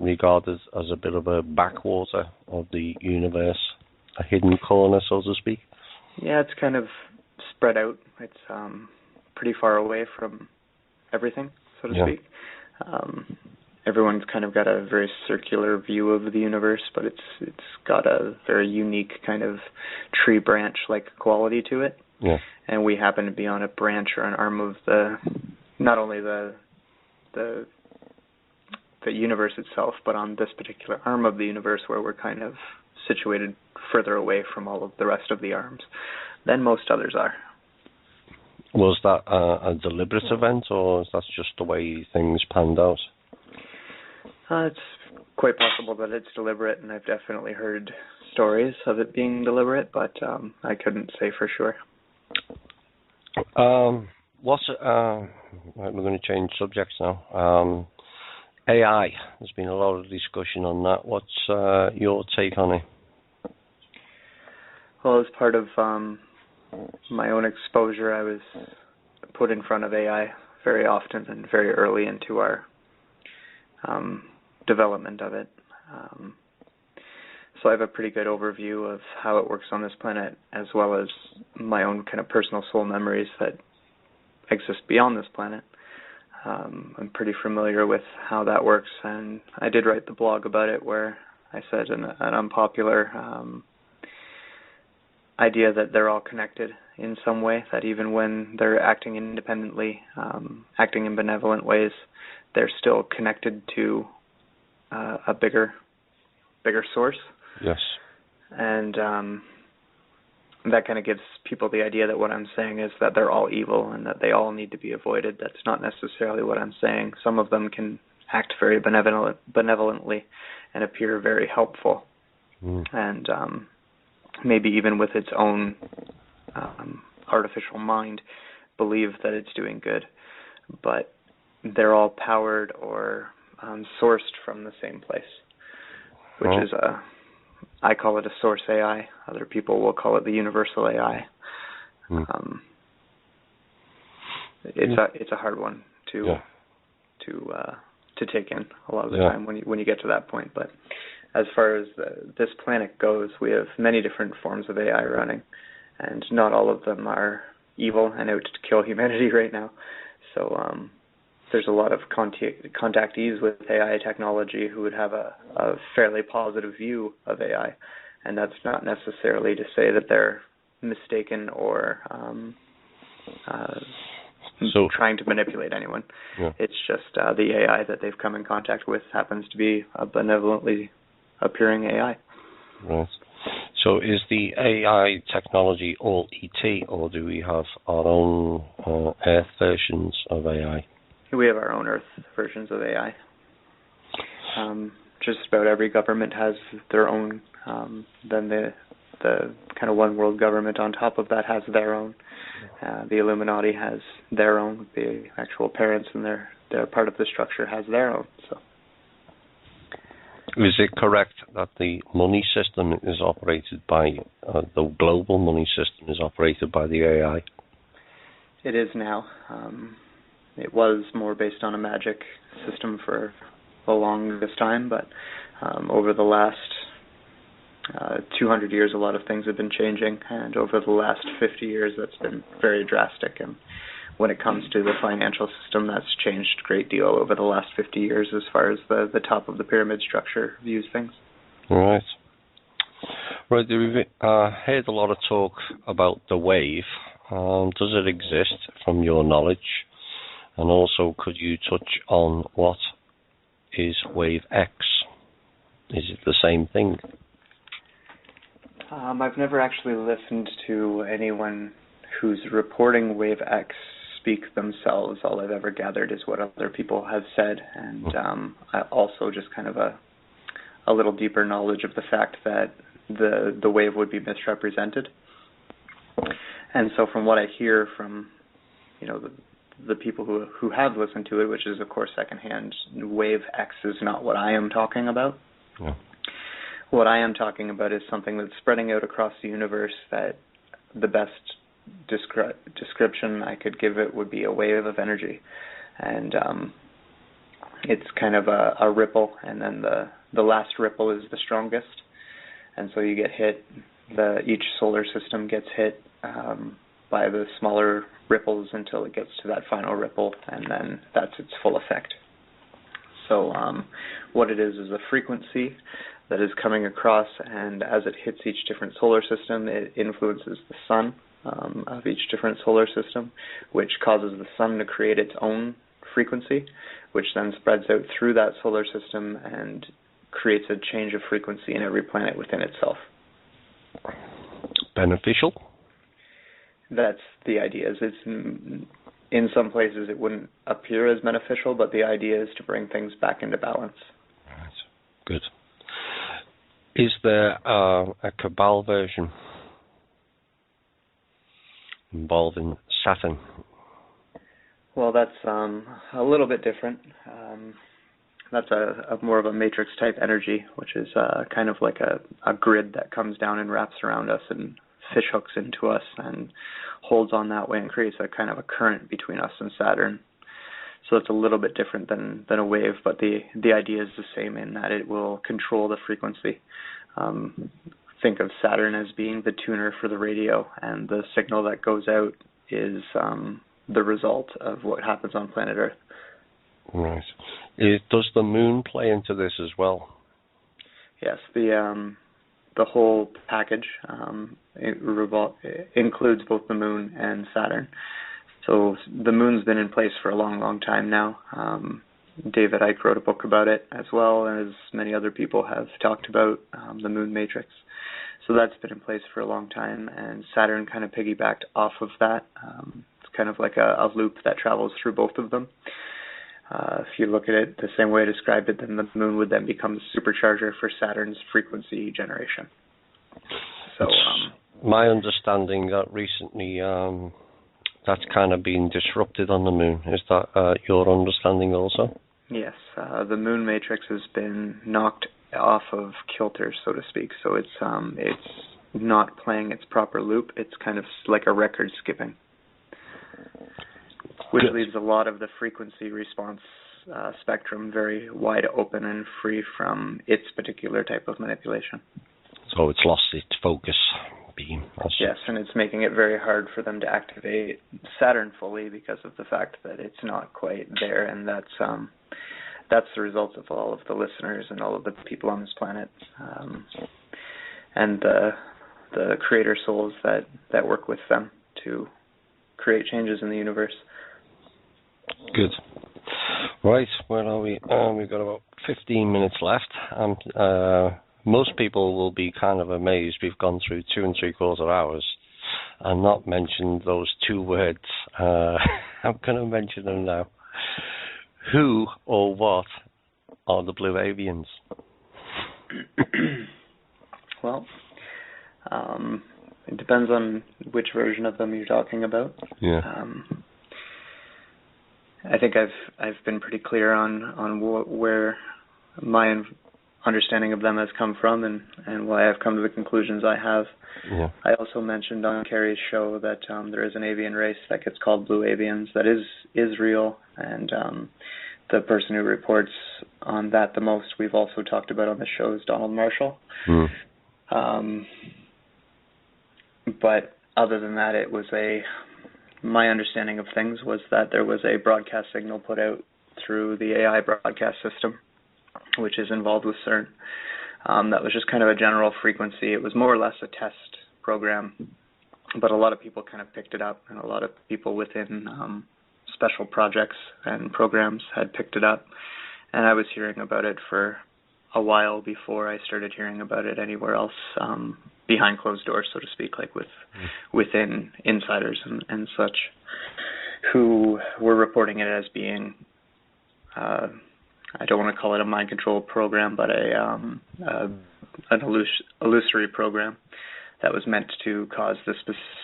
regarded as a bit of a backwater of the universe, a hidden corner, so to speak? Yeah, it's kind of spread out. It's pretty far away from everything, so to speak. Everyone's kind of got a very circular view of the universe, but it's got a very unique kind of tree branch-like quality to it. Yeah. And we happen to be on a branch or an arm of not only the universe itself, but on this particular arm of the universe where we're kind of situated further away from all of the rest of the arms than most others are. Was that a deliberate event, or is that just the way things panned out? It's quite possible that it's deliberate, and I've definitely heard stories of it being deliberate, but I couldn't say for sure. We're going to change subjects now. AI, there's been a lot of discussion on that. What's your take on it? Well, as part of my own exposure, I was put in front of AI very often and very early into our development of it. So I have a pretty good overview of how it works on this planet, as well as my own kind of personal soul memories that exist beyond this planet. I'm pretty familiar with how that works, and I did write the blog about it where I said an unpopular idea that they're all connected in some way, that even when they're acting independently, acting in benevolent ways, they're still connected to a bigger source. Yes. And that kind of gives people the idea that what I'm saying is that they're all evil and that they all need to be avoided. That's not necessarily what I'm saying. Some of them can act very benevolently and appear very helpful. And maybe even with its own artificial mind, believe that it's doing good. But they're all powered or sourced from the same place, which is I call it a source AI. Other people will call it the universal AI. It's a hard one to take in a lot of the time when you get to that point. But as far as this planet goes, we have many different forms of AI running, and not all of them are evil and out to kill humanity right now. So there's a lot of contactees with AI technology who would have a fairly positive view of AI, and that's not necessarily to say that they're mistaken or trying to manipulate anyone. Yeah. It's just the AI that they've come in contact with happens to be a benevolently appearing AI. Right. So is the AI technology all ET, or do we have our own Earth versions of AI? We have our own Earth versions of AI. Just about every government has their own. Then the kind of one world government on top of that has their own. The Illuminati has their own. The actual parents and their part of the structure has their own. So. Is it correct that the money system is operated by, the global money system is operated by the AI? It is now. It was more based on a magic system for the longest time, but over the last 200 years, a lot of things have been changing, and over the last 50 years, that's been very drastic. And when it comes to the financial system, that's changed a great deal over the last 50 years as far as the top of the pyramid structure views things. Right. Right, we've heard a lot of talk about the wave. Does it exist from your knowledge? And also, could you touch on what is wave X. Is it the same thing? I've never actually listened to anyone who's reporting wave X speak themselves. All I've ever gathered is what other people have said, and I also just kind of a little deeper knowledge of the fact that the wave would be misrepresented. And so from what I hear from, the people who have listened to it, which is of course secondhand, wave X is not what I am talking about. Yeah. What I am talking about is something that's spreading out across the universe, that the best description I could give it would be a wave of energy. And it's kind of a ripple, and then the last ripple is the strongest. And so you get hit, each solar system gets hit by the smaller ripples until it gets to that final ripple, and then that's its full effect. So what it is a frequency that is coming across, and as it hits each different solar system, it influences the sun of each different solar system, which causes the sun to create its own frequency, which then spreads out through that solar system and creates a change of frequency in every planet within itself. Beneficial? That's the idea. In some places it wouldn't appear as beneficial, but the idea is to bring things back into balance. Right. Good. Is there a Cabal version involving Saturn? Well, that's a little bit different. That's a more of a matrix type energy, which is kind of like a grid that comes down and wraps around us and fish hooks into us and holds on that way and creates a kind of a current between us and Saturn. So it's a little bit different than a wave, but the idea is the same in that it will control the frequency. Think of Saturn as being the tuner for the radio, and the signal that goes out is the result of what happens on planet Earth. Right. Does the moon play into this as well? Yes, the whole package includes both the moon and Saturn. So the moon's been in place for a long, long time now. David Icke wrote a book about it, as well as many other people have talked about the moon matrix. So that's been in place for a long time, and Saturn kind of piggybacked off of that. It's kind of like a loop that travels through both of them. If you look at it the same way I described it, then the moon would then become the supercharger for Saturn's frequency generation. So my understanding that recently that's kind of been disrupted on the moon. Is that your understanding also? Yes, the moon matrix has been knocked off of kilter, so to speak. So it's not playing its proper loop. It's kind of like a record skipping, which leaves a lot of the frequency response spectrum very wide open and free from its particular type of manipulation. So it's lost its focus beam. Yes, and it's making it very hard for them to activate Saturn fully because of the fact that it's not quite there, and that's the result of all of the listeners and all of the people on this planet, and the creator souls that work with them to create changes in the universe. Good. Right, where are we? We've got about 15 minutes left. Most people will be kind of amazed we've gone through 2 3/4 hours and not mentioned those 2 words. I'm going to mention them now. Who or what are the Blue Avians? Well, it depends on which version of them you're talking about. Yeah. I think I've been pretty clear on where my understanding of them has come from and why I've come to the conclusions I have. Yeah. I also mentioned on Carrie's show that there is an avian race that gets called Blue Avians that is real, and the person who reports on that the most we've also talked about on the show is Donald Marshall. But other than that, it was my understanding of things was that there was a broadcast signal put out through the AI broadcast system, which is involved with CERN. That was just kind of a general frequency. It was more or less a test program, but a lot of people kind of picked it up, and a lot of people within special projects and programs had picked it up. And I was hearing about it for a while before I started hearing about it anywhere else, behind closed doors, so to speak, like within insiders and such, who were reporting it as being, I don't want to call it a mind control program, but an illusory program that was meant to cause this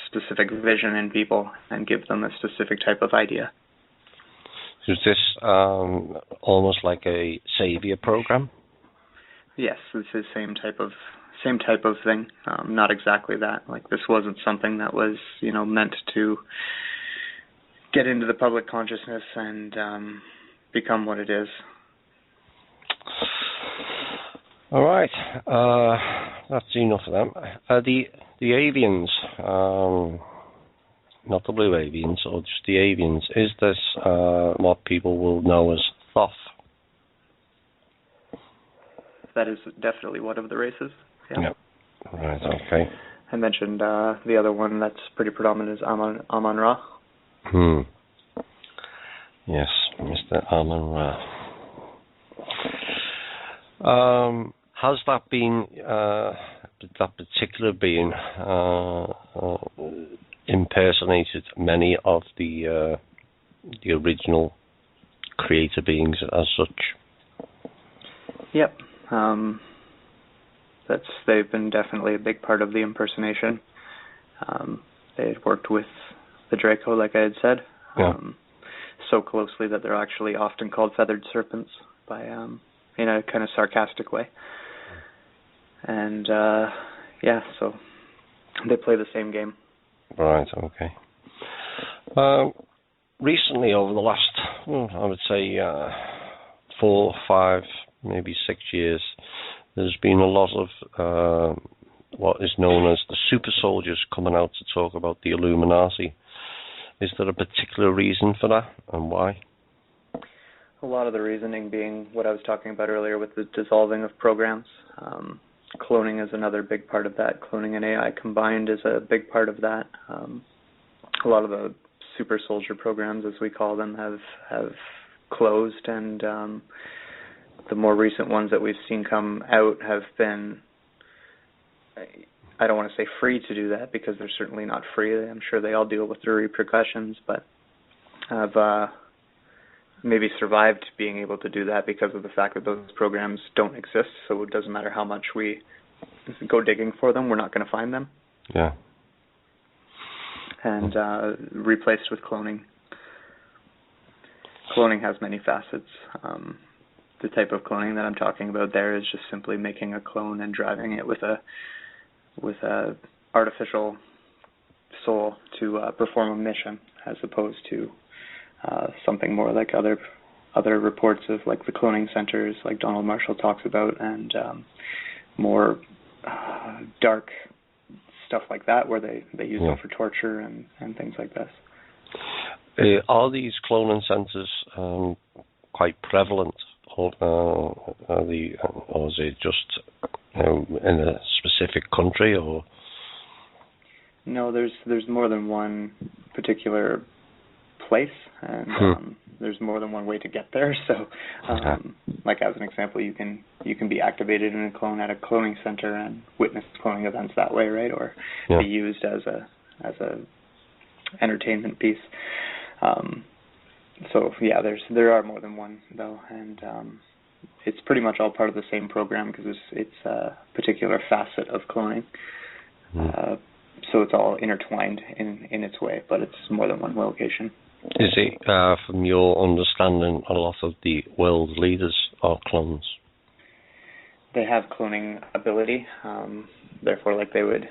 specific vision in people and give them a specific type of idea. Is this almost like a savior program? Yes, this is same type of thing. Not exactly that. Like, this wasn't something that was, meant to get into the public consciousness and become what it is. All right, that's enough of them. The avians, not the blue avians, or just the avians, is this what people will know as Thoth? That is definitely one of the races. Yeah. Yep. Right, okay. I mentioned the other one that's pretty predominant is Amon-Ra. Yes, Mr. Amon-Ra. Has that been, that particular being impersonated many of the original creator beings as such? Yep. They've been definitely a big part of the impersonation. They had worked with the Draco, like I had said, so closely that they're actually often called feathered serpents by in a kind of sarcastic way. And so they play the same game. Right. Okay. Recently, over the last, I would say, 4, 5, maybe 6 years, there's been a lot of what is known as the super soldiers coming out to talk about the Illuminati. Is there a particular reason for that, and why? A lot of the reasoning being what I was talking about earlier with the dissolving of programs. Cloning is another big part of that. Cloning and AI combined is a big part of that. A lot of the super soldier programs, as we call them, have closed, and the more recent ones that we've seen come out have been, I don't want to say free to do that, because they're certainly not free. I'm sure they all deal with the repercussions, but have maybe survived being able to do that because of the fact that those programs don't exist. So it doesn't matter how much we go digging for them, we're not going to find them. Yeah. And replaced with cloning. Cloning has many facets. The type of cloning that I'm talking about there is just simply making a clone and driving it with a artificial soul to perform a mission, as opposed to something more like other reports of, like, the cloning centers, like Donald Marshall talks about, and more dark stuff like that, where they use them for torture and things like this. Are these cloning centers quite prevalent, or is it just in a specific country, or? No, there's more than one particular place, and there's more than one way to get there. So, like, as an example, you can be activated in a clone at a cloning center and witness cloning events that way, right? Or be used as a entertainment piece. So yeah, there are more than one though, and it's pretty much all part of the same program, because it's a particular facet of cloning. So it's all intertwined in its way, but it's more than one location. Is it, from your understanding, a lot of the world leaders are clones? They have cloning ability, therefore, like, they would,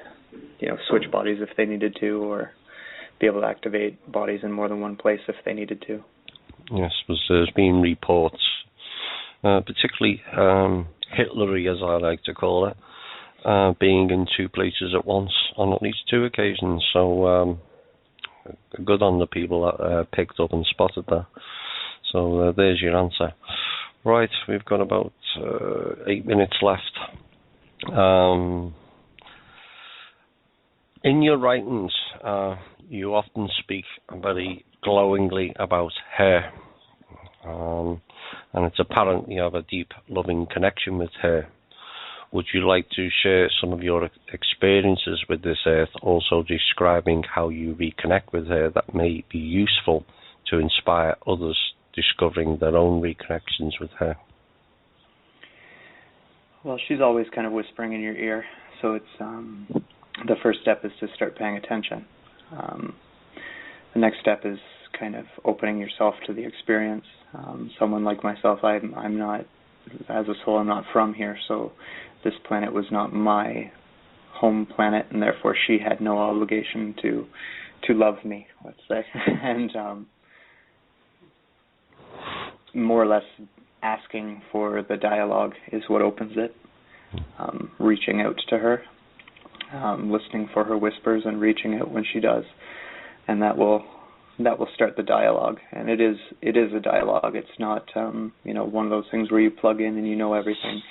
switch bodies if they needed to, or be able to activate bodies in more than one place if they needed to. Yes, there's been reports, particularly Hitlery, as I like to call it, being in two places at once on at least 2 occasions. So good on the people that picked up and spotted that. So there's your answer. Right, we've got about 8 minutes left. In your writings, you often speak very glowingly about hair. and it's apparent you have a deep, loving connection with her. Would you like to share some of your experiences with this earth, also describing how you reconnect with her that may be useful to inspire others discovering their own reconnections with her? Well, she's always kind of whispering in your ear, so it's the first step is to start paying attention. The next step is kind of opening yourself to the experience. Someone like myself, I'm not, as a soul, I'm not from here, so this planet was not my home planet, and therefore she had no obligation to love me, let's say. And more or less asking for the dialogue is what opens it. Reaching out to her, listening for her whispers and reaching out when she does, and that will start the dialogue. And it is a dialogue. It's not one of those things where you plug in and you know everything.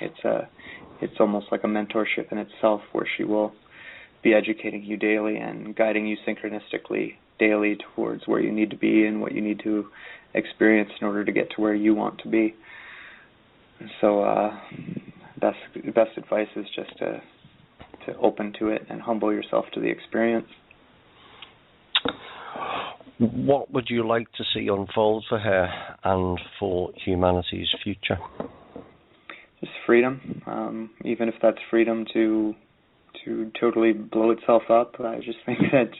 It's almost like a mentorship in itself, where she will be educating you daily and guiding you synchronistically daily towards where you need to be and what you need to experience in order to get to where you want to be. So best advice is just to open to it and humble yourself to the experience. What would you like to see unfold for her and for humanity's future? Just freedom, even if that's freedom to totally blow itself up. I just think that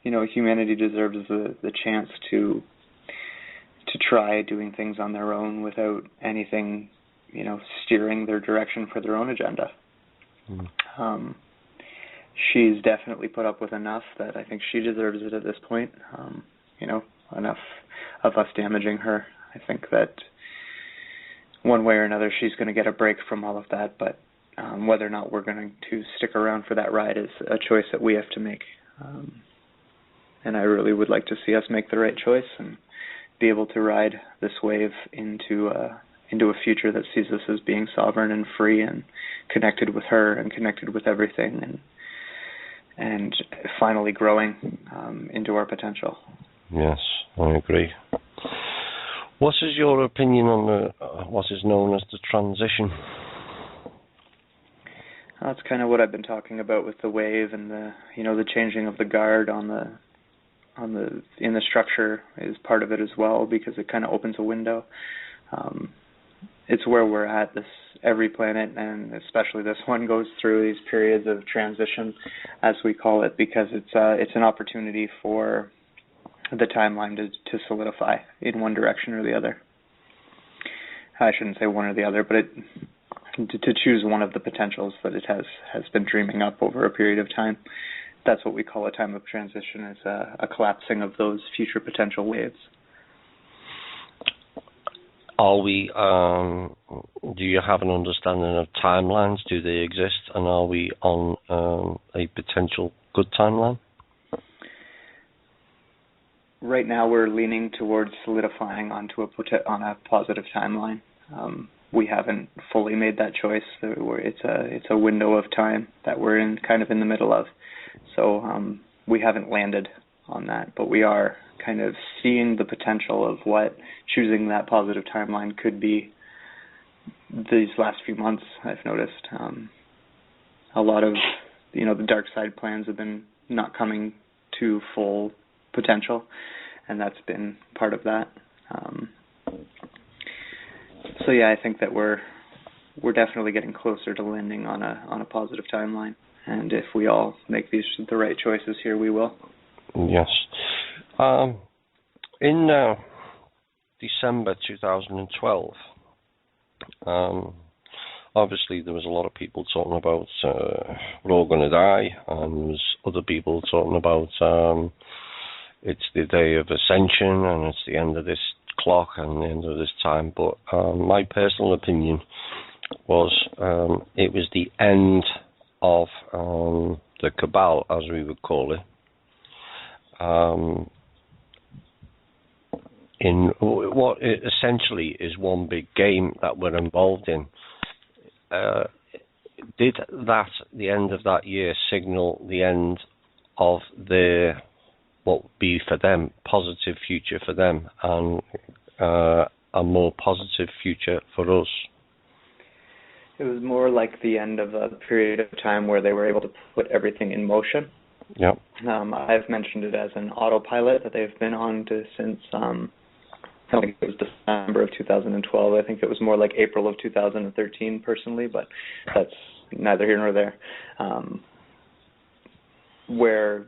humanity deserves the chance to try doing things on their own without anything steering their direction for their own agenda. She's definitely put up with enough that I think she deserves it at this point. Enough of us damaging her. I think that one way or another she's going to get a break from all of that, but whether or not we're going to stick around for that ride is a choice that we have to make. And I really would like to see us make the right choice and be able to ride this wave into a future that sees us as being sovereign and free and connected with her and connected with everything and finally growing into our potential. Yes, I agree. What is your opinion on what is known as the transition? That's kind of what I've been talking about with the wave and the changing of the guard in the structure is part of it as well, because it kind of opens a window. It's where we're at. Every planet, and especially this one, goes through these periods of transition, as we call it, because it's an opportunity for the timeline to solidify in one direction or the other. I shouldn't say one or the other, but to choose one of the potentials that it has been dreaming up over a period of time. That's what we call a time of transition, is a collapsing of those future potential waves. Are we? Do you have an understanding of timelines? Do they exist, and are we on a potential good timeline? Right now, we're leaning towards solidifying on a positive timeline. We haven't fully made that choice. It's a window of time that we're in the middle of. So we haven't landed on that, but we are kind of seeing the potential of what choosing that positive timeline could be. These last few months, I've noticed a lot of the dark side plans have been not coming to full potential, and that's been part of that. So yeah, I think that we're definitely getting closer to landing on a positive timeline, and if we all make the right choices here, we will. Yes. In December 2012, obviously there was a lot of people talking about we're all going to die, and there was other people talking about it's the day of ascension and it's the end of this clock and the end of this time. But my personal opinion was it was the end of the cabal, as we would call it, in what it essentially is one big game that we're involved in. Did that, the end of that year, signal the end of their, what would be for them, positive future for them? And a more positive future for us? It was more like the end of a period of time where they were able to put everything in motion. Yeah. I've mentioned it as an autopilot that they've been on to since, I think it was December of 2012. I think it was more like April of 2013 personally, but that's neither here nor there. Where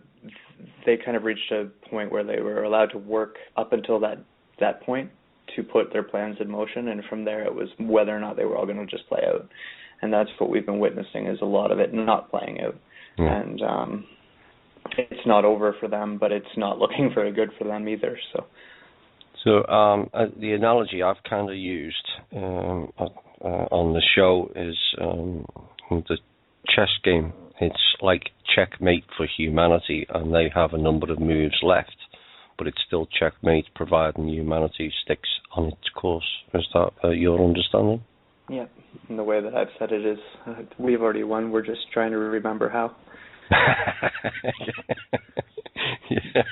they kind of reached a point where they were allowed to work up until that point to put their plans in motion, and from there it was whether or not they were all going to just play out. And that's what we've been witnessing, is a lot of it not playing out. And it's not over for them, but it's not looking very good for them either. So the analogy I've kind of used on the show is the chess game. It's like checkmate for humanity, and they have a number of moves left, but it's still checkmate, providing humanity sticks on its course. Is that your understanding? Yeah, and the way that I've said it is, we've already won. We're just trying to remember how. Yeah.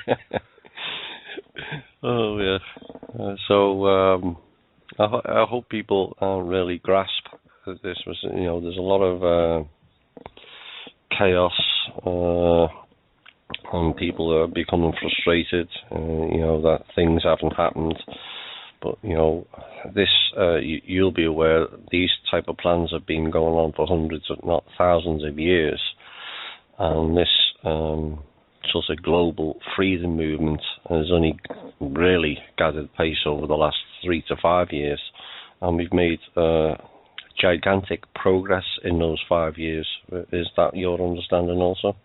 Oh yeah. So I hope people really grasp that this was. There's a lot of chaos, and people are becoming frustrated. That things haven't happened. But this you'll be aware these type of plans have been going on for hundreds, if not thousands, of years, and this sort of global freedom movement has only really gathered pace over the last 3 to 5 years, and we've made gigantic progress in those 5 years. Is that your understanding also?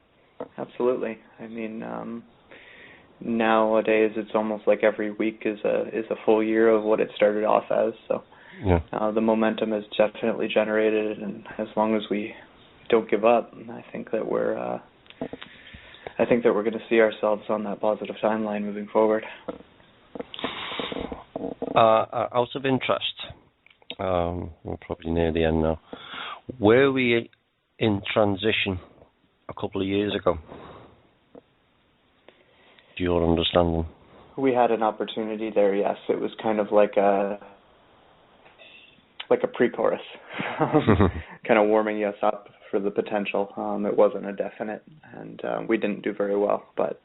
Absolutely. I mean, nowadays it's almost like every week is a full year of what it started off as. So the momentum is definitely generated, and as long as we don't give up, I think that we're going to see ourselves on that positive timeline moving forward. Out of interest, we're probably near the end now. Were we in transition a couple of years ago? Do you understand? We had an opportunity there, yes. It was kind of like a pre-chorus, kind of warming us up for the potential. It wasn't a definite, and we didn't do very well, but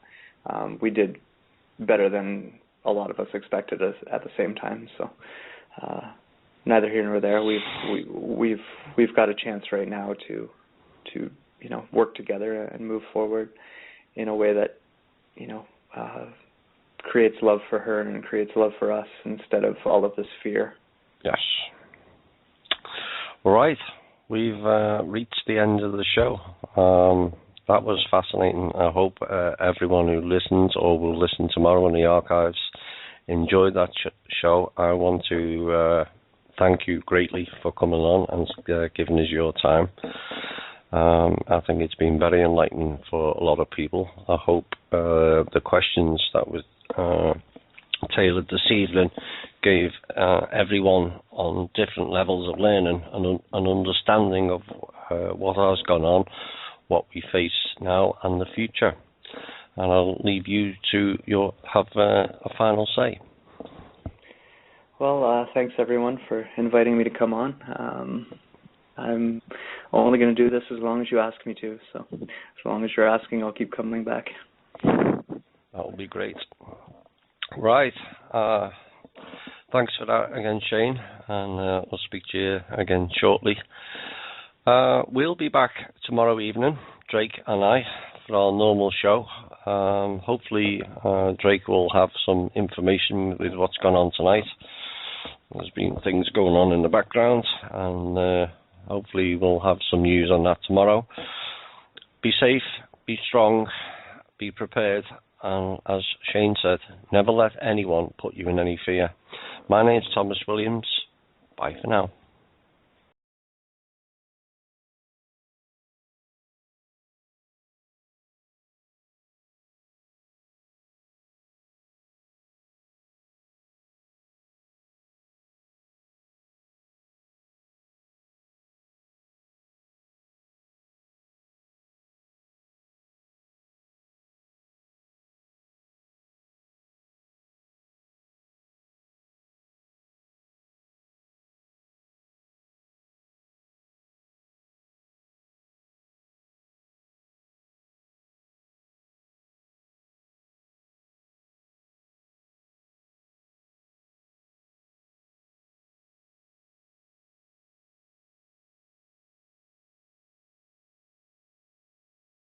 we did better than a lot of us expected us at the same time. So neither here nor there. We've got a chance right now to work together and move forward in a way that creates love for her and creates love for us instead of all of this fear. Yes. All right. We've reached the end of the show. That was fascinating. I hope everyone who listens or will listen tomorrow in the archives enjoyed that show. I want to thank you greatly for coming on and giving us your time. I think it's been very enlightening for a lot of people. I hope the questions that were tailored this evening gave everyone on different levels of learning and an understanding of what has gone on, what we face now and the future. And I'll leave you to have a final say. Well, thanks everyone for inviting me to come on. I'm only going to do this as long as you ask me to, so as long as you're asking, I'll keep coming back. That will be great. Right. Thanks for that again, Shane, and we'll speak to you again shortly. We'll be back tomorrow evening, Drake and I, for our normal show. Hopefully Drake will have some information with what's gone on tonight. There's been things going on in the background, and hopefully we'll have some news on that tomorrow. Be safe, be strong, be prepared, and as Shane said, never let anyone put you in any fear. My name's Thomas Williams. Bye for now.